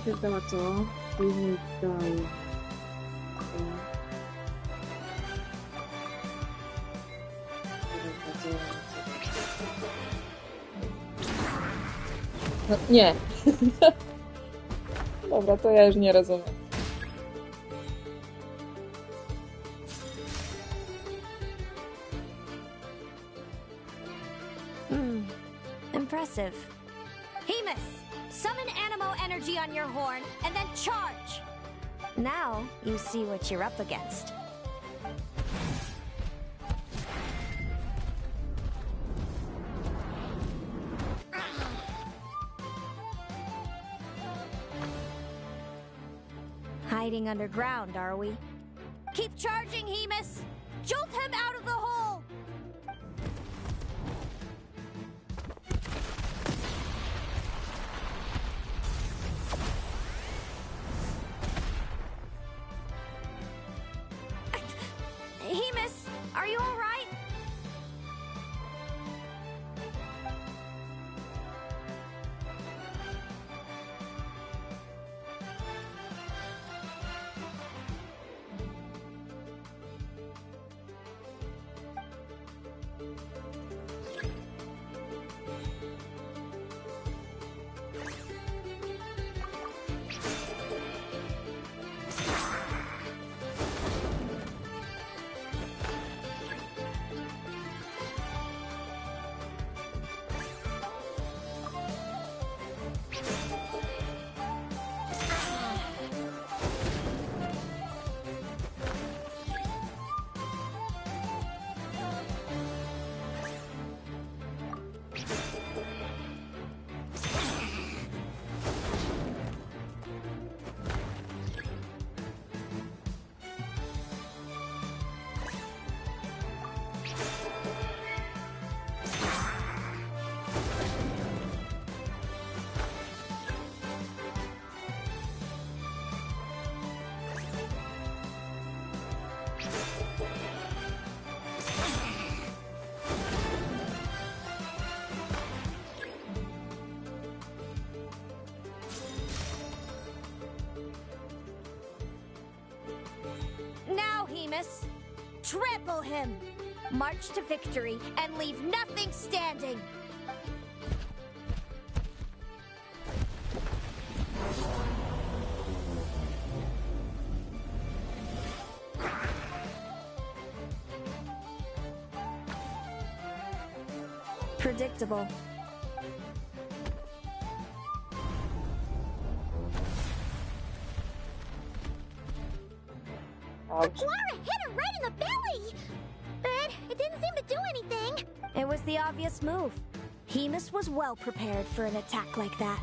Wiadomo to. Później dalej. No, nie. Dobra, to ja już nie rozumiem. Impressive. Hemus, summon Animo energy on your horn and then charge. Now you see what you're up against. Hiding underground, are we? Keep charging, Hemus! Jolt him out of the hole! Hemus, are you all right? Now, Hemus, trample him! March to victory and leave nothing standing! Predictable. Aguara hit her right in the belly! But it didn't seem to do anything. It was the obvious move. Hemus was well prepared for an attack like that.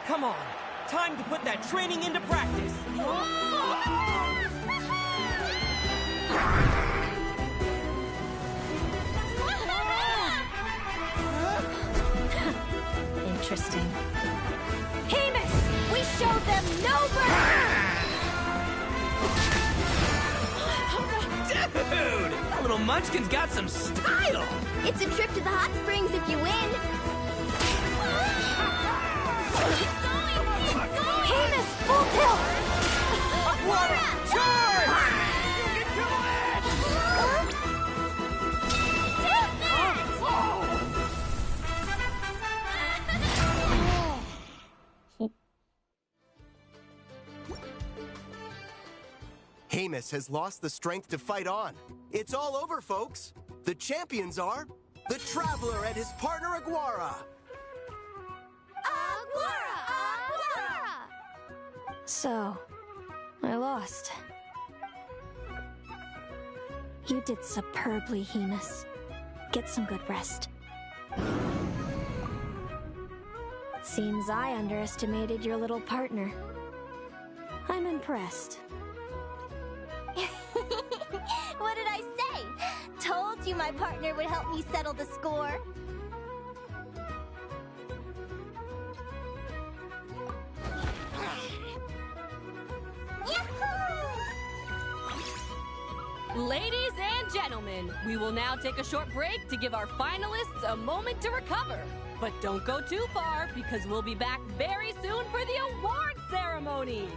Come on, time to put that training into practice. Interesting. Hemus, we show them no mercy! Dude! That little munchkin's got some style! It's a trip to the hot springs if you win. Hemus, full tilt! Aguara, charge! You can do Hamus has lost the strength to fight on. It's all over, folks. The champions are the Traveler and his partner Aguara. Aguara! Aguara! So, I lost. You did superbly, Hamus. Get some good rest. Seems I underestimated your little partner. I'm impressed. What did I say? Told you my partner would help me settle the score. Ladies and gentlemen, we will now take a short break to give our finalists a moment to recover. But don't go too far, because we'll be back very soon for the award ceremony.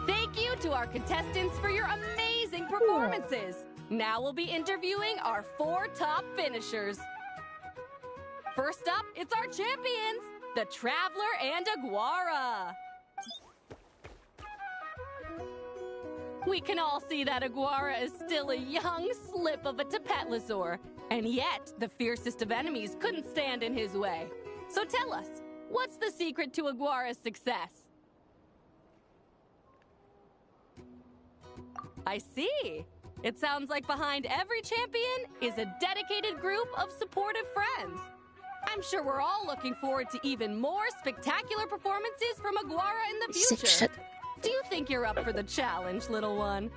Thank you to our contestants for your amazing performances. Now we'll be interviewing our 4 top finishers. First up, it's our champions, the Traveler and Aguara. We can all see that Aguara is still a young slip of a Tapetlosaur, and yet the fiercest of enemies couldn't stand in his way. So tell us, what's the secret to Aguara's success? I see. It sounds like behind every champion is a dedicated group of supportive friends. I'm sure we're all looking forward to even more spectacular performances from Aguara in the future. Do you think you're up for the challenge, little one?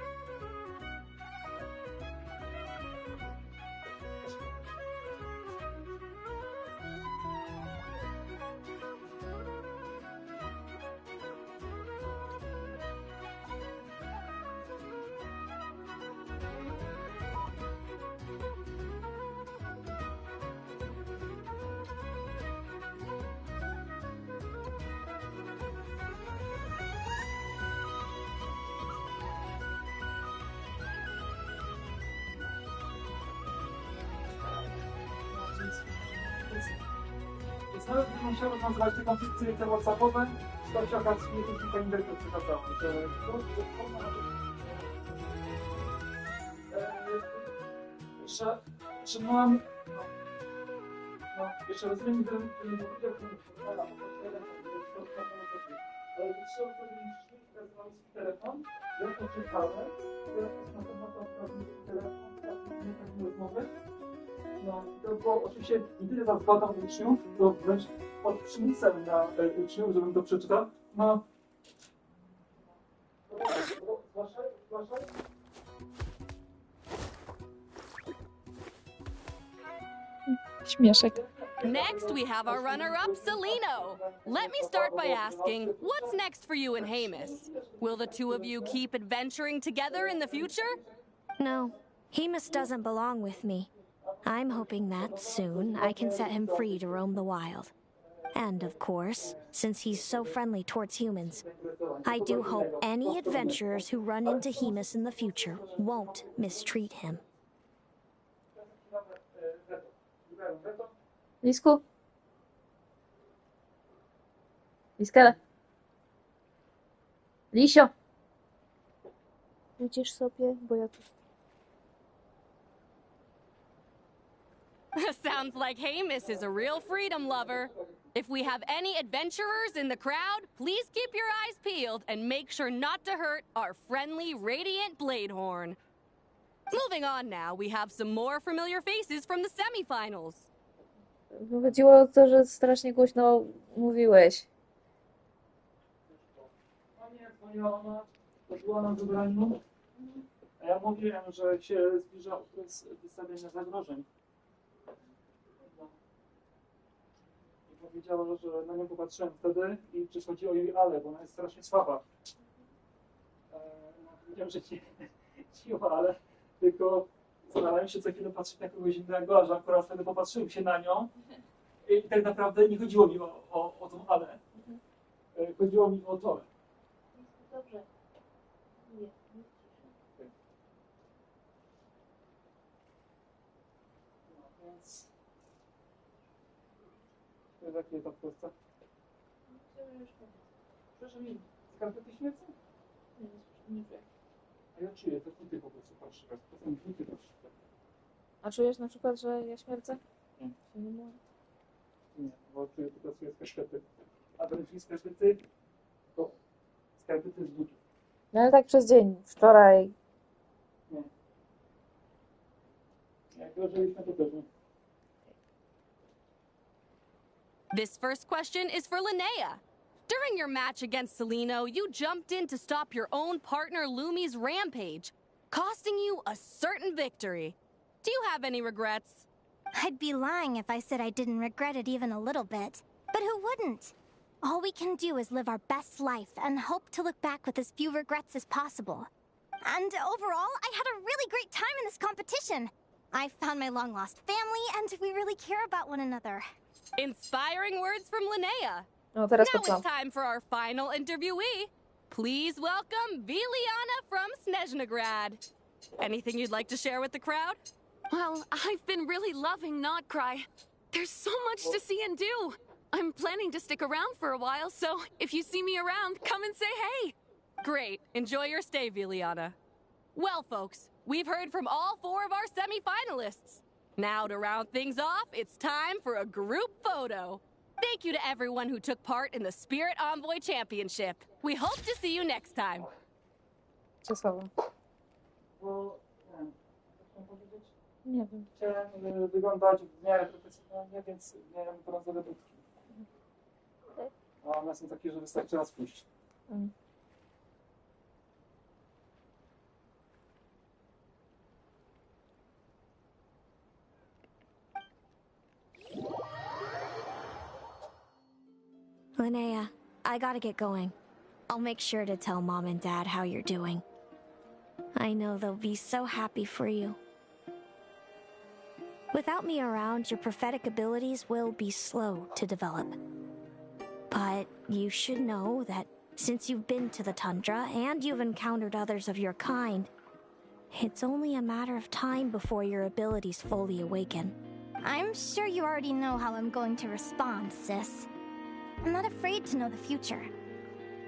Więc nawet gdybym się rozwiązywać te konflikty te whatsappowe, to się okazuje, że kilka inwektów przekazało, że jeszcze mam... jeszcze rozumiem, gdybym powiedział, że ale trzy osoby mi przyszli i pokazywały swój telefon, ja to czytałem, ja to na temat telefon, taką rozmowę. No, to było oczywiście nie tyle za zgodą uczniów, to wręcz pod przymusem na uczniów, żebym to przeczytał. No. Zgłaszaj. Śmieszek. Next, we have our runner-up, Celino. Let me start by asking, what's next for you and Hamus? Will the two of you keep adventuring together in the future? No, Hamus doesn't belong with me. I'm hoping that, soon, I can set him free to roam the wild. And, of course, since he's so friendly towards humans, I do hope any adventurers who run into Hamus in the future won't mistreat him. Lisku? Liskele? Lisio? Pójdziesz sobie, bo ja tu... Sounds like Hamus is a real freedom lover. If we have any adventurers in the crowd, please keep your eyes peeled and make sure not to hurt our friendly, radiant Bladehorn. Moving on now, we have some more familiar faces from the semifinals. Chodziło o to, że strasznie głośno mówiłeś. Nie, dzwoniła ona, była na zebraniu, a ja mówiłem, że się zbliża okres wystawiania zagrożeń. I powiedziała, że na nią popatrzyłem wtedy i czy chodzi o jej Ale, bo ona jest strasznie słaba. Powiedziałem, że nie o Ale, tylko starałem się co chwilę patrzeć na kogoś innego, a że akurat wtedy popatrzyłem się na nią i tak naprawdę nie chodziło mi o tą Ale. Chodziło mi o to. Dobrze. Nie. No, więc... To jest jaki etap w Polsce? Proszę mi. Skarpety śmierci? Nie wiem. A ja czuję, to ty po prostu patrzysz. Czasem ty patrzysz. A czujesz na przykład, że ja śmierdzę? Nie. Nie mówię. Nie, bo czuję, ty pracujesz z kaszkety. A wręcz z kaszkety, to skarpety z butów. No ale tak przez dzień. Wczoraj. Nie. Jak leżeliśmy, to też nie. This first question is for Linnea. During your match against Celino, you jumped in to stop your own partner Lumi's rampage, costing you a certain victory. Do you have any regrets? I'd be lying if I said I didn't regret it even a little bit. But who wouldn't? All we can do is live our best life and hope to look back with as few regrets as possible. And overall, I had a really great time in this competition. I found my long-lost family, and we really care about one another. Inspiring words from Linnea. No, teraz Now poczułam. it's time for our final interviewee. Please welcome Viliana from Snezhnegrad. Anything you'd like to share with the crowd? Well, I've been really loving Not Cry. There's so much to see and do. I'm planning to stick around for a while, so if you see me around, come and say hey. Great. Enjoy your stay, Viliana. Well, folks, we've heard from all 4 of our semi-finalists. Now, to round things off, it's time for a group photo. Thank you to everyone who took part in the Spirit Envoy Championship. We hope to see you next time. Co słowo? Bo, nie wiem, co chciałem powiedzieć? Nie wiem. Chciałem wyglądać w miarę profesjonalnie, więc miałem brązowe budki. A one są takie, że wystarczy raz pójść. Linnea, I gotta get going. I'll make sure to tell Mom and Dad how you're doing. I know they'll be so happy for you. Without me around, your prophetic abilities will be slow to develop. But you should know that since you've been to the tundra and you've encountered others of your kind, it's only a matter of time before your abilities fully awaken. I'm sure you already know how I'm going to respond, sis. I'm not afraid to know the future.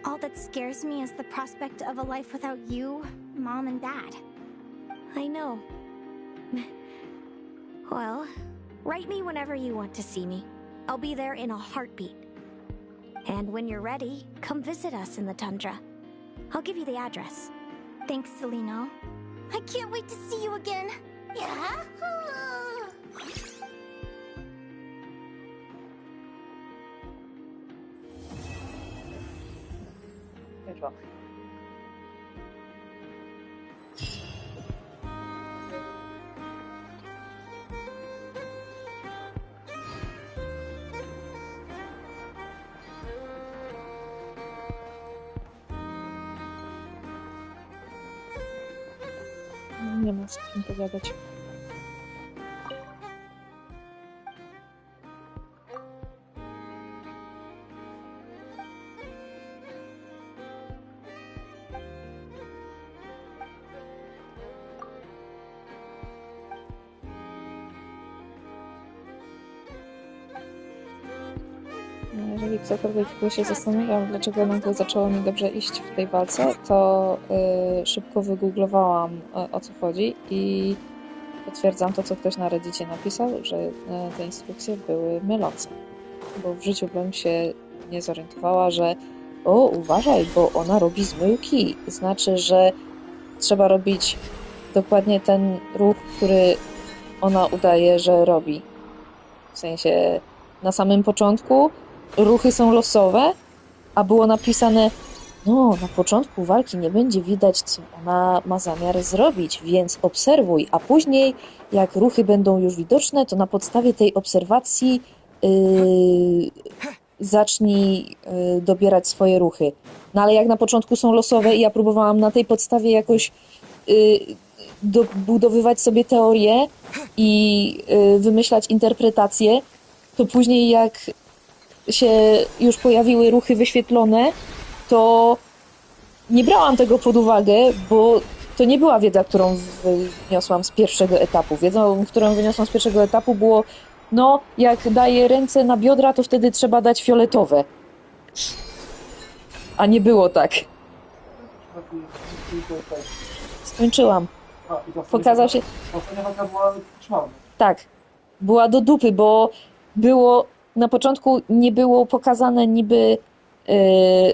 All that scares me is the prospect of a life without you, Mom, and Dad. I know. Well, write me whenever you want to see me. I'll be there in a heartbeat. And when you're ready, come visit us in the tundra. I'll give you the address. Thanks, Celino. I can't wait to see you again. Yeah? Nie ma z kim pogadać. Jeżeli ktokolwiek się zastanawiał, dlaczego nagle zaczęło mi dobrze iść w tej walce, to szybko wygooglowałam, o co chodzi i potwierdzam to, co ktoś na Reddicie napisał, że te instrukcje były mylące. Bo w życiu bym się nie zorientowała, że uważaj, bo ona robi zmyłki. Znaczy, że trzeba robić dokładnie ten ruch, który ona udaje, że robi. W sensie na samym początku ruchy są losowe, a było napisane, na początku walki nie będzie widać, co ona ma zamiar zrobić, więc obserwuj, a później, jak ruchy będą już widoczne, to na podstawie tej obserwacji zacznij dobierać swoje ruchy. No ale jak na początku są losowe i ja próbowałam na tej podstawie jakoś dobudowywać sobie teorię i wymyślać interpretacje, to później jak się już pojawiły ruchy wyświetlone, to nie brałam tego pod uwagę, bo to nie była wiedza, którą wyniosłam z pierwszego etapu. Wiedzą, którą wyniosłam z pierwszego etapu było, jak daję ręce na biodra, to wtedy trzeba dać fioletowe. A nie było tak. Skończyłam. Pokazał się... Ostatnia walka była wytrzymała. Tak. Była do dupy, bo było... Na początku nie było pokazane niby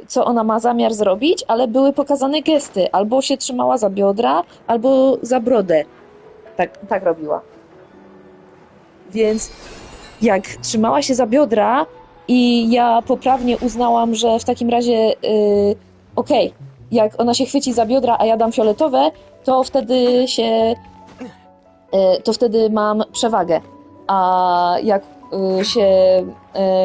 co ona ma zamiar zrobić, ale były pokazane gesty. Albo się trzymała za biodra, albo za brodę. Tak robiła. Więc jak trzymała się za biodra i ja poprawnie uznałam, że w takim razie okej, jak ona się chwyci za biodra, a ja dam fioletowe, to wtedy mam przewagę. A jak się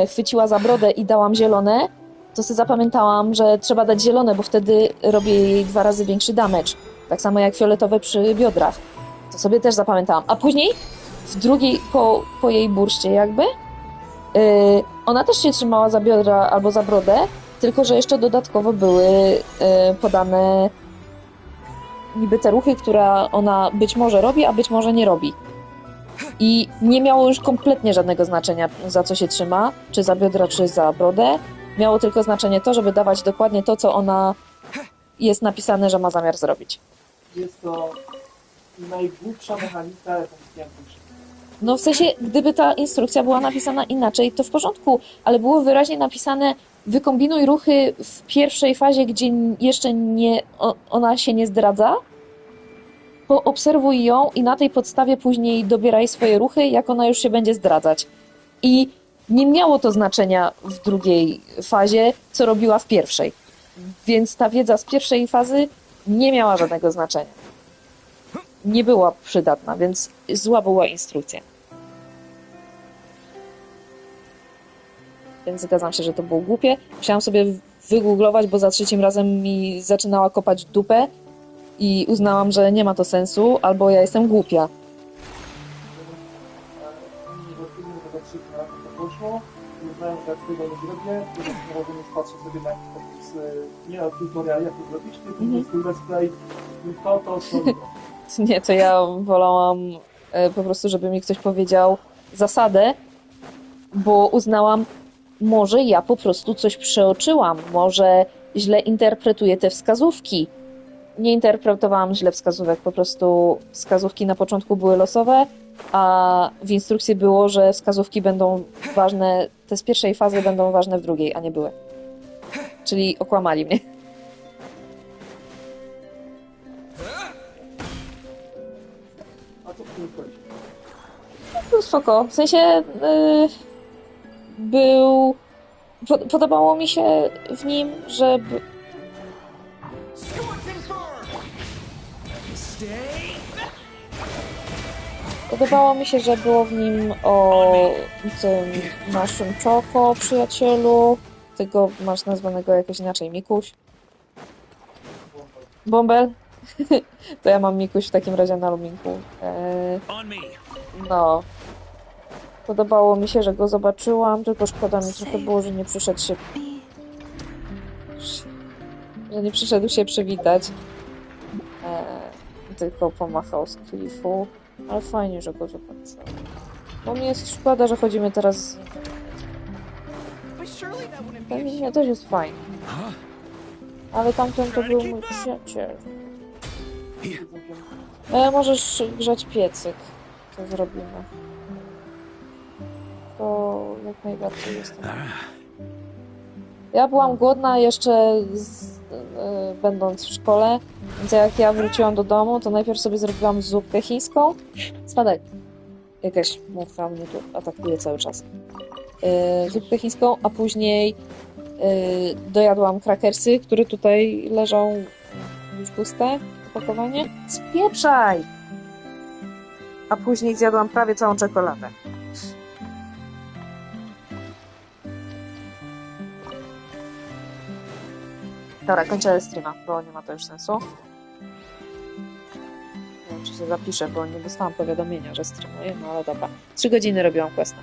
chwyciła za brodę i dałam zielone, to sobie zapamiętałam, że trzeba dać zielone, bo wtedy robię jej 2 razy większy damage. Tak samo jak fioletowe przy biodrach. To sobie też zapamiętałam. A później w drugiej, po jej burście jakby, ona też się trzymała za biodra albo za brodę, tylko że jeszcze dodatkowo były podane niby te ruchy, które ona być może robi, a być może nie robi. I nie miało już kompletnie żadnego znaczenia, za co się trzyma, czy za biodra, czy za brodę. Miało tylko znaczenie to, żeby dawać dokładnie to, co ona jest napisane, że ma zamiar zrobić. Jest to najgłupsza mechanika, jaką widziałem. No w sensie, gdyby ta instrukcja była napisana inaczej, to w porządku, ale było wyraźnie napisane: wykombinuj ruchy w pierwszej fazie, gdzie jeszcze ona się nie zdradza, poobserwuj ją i na tej podstawie później dobieraj swoje ruchy, jak ona już się będzie zdradzać. I nie miało to znaczenia w drugiej fazie, co robiła w pierwszej. Więc ta wiedza z pierwszej fazy nie miała żadnego znaczenia. Nie była przydatna, więc zła była instrukcja. Więc zgadzam się, że to było głupie. Musiałam sobie wygooglować, bo za 3. razem mi zaczynała kopać dupę i uznałam, że nie ma to sensu, albo ja jestem głupia. Uznałem, że jak tego nie zrobię, to może nie patrzę sobie na nie na tutorial, jak to zrobić, tylko swój let's play, to. Nie, to ja wolałam po prostu, żeby mi ktoś powiedział zasadę, bo uznałam, może ja po prostu coś przeoczyłam, może źle interpretuję te wskazówki. Nie interpretowałam źle wskazówek, po prostu wskazówki na początku były losowe, a w instrukcji było, że wskazówki będą ważne, te z pierwszej fazy będą ważne w drugiej, a nie były. Czyli okłamali mnie. A co w tym chodzi? Był spoko. W sensie był... Podobało mi się w nim, że... Podobało mi się, że było w nim o tym naszym Czoko, przyjacielu. Tego masz nazwanego jakoś inaczej, Mikuś. Bąbel? To ja mam Mikuś w takim razie na luminku. No. Podobało mi się, że go zobaczyłam, tylko szkoda mi trochę było, że nie przyszedł się... Że nie przyszedł się przywitać. Tylko pomachał z klifu. Ale fajnie, że go zobaczyłam. Bo mi jest szkoda, że chodzimy teraz... Ten mnie też jest fajny. Ale tamten to był mój przyjaciel. Możesz grzać piecyk. To zrobimy. To jak najbardziej jestem. Ja byłam głodna jeszcze będąc w szkole, więc jak ja wróciłam do domu, to najpierw sobie zrobiłam zupkę chińską. Spadaj. Jakaś mucha mnie tu atakuje cały czas. Zupkę chińską, a później dojadłam krakersy, które tutaj leżą już puste, opakowanie. Spieprzaj! A później zjadłam prawie całą czekoladę. Dobra, kończę streama, bo nie ma to już sensu. Nie wiem, czy się zapiszę, bo nie dostałam powiadomienia, że streamuję, no ale dobra. 3 godziny robiłam questa.